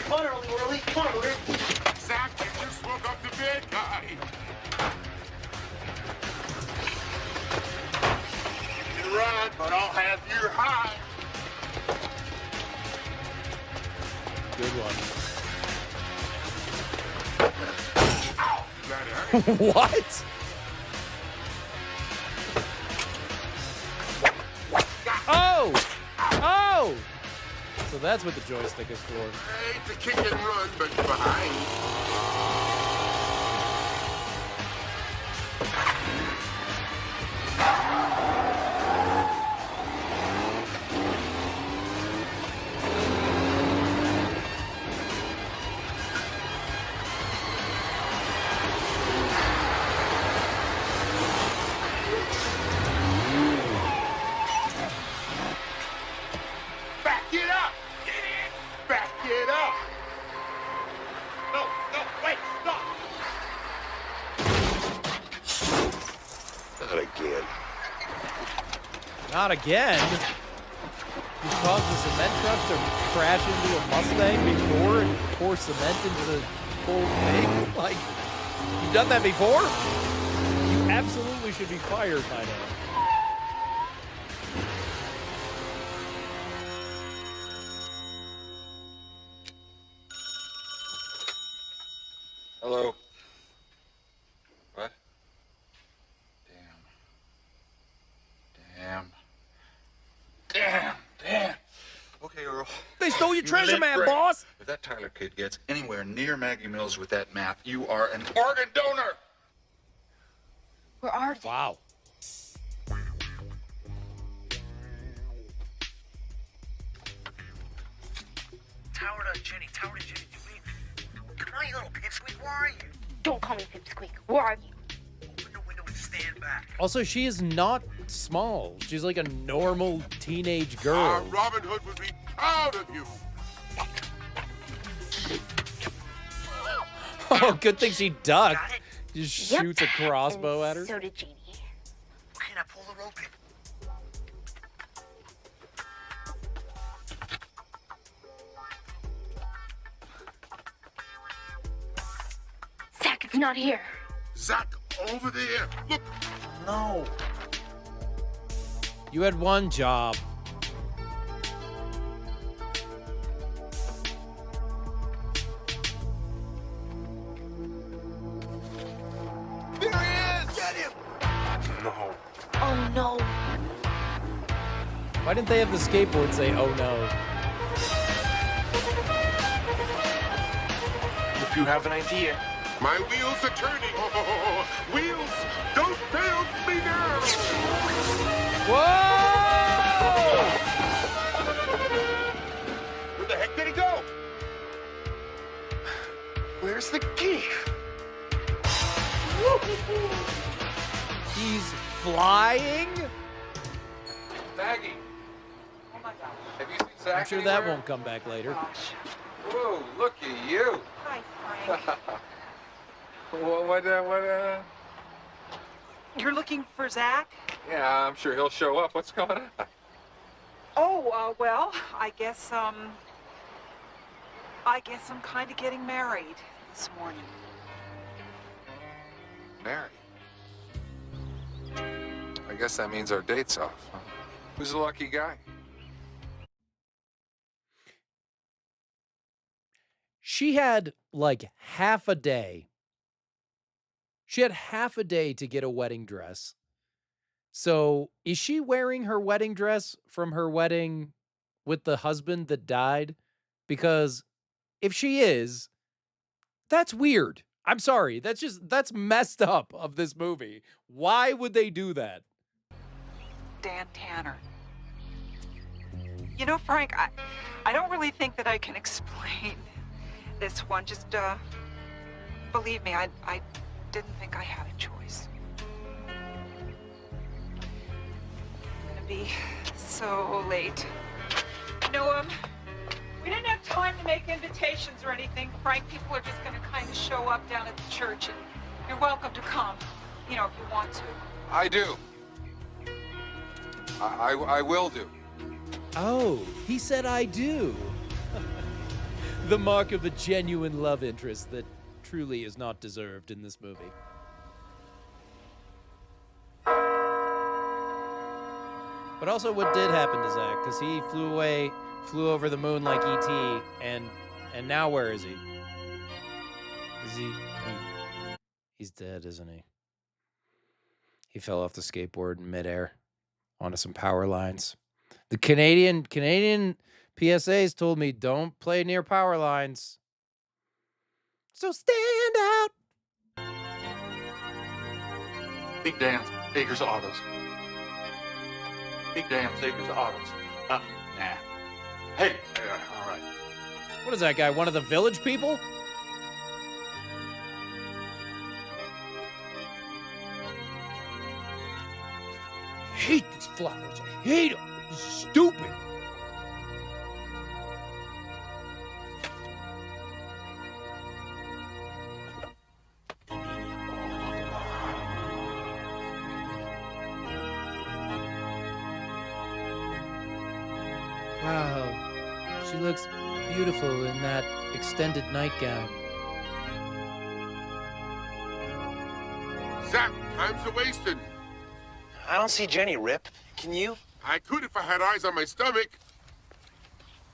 Come on, early. Come on, Rip. Zach, you just woke up the bad guy. You can run, but I'll have your high. Good one. That hurt. What? Oh! Oh! So that's what the joystick is for. Hey, it's a kick and run, but behind. Back it up! Back it up! No, wait, stop! Not again. Not again. You caused the cement truck to crash into a Mustang before and pour cement into the whole thing? Like, you've done that before? You absolutely should be fired by now. Hello. What? Damn. Okay, Earl. They stole your You treasure lit map, brick. boss! If that Tyler kid gets anywhere near Maggie Mills with that map, you are an organ donor. Where are they? Wow. Tower to Jenny. Come on, you little pipsqueak. Where are you? Don't call me Pipsqueak. Where are you? Open the window and stand back. Also, she is not small. She's like a normal teenage girl. Robin Hood would be proud of you. Oh, good thing she ducked. Just shoots a crossbow at her. So did Jeannie. Okay, now pull the rope in. Zach, it's not here. Zach, over there. Look. No. You had one job. There he is! Get him! No. Oh no. Why didn't they have the skateboard say, oh no? Hope you have an idea. My wheels are turning. Oh, wheels, don't fail me now. Whoa! Where the heck did he go? Where's the key? He's flying? Maggie. Oh my gosh. Have you seen Zach I'm sure that anywhere? won't come back later. Whoa, look at you. Hi, Frank. What? You're looking for Zach? Yeah, I'm sure he'll show up. What's going on? Oh, well, I guess I'm kind of getting married this morning. Mary. I guess that means our date's off, huh? Who's the lucky guy? She had like half a day. She had half a day to get a wedding dress. So is she wearing her wedding dress from her wedding with the husband that died? Because if she is, that's weird. I'm sorry. That's messed up of this movie. Why would they do that? Dan Tanner. You know, Frank, I don't really think that I can explain this one. Just, believe me, I didn't think I had a choice. I'm gonna be so late. No, we didn't have time to make invitations or anything, Frank. People are just gonna kind of show up down at the church, and you're welcome to come, you know, if you want to. I do. I will do. Oh, he said I do. The mark of a genuine love interest that truly is not deserved in this movie. But also what did happen to Zach, because he flew over the moon like E.T., and now where is he? He's dead, isn't he? He fell off the skateboard in midair onto some power lines. The Canadian PSAs told me don't play near power lines. So stand out. Big Dan's Acres Autos. Big Dan's Acres Autos. Nah. Hey, all right. What is that guy? One of the village people? I hate these flowers. I hate them. This is stupid. Wow, she looks beautiful in that extended nightgown. Zach, time's a-wasting. I don't see Jenny, Rip. Can you? I could if I had eyes on my stomach.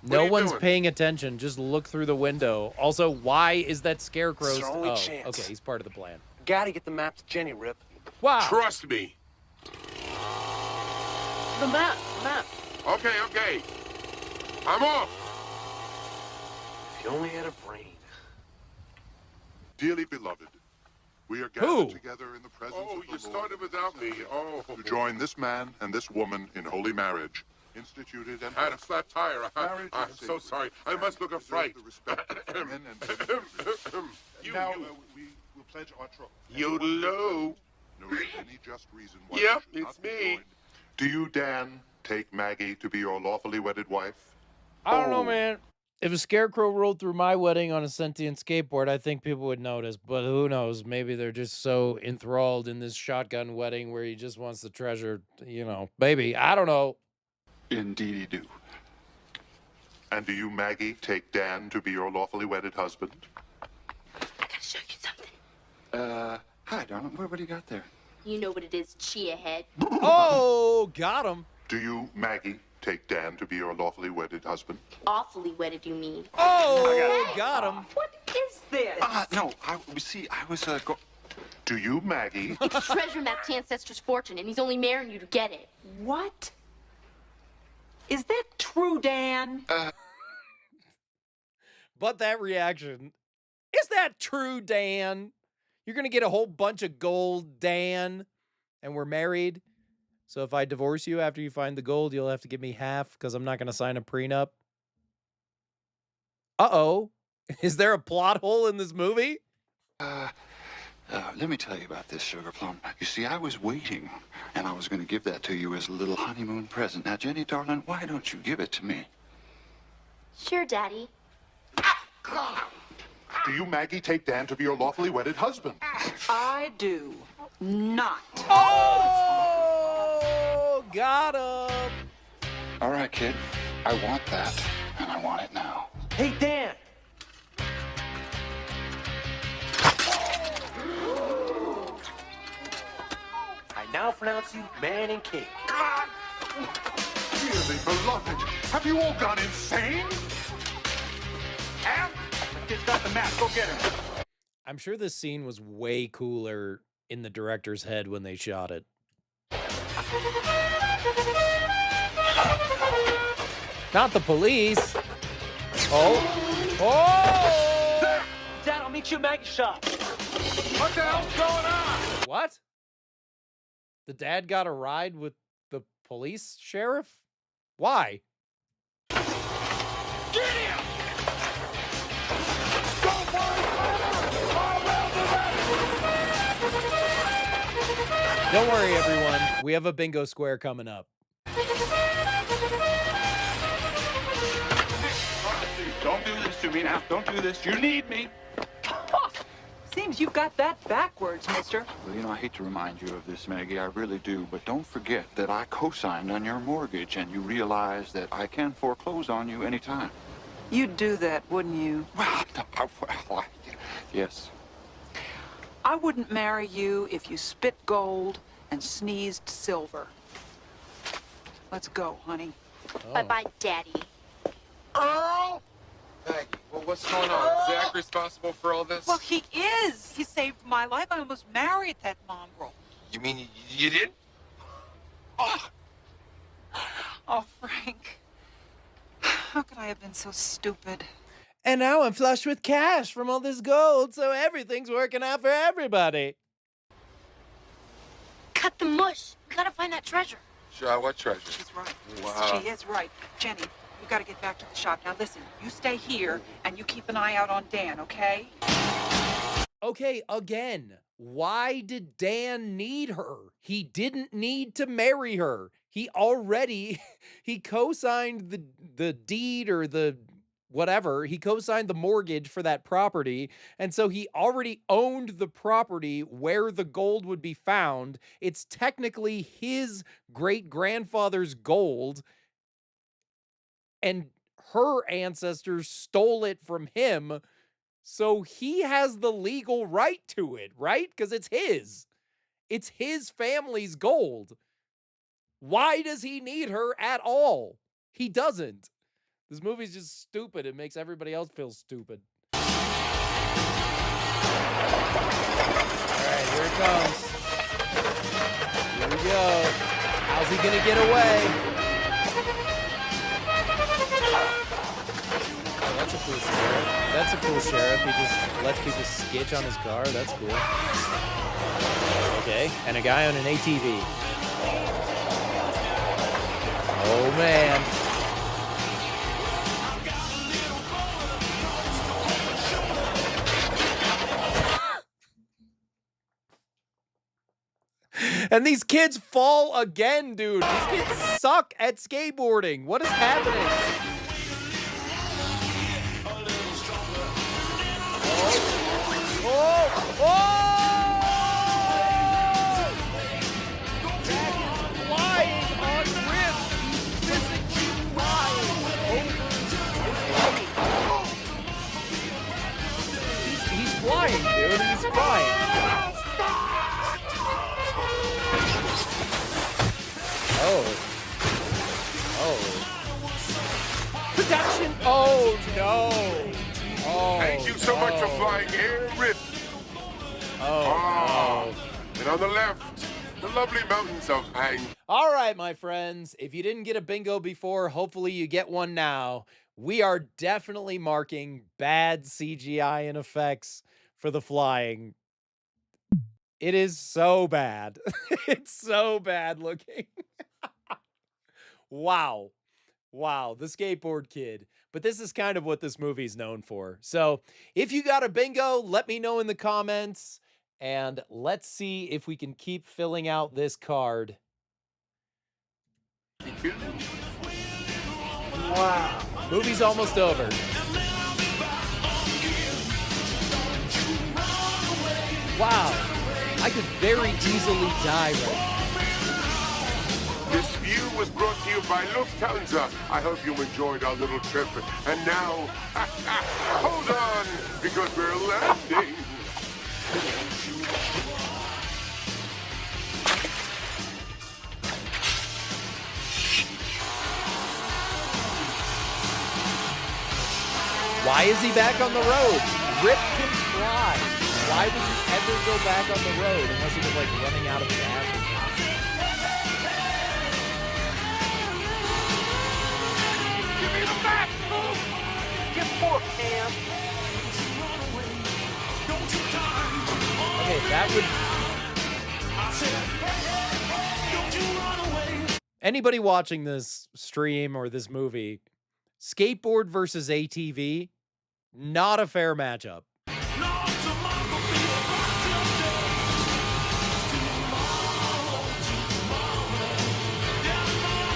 No one's doing? paying attention. Just look through the window. Also, why is that scarecrow? It's our only oh, chance. okay, he's part of the plan. Gotta get the map to Jenny, Rip. Wow. Trust me. The map. Okay. I'm off. If you only had a brain. Dearly beloved, we are gathered Who? together in the presence Oh, of the you started without me. Oh. to join this man and this woman in holy marriage, instituted and I had a flat tire. Marriage I'm is so sacred. sorry. I must look a fright. The respect of men and You, now you. we will pledge our troth. Yodel-o. No, any just reason why Yep, we should it's not be me. joined. Do you, Dan, take Maggie to be your lawfully wedded wife? I don't know, man. If a scarecrow rolled through my wedding on a sentient skateboard, I think people would notice. But who knows? Maybe they're just so enthralled in this shotgun wedding where he just wants the treasure, you know. Baby, I don't know. Indeedy do. And do you, Maggie, take Dan to be your lawfully wedded husband? I gotta show you something. Hi, darling. What do you got there? You know what it is, chia head. Oh, got him. Do you, Maggie, take Dan to be your lawfully wedded husband? Awfully wedded, you mean? Oh, got him. What is this? No. I was Do you, Maggie? It's treasure map to ancestors' fortune, and he's only marrying you to get it. What? Is that true, Dan? But that reaction. Is that true, Dan? You're going to get a whole bunch of gold, Dan, and we're married. So if I divorce you after you find the gold, you'll have to give me half because I'm not going to sign a prenup. Uh-oh. Is there a plot hole in this movie? Let me tell you about this, Sugar Plum. You see, I was waiting, and I was going to give that to you as a little honeymoon present. Now, Jenny, darling, why don't you give it to me? Sure, Daddy. Do you, Maggie, take Dan to be your lawfully wedded husband? I do not. Oh, got him. All right, kid. I want that, and I want it now. Hey, Dan. I now pronounce you man and king. Dearly beloved, have you all gone insane? Ham? Kid's got the map. Go get him. I'm sure this scene was way cooler in the director's head when they shot it. Not the police. Oh! Dad, I'll meet you at Maggie's shop. What the hell's going on? What? The dad got a ride with the police sheriff? Why? Get him! Don't worry, everyone. We have a bingo square coming up. Don't do this to me now. Don't do this. You need me. Seems you've got that backwards, mister. Well, you know, I hate to remind you of this, Maggie. I really do. But don't forget that I co-signed on your mortgage, and you realize that I can foreclose on you anytime. You'd do that, wouldn't you? Yes. I wouldn't marry you if you spit gold and sneezed silver. Let's go, honey. Bye-bye, Daddy. Earl! Maggie, well, what's going on? Is Zach responsible for all this? Well, he is. He saved my life. I almost married that mongrel. You mean you did? Oh, Frank. How could I have been so stupid? And now I'm flush with cash from all this gold, so everything's working out for everybody. Cut the mush. We gotta find that treasure. Sure, what treasure? She's right. Wow. She is right. Jenny, we gotta get back to the shop. Now listen, you stay here and you keep an eye out on Dan, okay? Okay, again, why did Dan need her? He didn't need to marry her. He co-signed the deed or the whatever. He co-signed the mortgage for that property. And so he already owned the property where the gold would be found. It's technically his great-grandfather's gold. And her ancestors stole it from him. So he has the legal right to it, right? Because it's his. It's his family's gold. Why does he need her at all? He doesn't. This movie's just stupid. It makes everybody else feel stupid. All right, here it comes. Here we go. How's he gonna get away? Oh, that's a cool sheriff. That's a cool sheriff. He just lets people sketch on his car. That's cool. Okay, and a guy on an ATV. Oh, man. And these kids fall again, dude. These kids suck at skateboarding. What is happening? flying, dude. He's flying. Production. Oh, no. Oh, Thank you so much for flying here, Rip. Oh, And on the left, the lovely mountains of Hang. All right, my friends. If you didn't get a bingo before, hopefully you get one now. We are definitely marking bad CGI and effects for the flying. It is so bad. It's so bad looking. Wow. Wow, the Skateboard Kid. But this is kind of what this movie's known for. So if you got a bingo, let me know in the comments. And let's see if we can keep filling out this card. Wow. Movie's almost over. Wow. I could very easily die right now. This view was brought to you by Lufthansa. I hope you enjoyed our little trip. And now, hold on, because we're landing. Why is he back on the road? Rip can fly. Why would you ever go back on the road unless he was like running out of gas or something? Give me the map, fool! Get more, Cam. Okay, that would... Anybody watching this stream or this movie, skateboard versus ATV, not a fair matchup.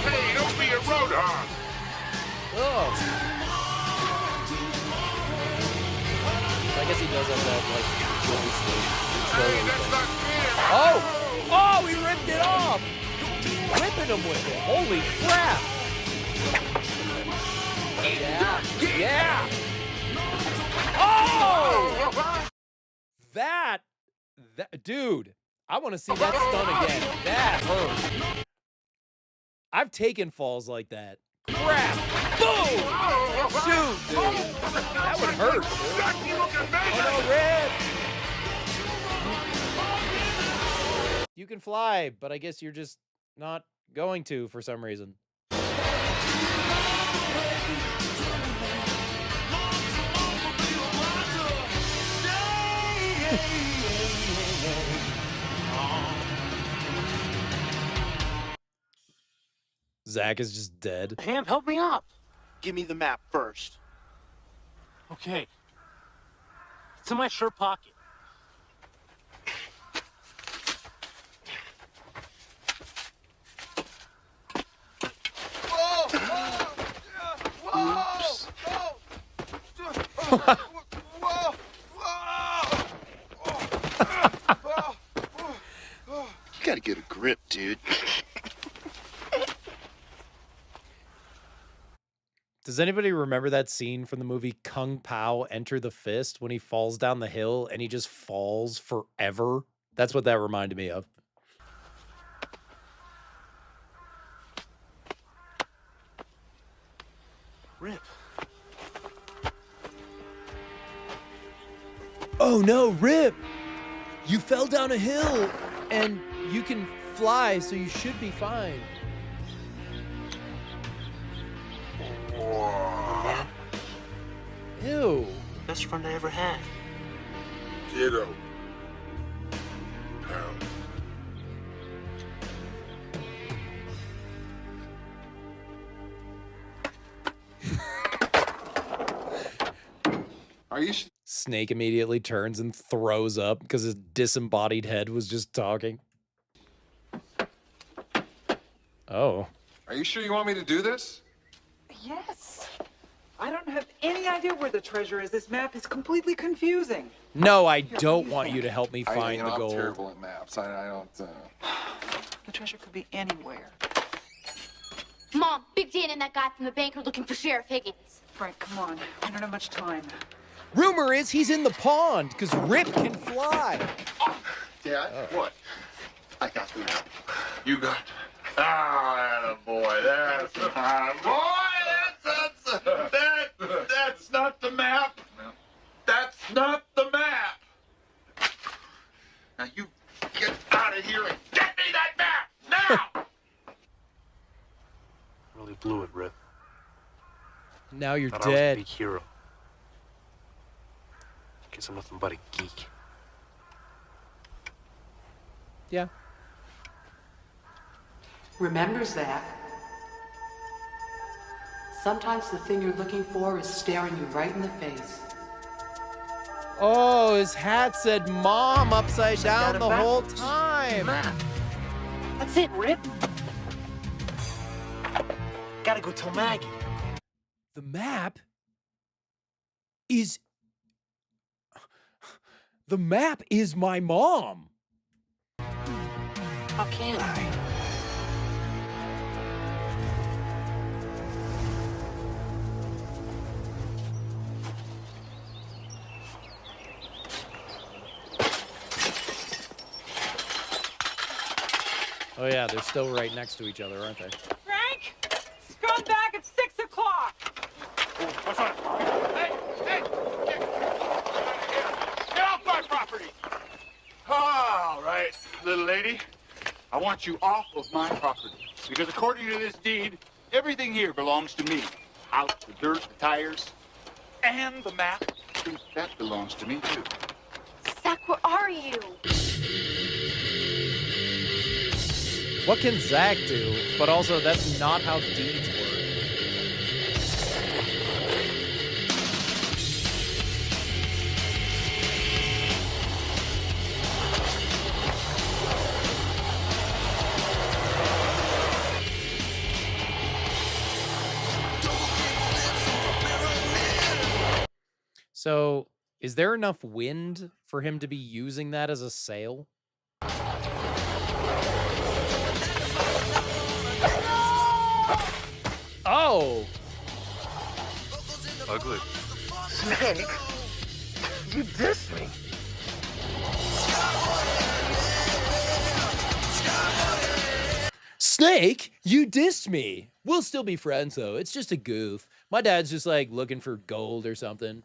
Hey, don't be a road hog. Oh. I guess he does have that, like, joystick controller thing. Oh! Oh, he ripped it off! He's ripping him with it. Holy crap! Yeah. Yeah! Oh! That, dude, I want to see that stunt again. That hurt. I've taken falls like that. Crap! Boom! Shoot, dude. That would hurt, dude. Oh, no, Red! You can fly, but I guess you're just not going to for some reason. Zach is just dead. Ham, help me up. Give me the map first. Okay. It's in my shirt pocket. Oops. You gotta get a grip, dude. Does anybody remember that scene from the movie Kung Pao Enter the Fist when he falls down the hill and he just falls forever? That's what that reminded me of. Rip. Oh no, Rip! You fell down a hill and you can fly, so you should be fine. Ew. Best friend I ever had. Kiddo. Pal. Are you? Snake immediately turns and throws up because his disembodied head was just talking. Oh. Are you sure you want me to do this? Yes. I don't have any idea where the treasure is. This map is completely confusing. No, I don't want you to help me find the I'm gold. terrible at maps. I don't. The treasure could be anywhere. Mom, Big Dan and that guy from the bank are looking for Sheriff Higgins. Frank, come on. I don't have much time. Rumor is he's in the pond because Rip can fly. Dad, what? I got the map. You got. Ah, boy, that's boy, that's not the map. That's not the map. Now you get out of here and get me that map now. Really blew it, Rip. Now you're Thought I was a dead. big hero. Guess I'm nothing but a geek. Yeah. Remember, Zach, sometimes the thing you're looking for is staring you right in the face. Oh, his hat said mom upside down the whole time. That's it, Rip. Gotta go tell Maggie. The map is... The map is my mom. How can I? Oh yeah, they're still right next to each other, aren't they? Frank, come back at 6 o'clock. What's on it? Hey! Get off my property! All right, little lady. I want you off of my property. Because according to this deed, everything here belongs to me. House, the dirt, the tires, and the map. That belongs to me, too. Zach, where are you? What can Zach do? But also, that's not how deeds work. So, is there enough wind for him to be using that as a sail? Oh! Ugly. Snake, you dissed me. Snake, you dissed me. We'll still be friends, though. It's just a goof. My dad's just, like, looking for gold or something.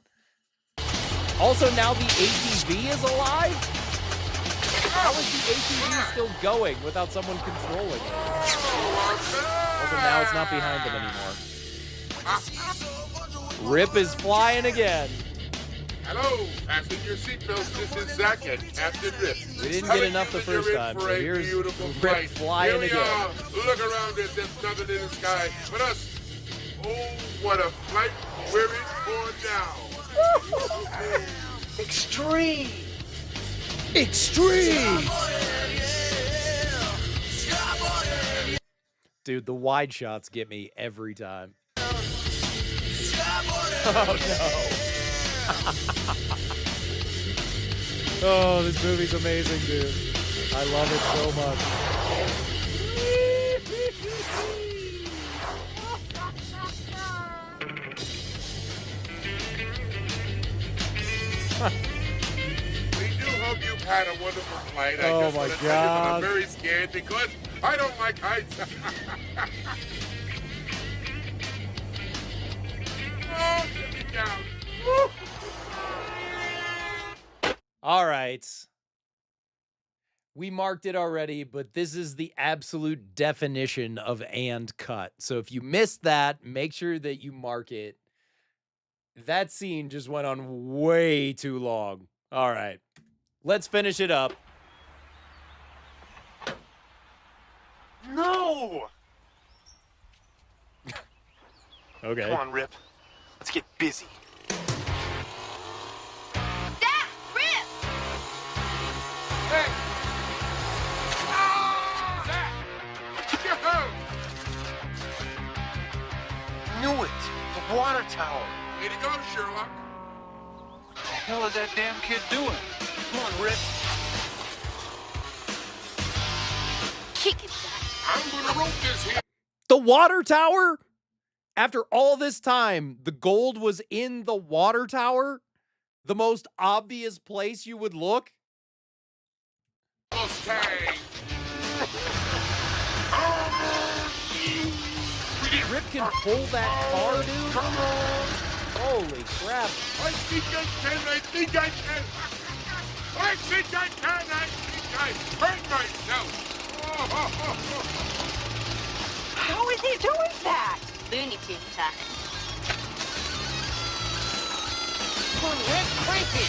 Also, now the ATV is alive? How is the ATV still going without someone controlling it? Also, now it's not behind them anymore. Rip is flying again. Hello, fasten your seatbelts. This is Zach and Captain Rip. We didn't get enough the first time, so here's Rip flying Here we again. are. Look around us. There's nothing in the sky but us. Oh, what a flight we're in for now. Extreme. Extreme! Dude, the wide shots get me every time. Oh, no. Oh, this movie's amazing, dude. I love it so much. We do hope you've had a wonderful flight. I Oh just my want to tell you God. that I'm very scared because I don't like heights. Oh, get me down. Woo. All right. We marked it already, but this is the absolute definition of and cut. So if you missed that, make sure that you mark it. That scene just went on way too long. All right. Let's finish it up. No! Okay. Come on, Rip. Let's get busy. Zach, Rip! Hey! Ah! Yo! Knew it. The water tower. Way to go, Sherlock. What the hell is that damn kid doing? Come on, Rip. Kick it, Zach. I'm gonna rope this here. The water tower? After all this time, the gold was in the water tower? The most obvious place you would look? Mustang! Rip can pull that car, dude? Come on! Holy crap. I think I can, I think I can! I think I can, I think I hurt myself! How is he doing that? Looney Tune time. Rip, cranky!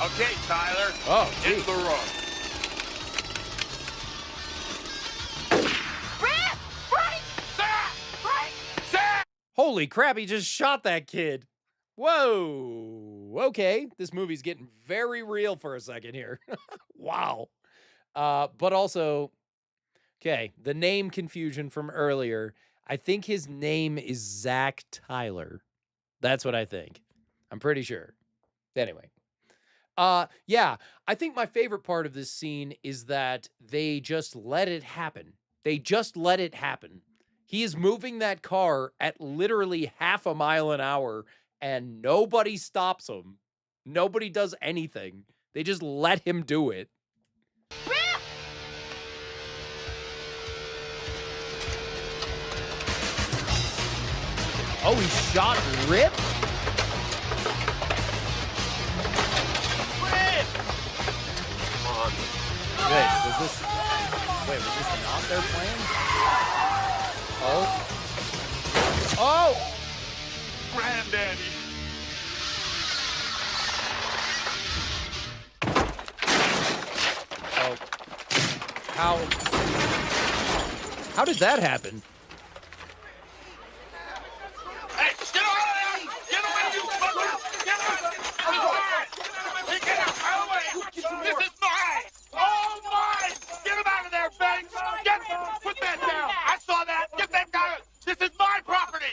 Okay, Tyler. Oh, into the rug. Rip! Frank! Frank! Holy crap, he just shot that kid. Whoa. Okay, this movie's getting very real for a second here. Wow. But also, okay, the name confusion from earlier. I think his name is Zach Tyler. That's what I think. I'm pretty sure. Anyway. Yeah, I think my favorite part of this scene is that they just let it happen. They just let it happen. He is moving that car at literally half a mile an hour and nobody stops him. Nobody does anything. They just let him do it. Oh, he shot Rip? Wait, was this not their plan? Oh. Oh! Granddaddy. Oh. How did that happen? Hey, get out of there! Get away, you fucker! Get out! Get out! Out of the way! This is mine! All mine! Get him out of there, Banks! Get him! Put that down! I saw that! Get that guy! This is my property!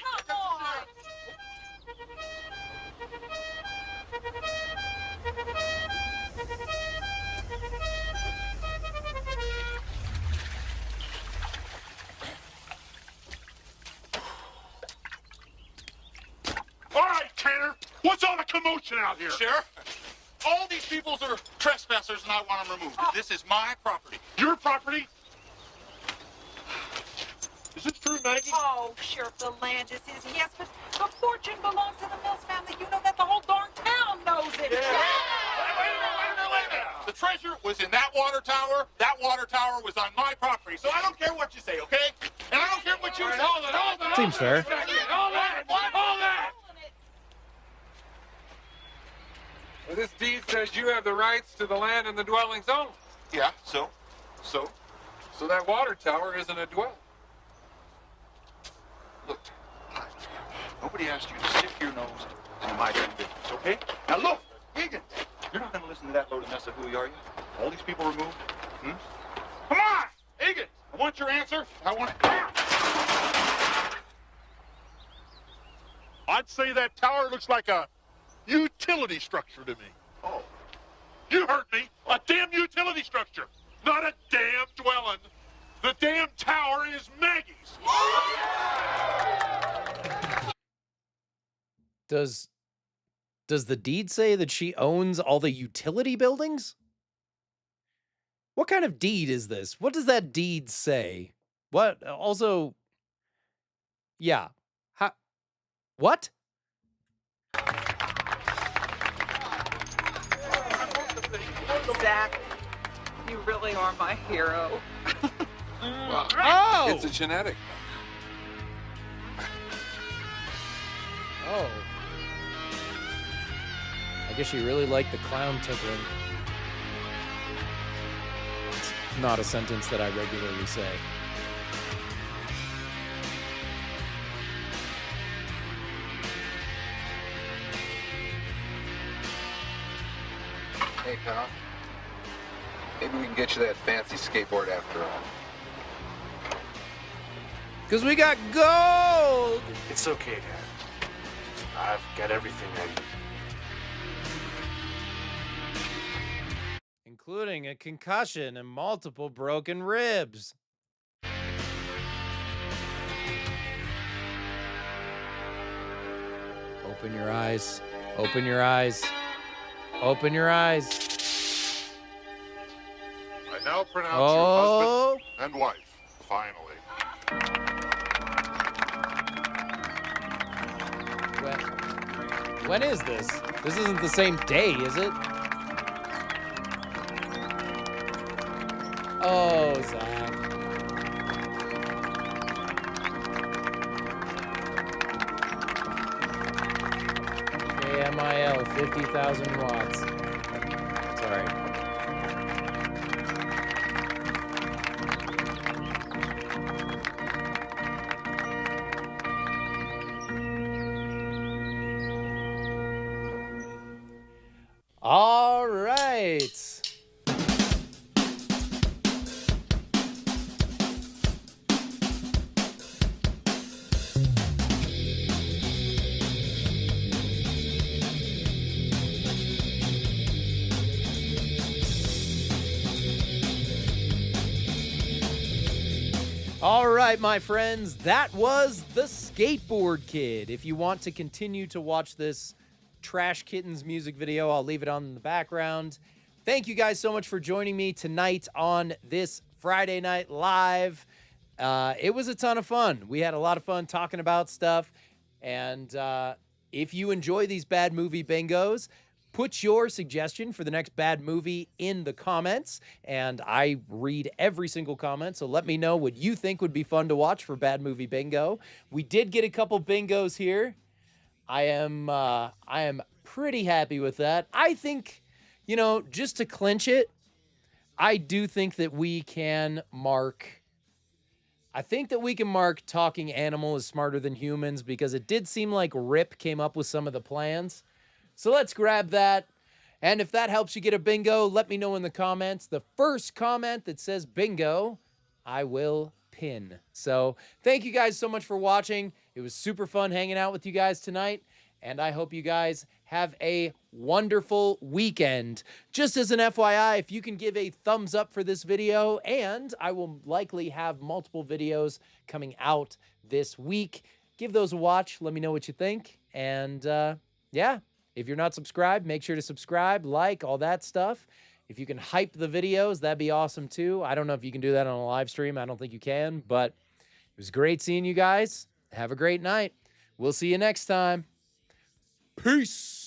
All right, Tanner, what's all the commotion out here? Sheriff, all these peoples are trespassers and I want them removed. This is my property. Your property? Is it true, Maggie? Oh, Sheriff, the land is his, yes, but the fortune belongs to the Mills family. You know that the whole darn town knows it. Wait a minute. The treasure was in that water tower. That water tower was on my property. So I don't care what you say, okay? And I don't care what you say. Hold it. Seems fair. Hold that. Hold that. Well, this deed says you have the rights to the land and the dwelling zone. Yeah, so? So that water tower isn't a dwelling. Look, nobody asked you to stick your nose into my damn business, okay? Now look, Egan, you're not going to listen to that load of mess of hooey, are you? All these people removed? Hmm? Come on, Egan, I want your answer. I want it now. I'd say that tower looks like a utility structure to me. Oh. You heard me. A damn utility structure, not a damn dwelling. The damn tower is Maggie's. Does the deed say that she owns all the utility buildings? What kind of deed is this? What does that deed say? What also? Yeah. What? Zach, you really are my hero. Well, Oh! It's a genetic. Oh. I guess you really like the clown tickling. It's not a sentence that I regularly say. Hey, pal. Maybe we can get you that fancy skateboard after all. Because we got gold! It's okay, Dad. I've got everything I need. Including a concussion and multiple broken ribs. Open your eyes. Open your eyes. Open your eyes. I now pronounce Oh. you husband and wife, finally. When is this? This isn't the same day, is it? Oh, Zach. KMIL, 50,000 watts. Sorry. All right. All right, my friends, that was the Skateboard Kid. If you want to continue to watch this Trash Kittens music video, I'll leave it on in the background. Thank you guys so much for joining me tonight on this Friday Night Live. It was a ton of fun. We had a lot of fun talking about stuff. And if you enjoy these bad movie bingos, put your suggestion for the next bad movie in the comments, and I read every single comment, so let me know what you think would be fun to watch for Bad Movie Bingo. We did get a couple bingos here. I am pretty happy with that. I think, you know, just to clinch it, I do think that we can mark... I think that we can mark Talking Animal is Smarter Than Humans, because it did seem like Rip came up with some of the plans. So let's grab that. And if that helps you get a bingo, let me know in the comments. The first comment that says bingo, I will pin. So thank you guys so much for watching. It was super fun hanging out with you guys tonight. And I hope you guys have a wonderful weekend. Just as an FYI, if you can give a thumbs up for this video, and I will likely have multiple videos coming out this week. Give those a watch. Let me know what you think. And yeah. If you're not subscribed, make sure to subscribe, like, all that stuff. If you can hype the videos, that'd be awesome too. I don't know if you can do that on a live stream. I don't think you can, but it was great seeing you guys. Have a great night. We'll see you next time. Peace.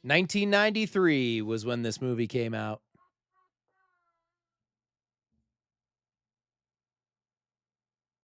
$1993 was when this movie came out.